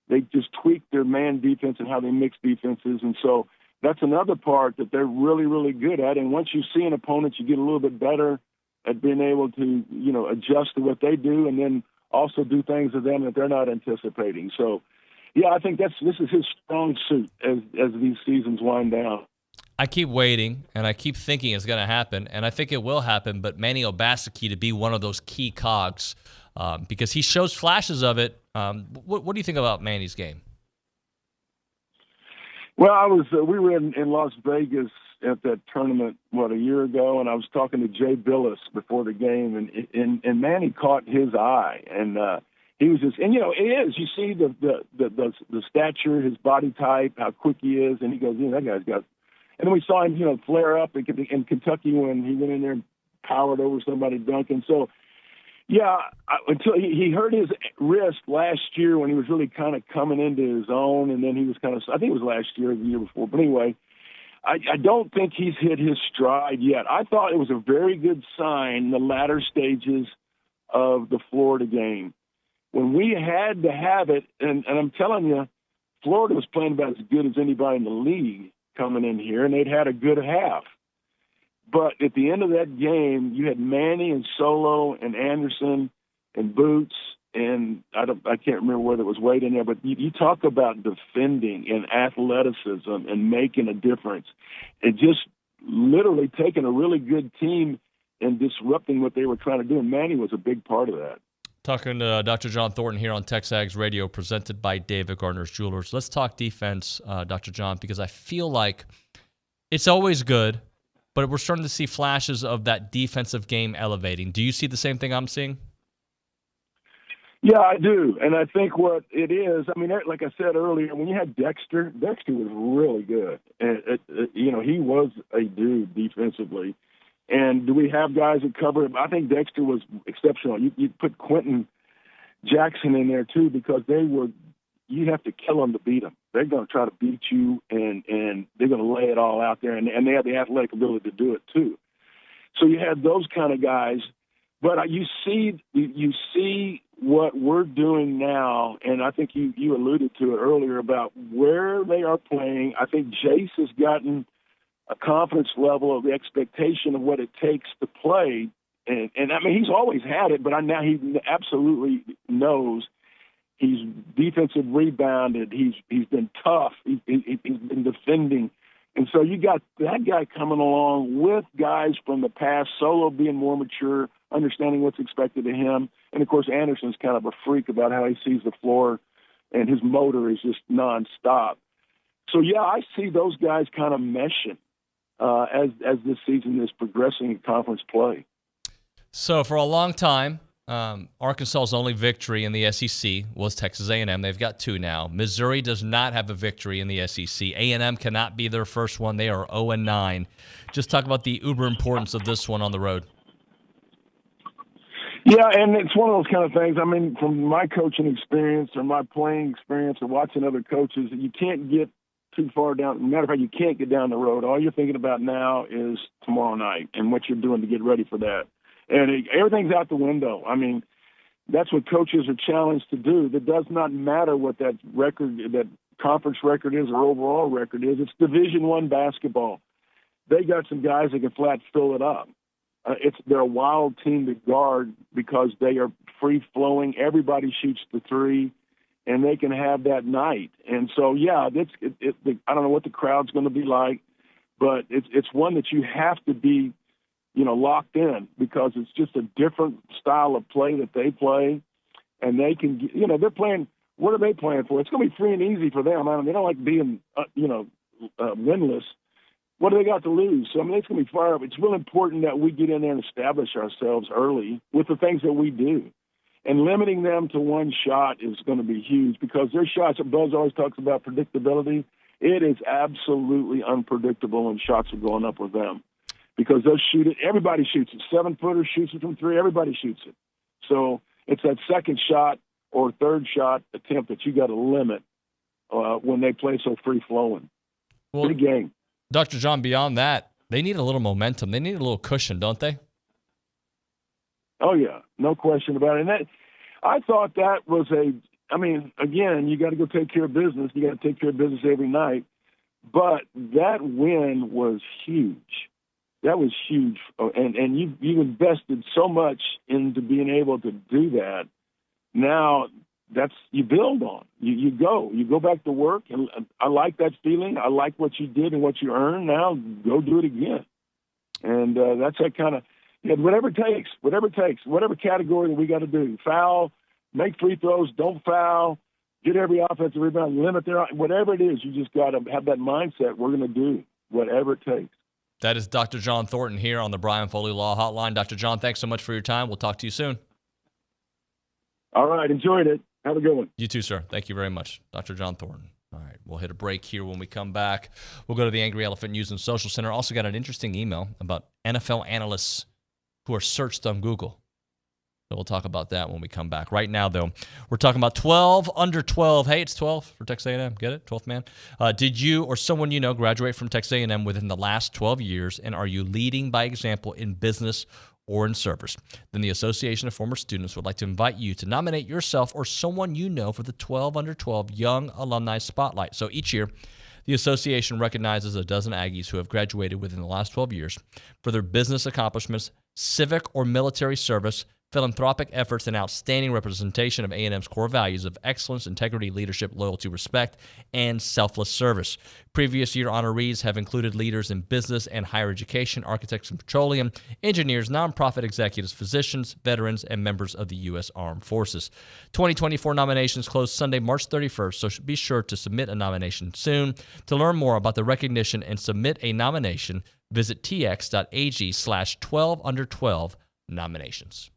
They just tweak their man defense and how they mix defenses. And so that's another part that they're really, really good at. And once you see an opponent, you get a little bit better at being able to, adjust to what they do and then also do things to them that they're not anticipating. So, yeah, I think this is his strong suit as these seasons wind down. I keep waiting, and I keep thinking it's going to happen, and I think it will happen, but Manny Obaseki to be one of those key cogs because he shows flashes of it. What do you think about Manny's game? Well, we were in Las Vegas at that tournament, a year ago, and I was talking to Jay Billis before the game, and Manny caught his eye, and he was just, and it is, you see the stature, his body type, how quick he is, and he goes, that guy's got. And then we saw him, flare up in Kentucky when he went in there and powered over somebody dunking. So, yeah, until he hurt his wrist last year when he was really kind of coming into his own, and then he was kind of, I think it was last year or the year before. But anyway, I don't think he's hit his stride yet. I thought it was a very good sign in the latter stages of the Florida game. When we had to have it, and I'm telling you, Florida was playing about as good as anybody in the league coming in here, and they'd had a good half. But at the end of that game, you had Manny and Solo and Anderson and Boots, and I can't remember whether it was Wade in there, but you talk about defending and athleticism and making a difference and just literally taking a really good team and disrupting what they were trying to do, and Manny was a big part of that. Talking to Dr. John Thornton here on TexAgs Radio, presented by David Gardner's Jewelers. Let's talk defense, Dr. John, because I feel like it's always good, but we're starting to see flashes of that defensive game elevating. Do you see the same thing I'm seeing? Yeah, I do. And I think what it is, I mean, like I said earlier, when you had Dexter was really good. And, he was a dude defensively. And do we have guys that cover him? I think Dexter was exceptional. You put Quentin Jackson in there, too, because you have to kill them to beat them. They're going to try to beat you, and they're going to lay it all out there. And they have the athletic ability to do it, too. So you had those kind of guys. But you see what we're doing now, and I think you alluded to it earlier about where they are playing. I think Jace has gotten a confidence level of the expectation of what it takes to play. And I mean, he's always had it, but now he absolutely knows. He's defensive rebounded. He's been tough. He's been defending. And so you got that guy coming along with guys from the past, Solo being more mature, understanding what's expected of him. And, of course, Anderson's kind of a freak about how he sees the floor, and his motor is just nonstop. So, yeah, I see those guys kind of meshing as this season is progressing in conference play. So for a long time, Arkansas's only victory in the SEC was Texas A&M. They've got 2 now. Missouri does not have a victory in the SEC. A&M cannot be their first one. They are 0-9. Just talk about the uber importance of this one on the road. Yeah, and it's one of those kind of things. I mean, from my coaching experience or my playing experience or watching other coaches, you can't get too far down. Matter of fact, you can't get down the road. All you're thinking about now is tomorrow night and what you're doing to get ready for that. And everything's out the window. I mean, that's what coaches are challenged to do. It does not matter what that record, that conference record is or overall record is. It's Division I basketball. They got some guys that can flat fill it up. They're a wild team to guard because they are free-flowing. Everybody shoots the three, and they can have that night. And so, yeah, I don't know what the crowd's going to be like, but it's one that you have to be, locked in because it's just a different style of play that they play. And they can, they're playing – what are they playing for? It's going to be free and easy for them. I mean, they don't like being, winless. What do they got to lose? So, I mean, it's going to be fire up. It's really important that we get in there and establish ourselves early with the things that we do. And limiting them to one shot is going to be huge because their shots, Buzz always talks about predictability. It is absolutely unpredictable when shots are going up with them because they'll shoot it. Everybody shoots it. 7-footer shoots it from 3. Everybody shoots it. So it's that second shot or third shot attempt that you got to limit when they play so free-flowing. Well, good game. Dr. John, beyond that, they need a little momentum. They need a little cushion, don't they? Oh, yeah. No question about it. And I thought that was again, you got to go take care of business. You got to take care of business every night. But that win was huge. That was huge. And you invested so much into being able to do that. Now, you build on. You go back to work, and I like that feeling. I like what you did and what you earned. Now go do it again, and that's that kind of whatever it takes, whatever category that we got to do. Foul, make free throws, don't foul, get every offensive rebound, limit their whatever it is. You just got to have that mindset. We're going to do whatever it takes. That is Dr. John Thornton here on the Brian Foley Law Hotline. Dr. John, thanks so much for your time. We'll talk to you soon. All right, enjoyed it. Have a good one. You too, sir. Thank you very much, Dr. John Thornton. All right, we'll hit a break here. When we come back, we'll go to the Angry Elephant News and Social Center. Also got an interesting email about NFL analysts who are searched on Google. So we'll talk about that when we come back. Right now, though, we're talking about 12 under 12. Hey, it's 12 for Texas A&M. Get it? 12th man. Did you or someone you know graduate from Texas A&M within the last 12 years, and are you leading by example in business or in service? Then the Association of Former Students would like to invite you to nominate yourself or someone you know for the 12 under 12 Young Alumni Spotlight. So each year, the association recognizes a dozen Aggies who have graduated within the last 12 years for their business accomplishments, civic or military service, philanthropic efforts, and outstanding representation of A&M's core values of excellence, integrity, leadership, loyalty, respect, and selfless service. Previous year honorees have included leaders in business and higher education, architects and petroleum, engineers, nonprofit executives, physicians, veterans, and members of the U.S. Armed Forces. 2024 nominations close Sunday, March 31st, so be sure to submit a nomination soon. To learn more about the recognition and submit a nomination, visit tx.ag/12under12 nominations.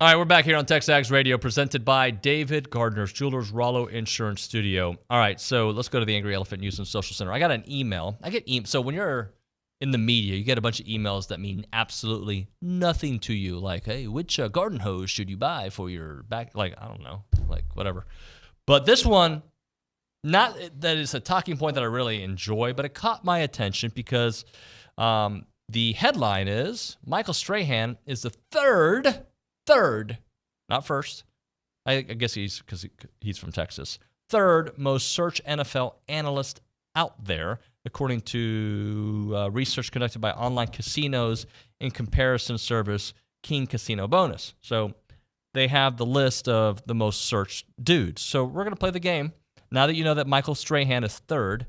All right, we're back here on TexAgs Radio, presented by David Gardner's Jewelers Rollo Insurance Studio. All right, so let's go to the Angry Elephant News and Social Center. I got an email. So when you're in the media, you get a bunch of emails that mean absolutely nothing to you, like, hey, which garden hose should you buy for your back? Like, I don't know, like whatever. But this one, not that it's a talking point that I really enjoy, but it caught my attention because the headline is Michael Strahan is the third, not first. I guess because he's from Texas. Third most searched NFL analyst out there, according to research conducted by online casinos in comparison service King Casino Bonus. So they have the list of the most searched dudes. So we're going to play the game. Now that you know that Michael Strahan is third,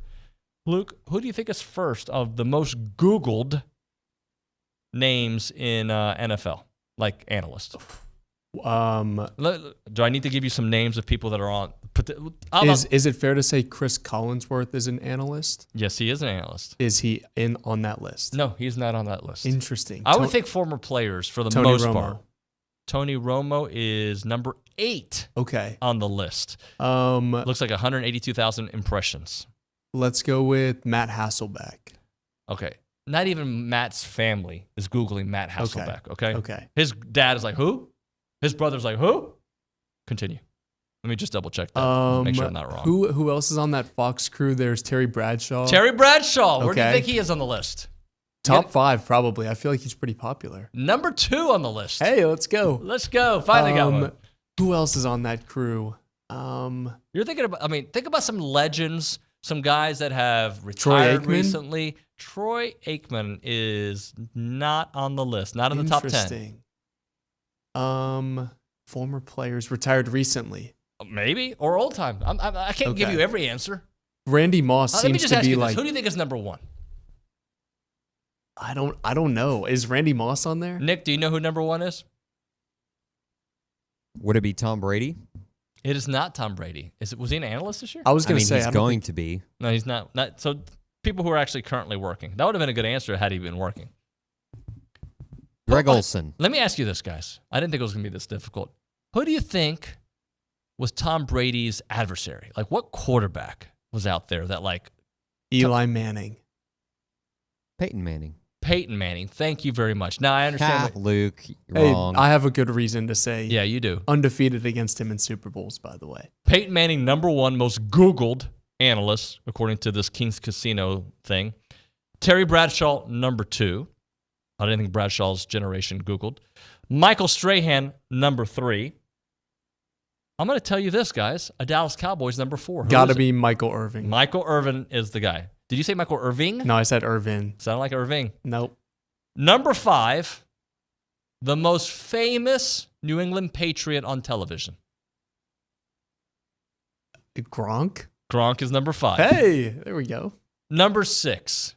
Luke, who do you think is first of the most Googled names in NFL? Like analyst. Do I need to give you some names of people that are on? Is it fair to say Chris Collinsworth is an analyst? Yes, he is an analyst. Is he on that list? No, he's not on that list. Interesting. I would think former players for the Tony most Romo. part. Tony Romo is number 8. Okay. On the list. Looks like 182,000 impressions. Let's go with Matt Hasselbeck. Okay. Not even Matt's family is Googling Matt Hasselbeck, okay? Okay. His dad is like, who? His brother's like, who? Continue. Let me just double check that. Make sure I'm not wrong. Who else is on that Fox crew? There's Terry Bradshaw. Terry Bradshaw. Where do you think he is on the list? Top 5, probably. I feel like he's pretty popular. Number 2 on the list. Hey, let's go. Let's go. Finally got one. Who else is on that crew? You're thinking about, think about some legends, some guys that have retired recently. Troy Aikman is not on the list, not in the top 10. Interesting. Former players retired recently. Maybe, or old time. I can't give you every answer. Randy Moss Let me seems just to ask be you this. like. Who do you think is number 1? I don't know. Is Randy Moss on there? Nick, do you know who number 1 is? Would it be Tom Brady? It is not Tom Brady. Was he an analyst this year? I was going to say he's going to be. No, he's not. So people who are actually currently working. That would have been a good answer had he been working. Greg Olson. Let me ask you this, guys. I didn't think it was going to be this difficult. Who do you think was Tom Brady's adversary? Like, what quarterback was out there that, like... Eli Manning. Peyton Manning. Peyton Manning. Thank you very much. Now, I understand... Luke, wrong. I have a good reason to say... Yeah, you do. Undefeated against him in Super Bowls, by the way. Peyton Manning, number 1 most Googled analyst, according to this King's Casino thing. Terry Bradshaw, number 2. I didn't think Bradshaw's generation Googled. Michael Strahan, number 3. I'm going to tell you this, guys. A Dallas Cowboys, number 4. Got to be Michael Irvin. Michael Irvin is the guy. Did you say Michael Irving? No, I said Irvin. Sound like Irving? Nope. Number 5, the most famous New England Patriot on television. Gronk? Gronk is number 5. Hey, there we go. Number 6,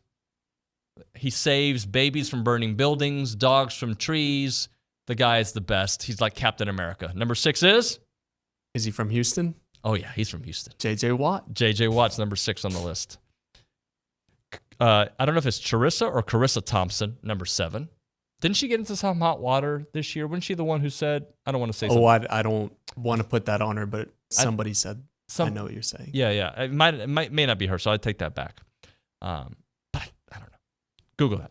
he saves babies from burning buildings, dogs from trees. The guy is the best. He's like Captain America. Number 6 is? Is he from Houston? Oh, yeah, he's from Houston. J.J. Watt. J.J. Watt's number 6 on the list. I don't know if it's Charissa or Carissa Thompson, number 7. Didn't she get into some hot water this year? Wasn't she the one who said, I don't want to say something? Oh, I don't want to put that on her, but somebody said, I know what you're saying. Yeah. It may not be her, so I'd take that back. But I don't know. Google that.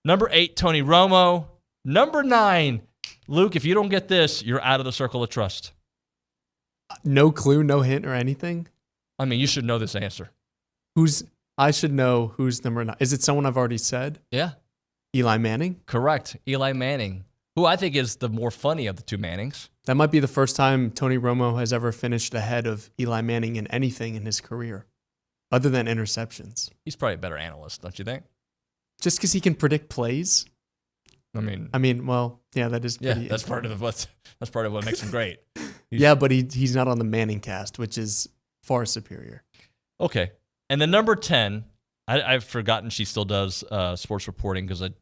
Number 8, Tony Romo. Number 9, Luke, if you don't get this, you're out of the circle of trust. No clue, no hint or anything? I mean, you should know this answer. I should know who's number 9. Is it someone I've already said? Yeah. Eli Manning? Correct. Eli Manning, who I think is the more funny of the two Mannings. That might be the first time Tony Romo has ever finished ahead of Eli Manning in anything in his career, other than interceptions. He's probably a better analyst, don't you think? Just because he can predict plays? I mean, well, yeah, that is pretty. Yeah, that's part of what makes him great. Yeah, but he's not on the Manning cast, which is far superior. Okay. And then number 10, I've forgotten she still does sports reporting because I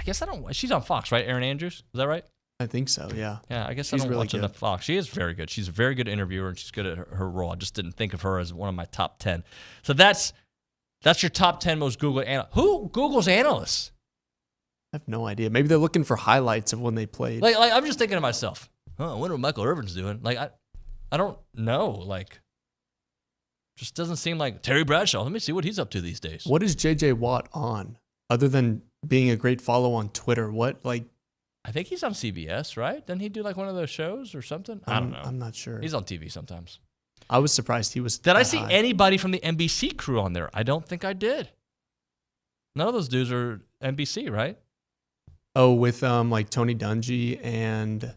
guess I don't. She's on Fox, right? Erin Andrews, is that right? I think so. Yeah. Yeah, I guess she's I don't really watch enough Fox. She is very good. She's a very good interviewer and she's good at her role. I just didn't think of her as one of my top 10. So that's your top 10 most Googled analysts. Who Googles analysts? I have no idea. Maybe they're looking for highlights of when they played. Like I'm just thinking to myself, I wonder what Michael Irvin's doing. Like, I don't know. Like, just doesn't seem like Terry Bradshaw. Let me see what he's up to these days. What is J.J. Watt on? Other than being a great follow on Twitter, what, like... I think he's on CBS, right? Didn't he do like one of those shows or something? I don't know. I'm not sure. He's on TV sometimes. I was surprised he was. Did I see anybody from the NBC crew on there? I don't think I did. None of those dudes are NBC, right? Oh, with like Tony Dungy and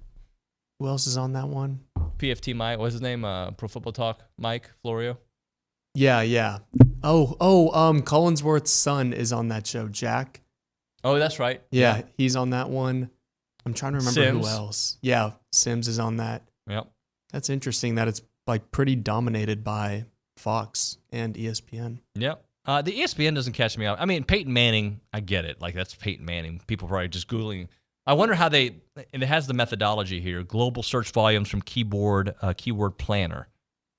who else is on that one? PFT Mike, what's his name? Pro Football Talk, Mike Florio. Yeah. Oh, Collinsworth's son is on that show, Jack. Oh, that's right. Yeah, he's on that one. I'm trying to remember Sims. who else. Yeah, Sims is on that. Yep. That's interesting that it's like pretty dominated by Fox and ESPN. Yep. The ESPN doesn't catch me out. I mean, Peyton Manning, I get it. Like, that's Peyton Manning. People probably just Googling. I wonder how and it has the methodology here, global search volumes from keyword planner.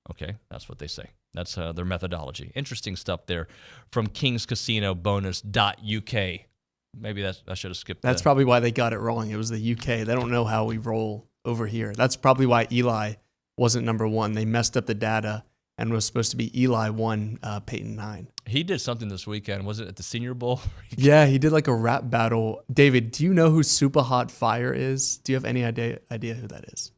Okay, that's what they say. That's their methodology. Interesting stuff there from kingscasino.bonus.uk. Maybe I should have skipped that. That's probably why they got it wrong. It was the UK. They don't know how we roll over here. That's probably why Eli wasn't number one. They messed up the data and was supposed to be Eli 1, Peyton 9. He did something this weekend. Was it at the Senior Bowl? Yeah, he did like a rap battle. David, do you know who Super Hot Fire is? Do you have any idea who that is?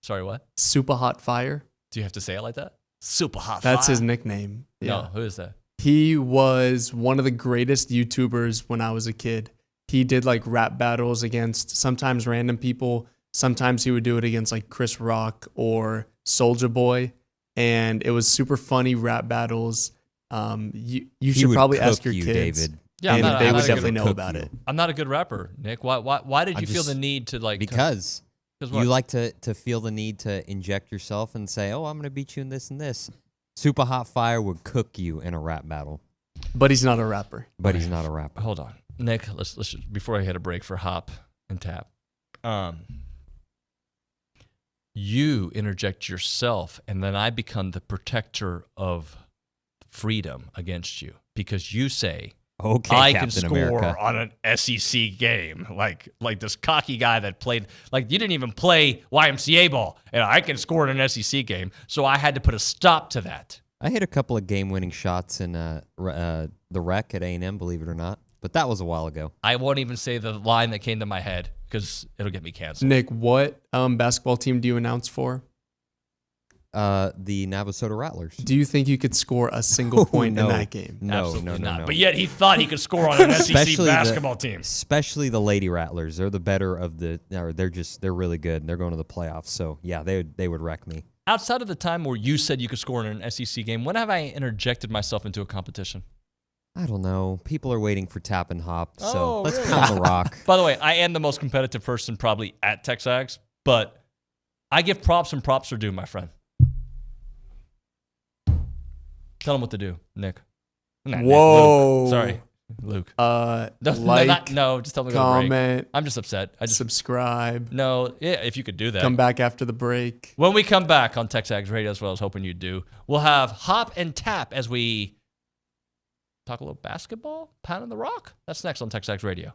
Sorry, what? Super Hot Fire? Do you have to say it like that? Super Hot Fire? That's his nickname. Yeah. No, who is that? He was one of the greatest YouTubers when I was a kid. He did like rap battles against sometimes random people. Sometimes he would do it against like Chris Rock or Soulja Boy. And it was super funny rap battles. You should probably ask your kids. David. Yeah, and they would definitely know cook about you. it. I'm not a good rapper, Nick. Why did you feel the need to like? Because what? you like to feel the need to inject yourself and say, "Oh, I'm going to beat you in this and this." Super Hot Fire would cook you in a rap battle. But he's not a rapper. But he's not a rapper. Hold on, Nick. Let's before I hit a break for Hop and Tap. You interject yourself, and then I become the protector of freedom against you because you say, "Okay, I Captain can score America. on an SEC game." Like this cocky guy that played, like you didn't even play YMCA ball, and I can score in an SEC game. So I had to put a stop to that. I hit a couple of game-winning shots in the rec at A&M, believe it or not. But that was a while ago. I won't even say the line that came to my head because it'll get me canceled. Nick, what basketball team do you announce for? The Navasota Rattlers. Do you think you could score a single point in that game? No. But yet he thought he could score on an SEC basketball team. Especially the Lady Rattlers. They're the better of the. They're really good. And they're going to the playoffs. So yeah, they would wreck me. Outside of the time where you said you could score in an SEC game, when have I interjected myself into a competition? I don't know. People are waiting for Tap and Hop, so let's count the rock. By the way, I am the most competitive person probably at TexAgs, but I give props and props are due, my friend. Tell them what to do, Nick. Whoa. Luke. Sorry, Luke. Just tell me to comment. I'm just upset. Subscribe. No, yeah, if you could do that. Come back after the break. When we come back on TexAgs Radio, as well, I was hoping you'd do, we'll have Hop and Tap as we talk a little basketball, pounding the rock. That's next on TexAgs Radio.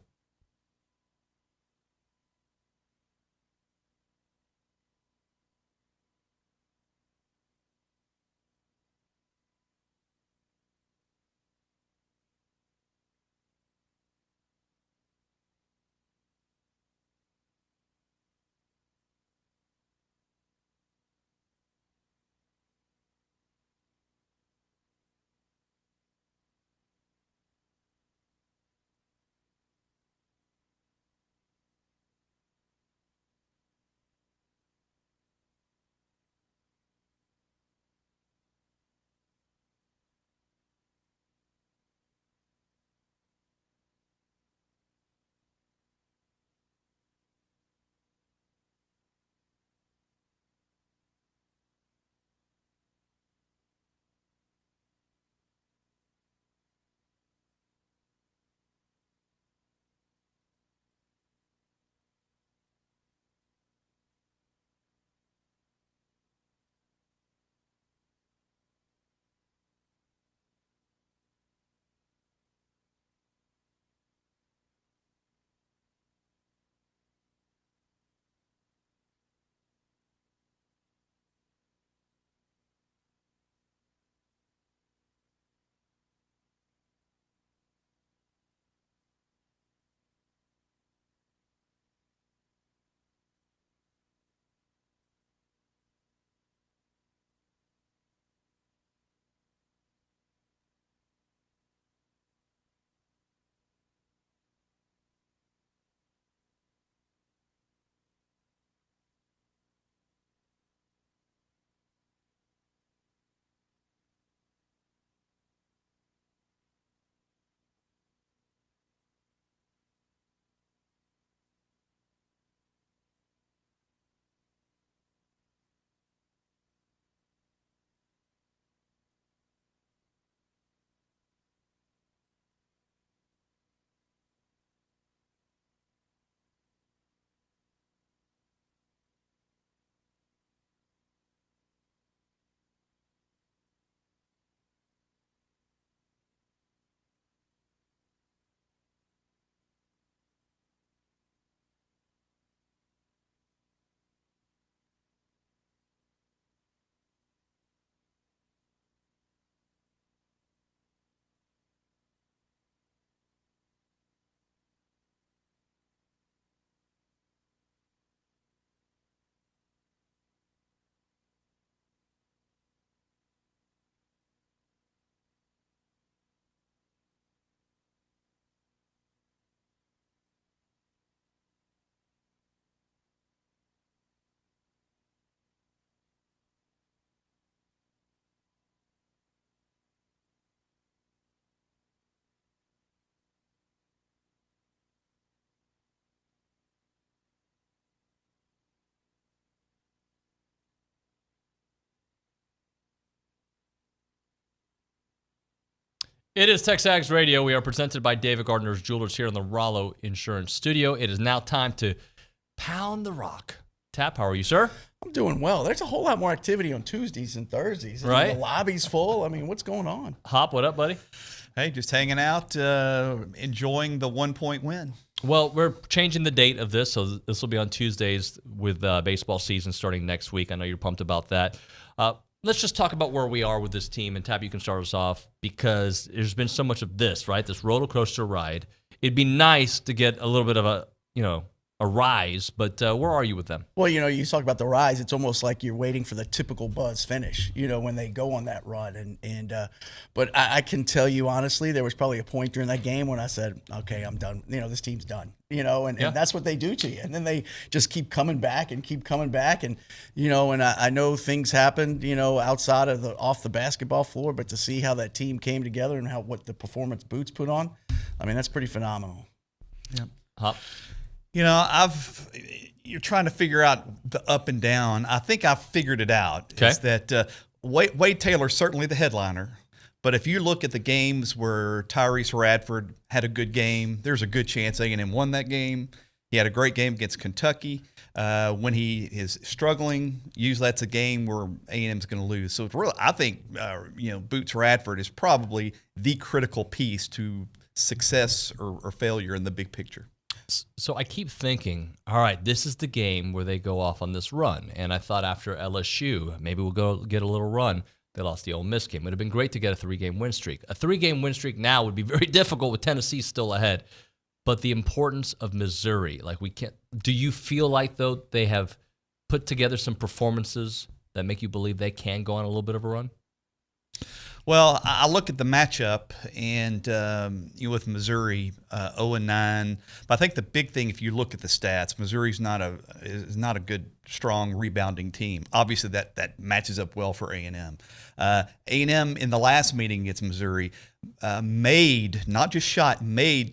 It is TexAgs Radio. We are presented by David Gardner's Jewelers here in the Rollo Insurance Studio. It is now time to pound the rock. Tap, how are you, sir? I'm doing well. There's a whole lot more activity on Tuesdays and Thursdays. Right. The lobby's full. I mean, what's going on? Hop, what up, buddy? Hey, just hanging out, enjoying the 1-point win. Well, we're changing the date of this, so this will be on Tuesdays with baseball season starting next week. I know you're pumped about that. Let's just talk about where we are with this team. And Tab, you can start us off because there's been so much of this, right? This roller coaster ride. It'd be nice to get a little bit of a rise, but where are you with them? Well, you talk about the rise. It's almost like you're waiting for the typical Buzz finish, when they go on that run. But I can tell you honestly, there was probably a point during that game when I said, okay, I'm done. This team's done, and that's what they do to you. And then they just keep coming back. And, and I know things happened, outside of off the basketball floor, but to see how that team came together and what the performance Boots put on, I mean, that's pretty phenomenal. Yeah. Hop. You're trying to figure out the up and down. I think I've figured it out. Okay. Is that Wade Taylor's certainly the headliner. But if you look at the games where Tyrese Radford had a good game, there's a good chance A&M won that game. He had a great game against Kentucky. When he is struggling, usually that's a game where A&M's going to lose. So it's really, I think, Boots Radford is probably the critical piece to success or failure in the big picture. So I keep thinking, all right, this is the game where they go off on this run. And I thought after LSU, maybe we'll go get a little run. They lost the Ole Miss game. It would have been great to get a 3-game win streak. A 3-game win streak now would be very difficult with Tennessee still ahead. But the importance of Missouri, do you feel like, though, they have put together some performances that make you believe they can go on a little bit of a run? Well, I look at the matchup, and with Missouri, 0-9. But I think the big thing, if you look at the stats, Missouri's is not a good, strong rebounding team. Obviously, that matches up well for A&M. A&M in the last meeting against Missouri made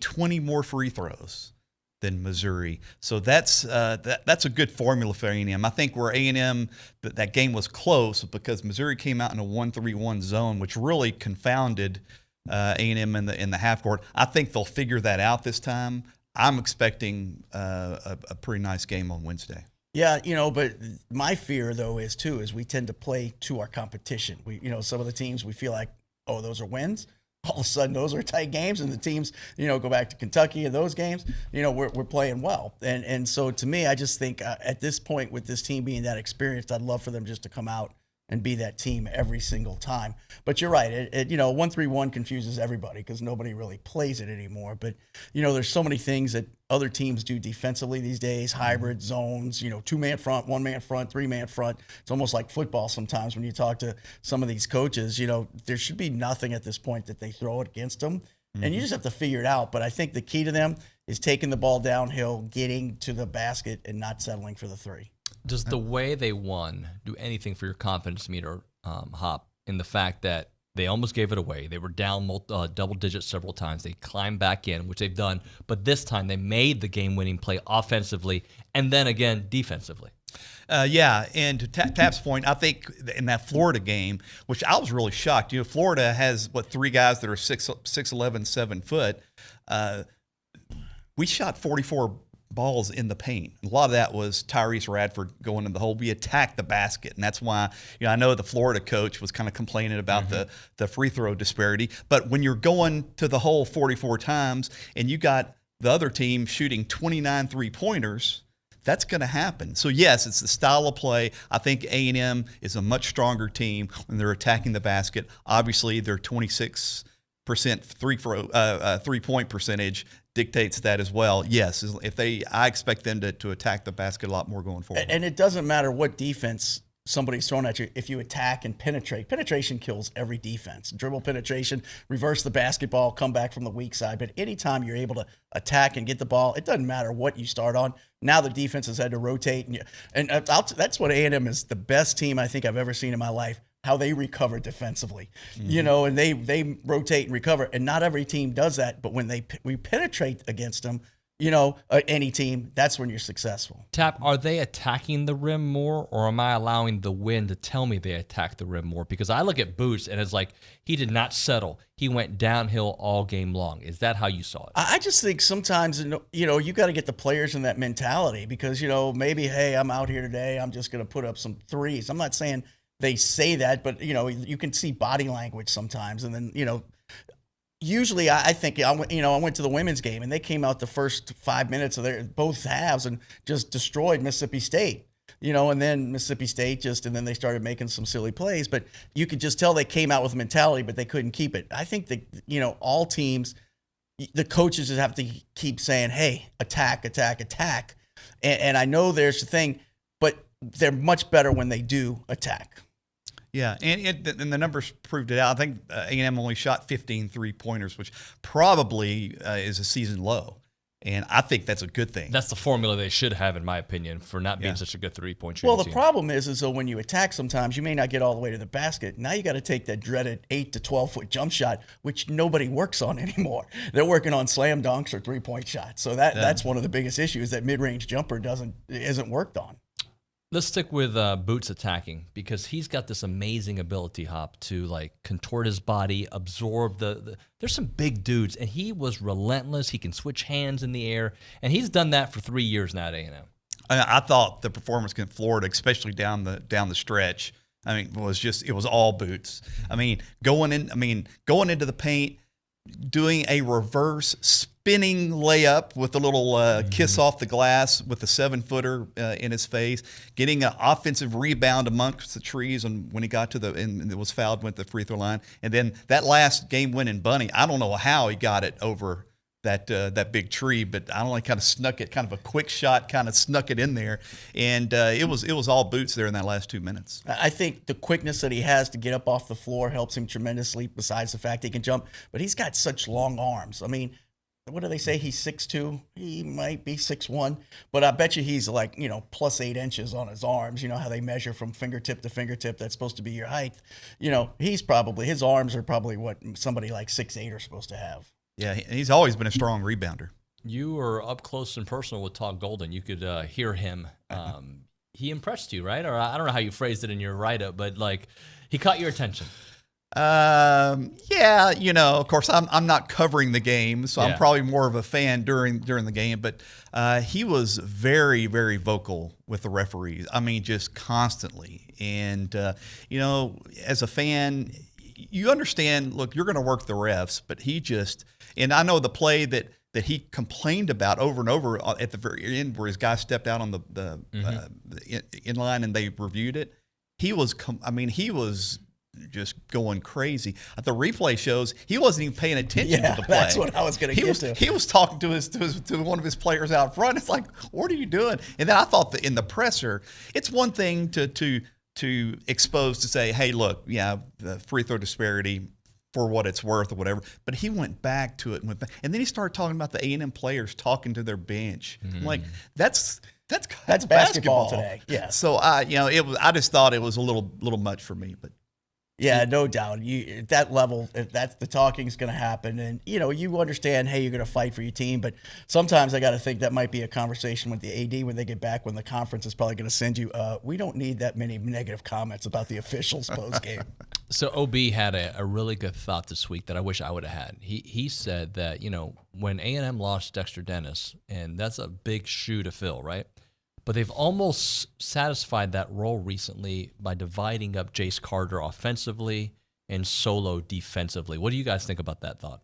20 more free throws than Missouri. So that's a good formula for A&M. I think where A&M, that game was close because Missouri came out in a 1-3-1 zone, which really confounded A&M in the half court. I think they'll figure that out this time. I'm expecting a pretty nice game on Wednesday. Yeah, but my fear though is we tend to play to our competition. We, some of the teams we feel like, oh, those are wins. All of a sudden, those are tight games, and the teams, go back to Kentucky and those games, we're playing well. And so to me, I just think at this point with this team being that experienced, I'd love for them just to come out and be that team every single time. But you're right. 1-3-1 confuses everybody because nobody really plays it anymore. But, there's so many things that other teams do defensively these days, hybrid zones, 2-man front, 1-man front, 3-man front. It's almost like football sometimes when you talk to some of these coaches. There should be nothing at this point that they throw it against them. Mm-hmm. And you just have to figure it out. But I think the key to them is taking the ball downhill, getting to the basket, and not settling for the three. Does the way they won do anything for your confidence meter, Hop, in the fact that they almost gave it away? They were down double digits several times. They climbed back in, which they've done. But this time they made the game-winning play offensively and then again defensively. And to Tap's point, I think in that Florida game, which I was really shocked. Florida has, 3 guys that are 6'11", 7 foot. We shot 44 balls in the paint. A lot of that was Tyrese Radford going in the hole. We attacked the basket, and that's why I know the Florida coach was kind of complaining about the free throw disparity. But when you're going to the hole 44 times and you got the other team shooting 29 3-pointers, that's going to happen. So yes, it's the style of play. I think A&M is a much stronger team when they're attacking the basket. Obviously, their 26% three-point percentage dictates that as well. Yes, I expect them to attack the basket a lot more going forward. And it doesn't matter what defense somebody's throwing at you. If you attack and penetrate, penetration kills every defense. Dribble penetration, reverse the basketball, come back from the weak side. But anytime you're able to attack and get the ball, it doesn't matter what you start on. Now the defense has had to rotate. And that's what A&M is, the best team I think I've ever seen in my life. How they recover defensively, and they rotate and recover, and not every team does that. But when we penetrate against them, any team, that's when you're successful. Tap, are they attacking the rim more, or am I allowing the wind to tell me they attack the rim more? Because I look at Boots and it's like he did not settle. He went downhill all game long. Is that how you saw it? I just think sometimes, you got to get the players in that mentality because, maybe, hey, I'm out here today. I'm just going to put up some threes. I'm not saying they say that, but, you can see body language sometimes. And then, usually I think, I went to the women's game and they came out the first 5 minutes of both halves and just destroyed Mississippi State, and then Mississippi State and then they started making some silly plays, but you could just tell they came out with a mentality, but they couldn't keep it. I think that, all teams, the coaches just have to keep saying, hey, attack, attack, attack. And I know there's a thing, but they're much better when they do attack. Yeah, and the numbers proved it out. I think A&M only shot 15 3-pointers, which probably is a season low. And I think that's a good thing. That's the formula they should have, in my opinion, for not being such a good three-point shooting Well, the team. problem is though when you attack sometimes, you may not get all the way to the basket. Now you got to take that dreaded 8 to 12-foot jump shot, which nobody works on anymore. They're working on slam dunks or three-point shots. So that's one of the biggest issues, that mid-range jumper isn't worked on. Let's stick with Boots attacking, because he's got this amazing ability, Hop, to contort his body, absorb the there's some big dudes, and he was relentless. He can switch hands in the air, and he's done that for 3 years now at A&M. I thought the performance against Florida, especially down the stretch, it was all Boots. Going into the paint, doing a reverse spinning layup with a little kiss off the glass with a 7-footer in his face, getting an offensive rebound amongst the trees, and when he got to and it was fouled, went to the free throw line, and then that last game-winning bunny. I don't know how he got it over that big tree, but I only kind of snuck it, kind of a quick shot, kind of snuck it in there, and it was all Boots there in that last 2 minutes. I think the quickness that he has to get up off the floor helps him tremendously, besides the fact he can jump, but he's got such long arms. What do they say? He's 6'2". He might be 6'1", but I bet you he's plus 8 inches on his arms. You know how they measure from fingertip to fingertip. That's supposed to be your height. His arms are probably what somebody like 6'8" are supposed to have. Yeah, he's always been a strong rebounder. You were up close and personal with Todd Golden. You could hear him. He impressed you, right? Or I don't know how you phrased it in your write-up, but he caught your attention. Yeah, of course I'm not covering the game, so I'm probably more of a fan during the game, but he was very, very vocal with the referees. Just constantly. And as a fan, you understand, look, you're going to work the refs, but and I know the play that he complained about over and over at the very end, where his guy stepped out on the inline and they reviewed it. He was just going crazy. The replay shows he wasn't even paying attention to the play. That's what I was going to get to. He was talking to one of his players out front. It's like, what are you doing? And then I thought that in the presser, it's one thing to expose, to say, hey, look, the free throw disparity for what it's worth or whatever. But he went back to it and then he started talking about the A&M players talking to their bench. I'm like, that's basketball today. Yeah. So I just thought it was a little much for me, but. Yeah, no doubt. At that level, that's the talking's going to happen, and you understand. Hey, you're going to fight for your team, but sometimes I got to think that might be a conversation with the AD when they get back. When the conference is probably going to send you, we don't need that many negative comments about the officials post game. So OB had a really good thought this week that I wish I would have had. He said that when A&M lost Dexter Dennis, and that's a big shoe to fill, right? But they've almost satisfied that role recently by dividing up Jace Carter offensively and Solo defensively. What do you guys think about that thought?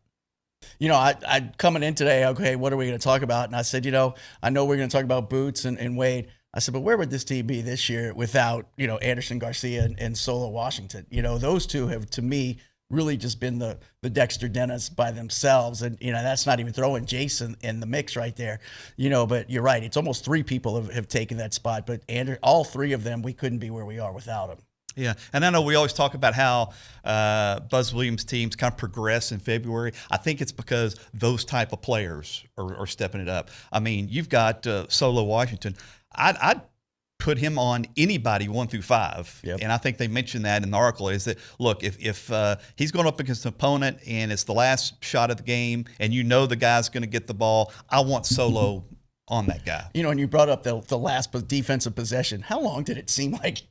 I coming in today, okay, what are we going to talk about? And I said, I know we're going to talk about Boots and Wade. I said, but where would this team be this year without, Anderson Garcia and Solo Washington? Those two have, to me, really just been the Dexter Dennis by themselves. And, that's not even throwing Jason in the mix right there. But you're right. It's almost 3 people have taken that spot. But all 3 of them, we couldn't be where we are without them. Yeah, and I know we always talk about how Buzz Williams' teams kind of progress in February. I think it's because those type of players are stepping it up. You've got Solo Washington. I'd put him on anybody 1 through 5. Yep. And I think they mentioned that in the article is that, look, if he's going up against an opponent and it's the last shot of the game and you know the guy's going to get the ball, I want Solo on that guy. You know, and you brought up the last defensive possession. How long did it seem like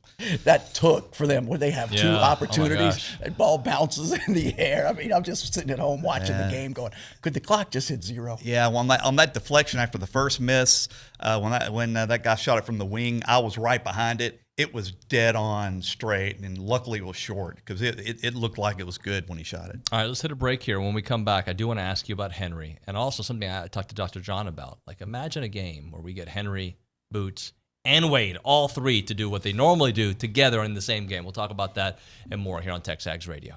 that took for them? Would they have 2 opportunities? And ball bounces in the air. I mean, I'm just sitting at home watching the game going, could the clock just hit 0? Yeah, well, on that deflection after the first miss, when that guy shot it from the wing, I was right behind it. It was dead on straight, and luckily it was short because it looked like it was good when he shot it. All right, let's hit a break here. When we come back, I do want to ask you about Henry and also something I talked to Dr. John about. Like, imagine a game where we get Henry, Boots, and Wade, all 3 to do what they normally do together in the same game. We'll talk about that and more here on TexAgs Radio.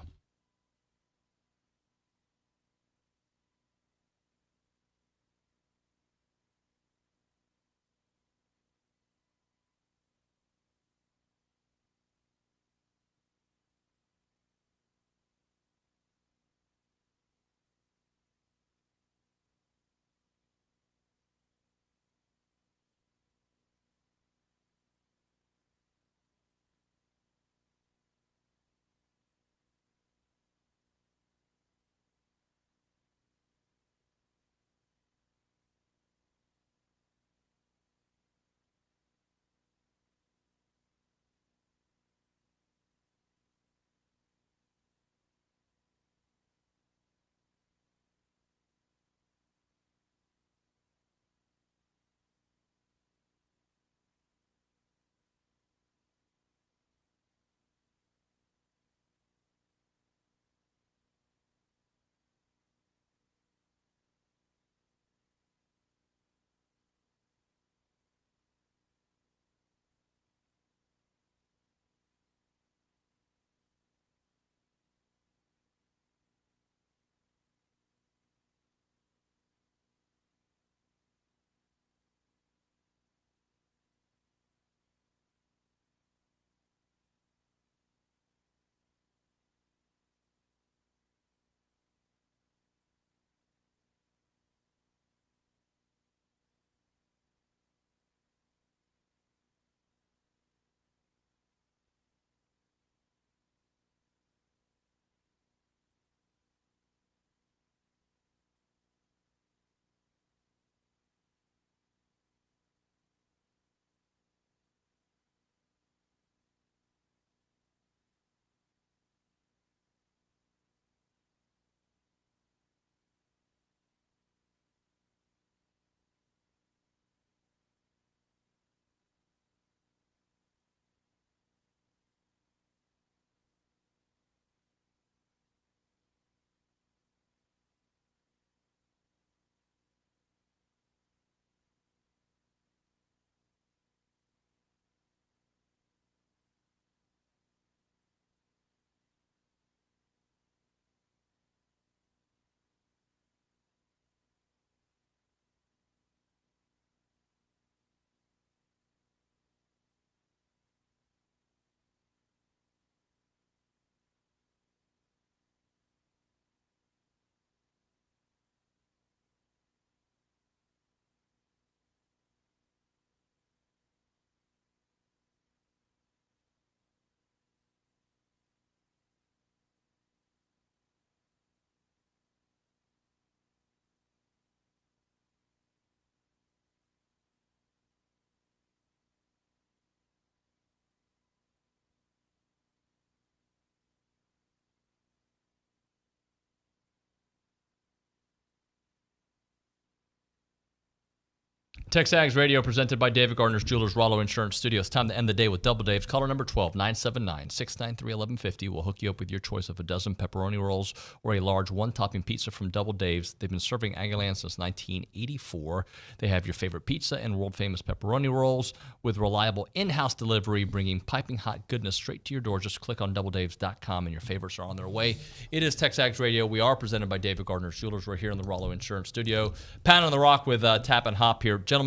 TexAgs Radio presented by David Gardner's Jewelers, Rollo Insurance Studio. It's time to end the day with Double Dave's. Caller number 12, 979-693-1150. We'll hook you up with your choice of a dozen pepperoni rolls or a large one-topping pizza from Double Dave's. They've been serving Aggieland since 1984. They have your favorite pizza and world-famous pepperoni rolls with reliable in-house delivery, bringing piping hot goodness straight to your door. Just click on doubledaves.com and your favorites are on their way. It is TexAgs Radio. We are presented by David Gardner's Jewelers. We're here in the Rollo Insurance Studio. Pounding the rock with Tap and Hop here. Gentlemen,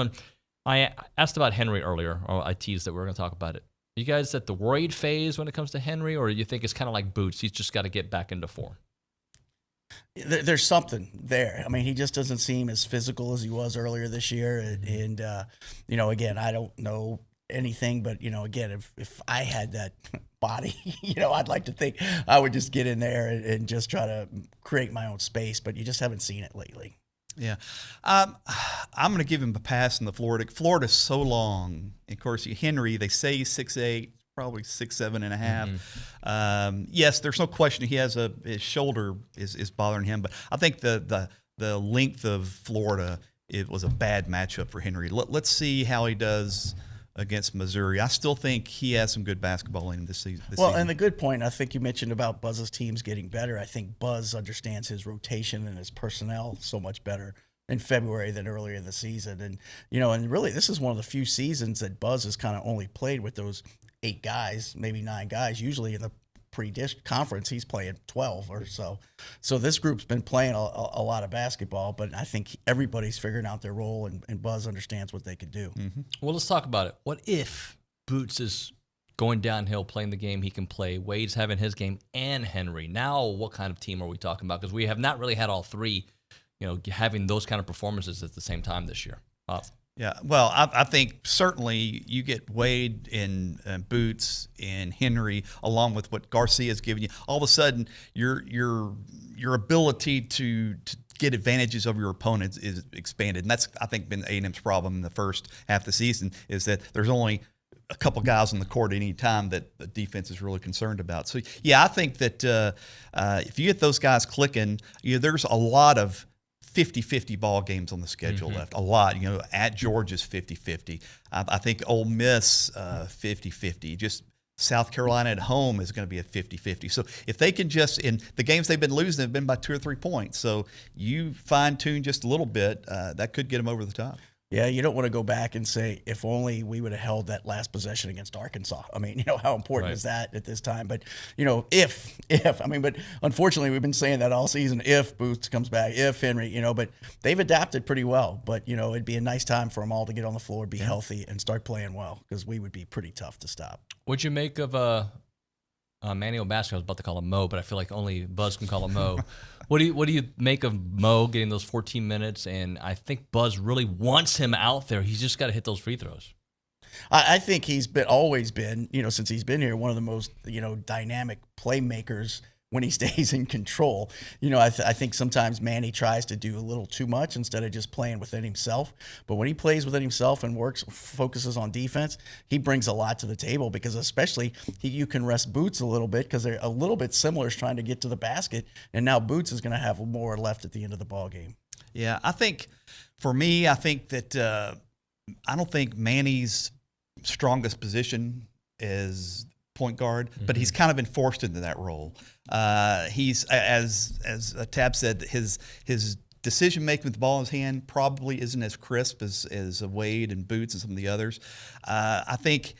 I asked about Henry earlier, or I teased that we were going to talk about it. Are you guys at the worried phase when it comes to Henry, or do you think it's kind of like Boots? He's just got to get back into form. There's something there. I mean, he just doesn't seem as physical as he was earlier this year. And you know, again, I don't know anything, but again, if I had that body, I'd like to think I would just get in there and just try to create my own space, but you just haven't seen it lately. Yeah. I'm going to give him a pass in the Florida. Florida's so long. Of course, Henry, they say he's 6'8", probably 6'7" and a half. Yes, there's no question his shoulder is bothering him, but I think the length of Florida, it was a bad matchup for Henry. Let's see how he does against Missouri. I still think he has some good basketball in him this season. And the good point, I think you mentioned about Buzz's teams getting better. I think Buzz understands his rotation and his personnel so much better in February than earlier in the season. And, and really this is one of the few seasons that Buzz has kind of only played with those 8 guys, maybe 9 guys. Usually in the pre-dish conference, he's playing 12 or so. So this group's been playing a lot of basketball, but I think everybody's figuring out their role, and Buzz understands what they could do. Well, let's talk about it. What if Boots is going downhill, playing the game he can play, Wade's having his game, and Henry? Now what kind of team are we talking about? Because we have not really had all three, having those kind of performances at the same time this year. Yeah, well, I think certainly you get Wade and Boots and Henry, along with what Garcia's given you. All of a sudden, your ability to get advantages over your opponents is expanded, and that's, I think, been A&M's problem in the first half of the season, is that there's only a couple guys on the court at any time that the defense is really concerned about. So, yeah, I think that if you get those guys clicking, there's a lot of 50-50 ball games on the schedule left. A lot. At Georgia's 50-50. I think Ole Miss 50-50. Just South Carolina at home is going to be a 50-50. So if they can just, in the games they've been losing, have been by 2 or 3 points. So you fine-tune just a little bit, that could get them over the top. Yeah, you don't want to go back and say, if only we would have held that last possession against Arkansas. I mean, how important is that at this time? But, but unfortunately, we've been saying that all season, if Boots comes back, if Henry, but they've adapted pretty well. But, it'd be a nice time for them all to get on the floor, be healthy, and start playing well, because we would be pretty tough to stop. What'd you make of Manny O'Basker? I was about to call him Mo, but I feel like only Buzz can call him Mo. What do you make of Mo getting those 14 minutes? And I think Buzz really wants him out there. He's just got to hit those free throws. I think he's always been, since he's been here, one of the most, dynamic playmakers when he stays in control. I think sometimes Manny tries to do a little too much instead of just playing within himself. But when he plays within himself and focuses on defense, he brings a lot to the table, because especially you can rest Boots a little bit, because they're a little bit similar as trying to get to the basket. And now Boots is going to have more left at the end of the ball game. Yeah, I think for me, I think that I don't think Manny's strongest position is point guard, but he's kind of been forced into that role. He's, as Tab said, his decision making with the ball in his hand probably isn't as crisp as Wade and Boots and some of the others. I think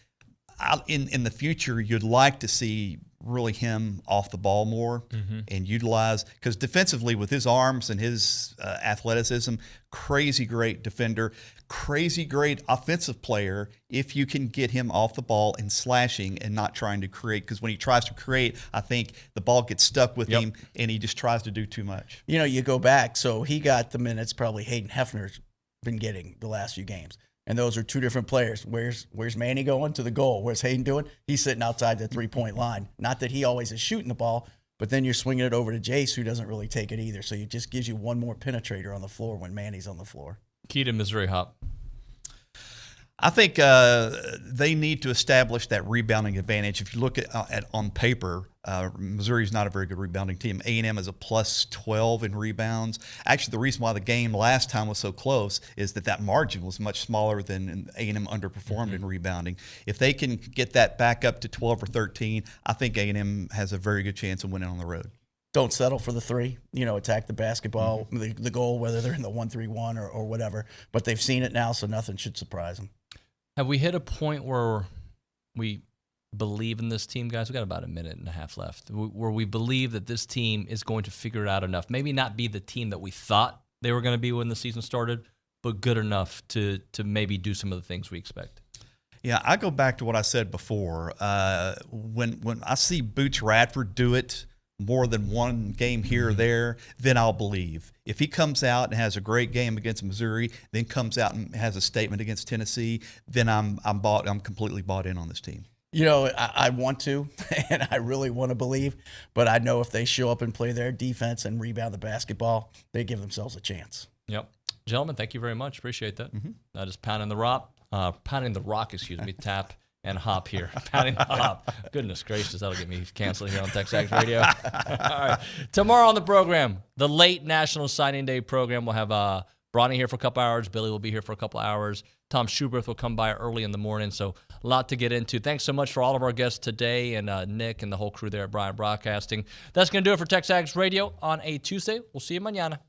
in the future you'd like to see really him off the ball more and utilize, because defensively with his arms and his athleticism, crazy great defender, crazy great offensive player if you can get him off the ball and slashing and not trying to create, because when he tries to create, I think the ball gets stuck with him and he just tries to do too much. You go back, so he got the minutes probably Hayden Hefner's been getting the last few games. And those are two different players. Where's Manny going? To the goal. Where's Hayden doing? He's sitting outside the 3-point line. Not that he always is shooting the ball, but then you're swinging it over to Jace, who doesn't really take it either. So it just gives you one more penetrator on the floor when Manny's on the floor. Key to Missouri, Hop. I think they need to establish that rebounding advantage. If you look at on paper, Missouri's not a very good rebounding team. A&M is a plus 12 in rebounds. Actually, the reason why the game last time was so close is that margin was much smaller than A&M underperformed in rebounding. If they can get that back up to 12 or 13, I think A&M has a very good chance of winning on the road. Don't settle for the 3, attack the basketball, the goal, whether they're in the 1-3-1 or whatever. But they've seen it now, so nothing should surprise them. Have we hit a point where we believe in this team, guys? We got about a minute and a half left, where we believe that this team is going to figure it out enough, maybe not be the team that we thought they were going to be when the season started, but good enough to maybe do some of the things we expect? Yeah, I go back to what I said before. When I see Boots Radford do it, more than one game here or there, then I'll believe. If he comes out and has a great game against Missouri, then comes out and has a statement against Tennessee, then I'm completely bought in on this team. You know, I want to, and I really want to believe, but I know if they show up and play their defense and rebound the basketball, they give themselves a chance. Yep. Gentlemen, thank you very much. Appreciate that. That is pounding the rock, tap and hop here. Pounding the hop. Goodness gracious, that'll get me canceled here on TexAgs Radio. All right. Tomorrow on the program, the late National Signing Day program, we'll have Bronny here for a couple hours. Billy will be here for a couple hours. Tom Schubert will come by early in the morning, so a lot to get into. Thanks so much for all of our guests today and Nick and the whole crew there at Bryant Broadcasting. That's going to do it for TexAgs Radio on a Tuesday. We'll see you mañana.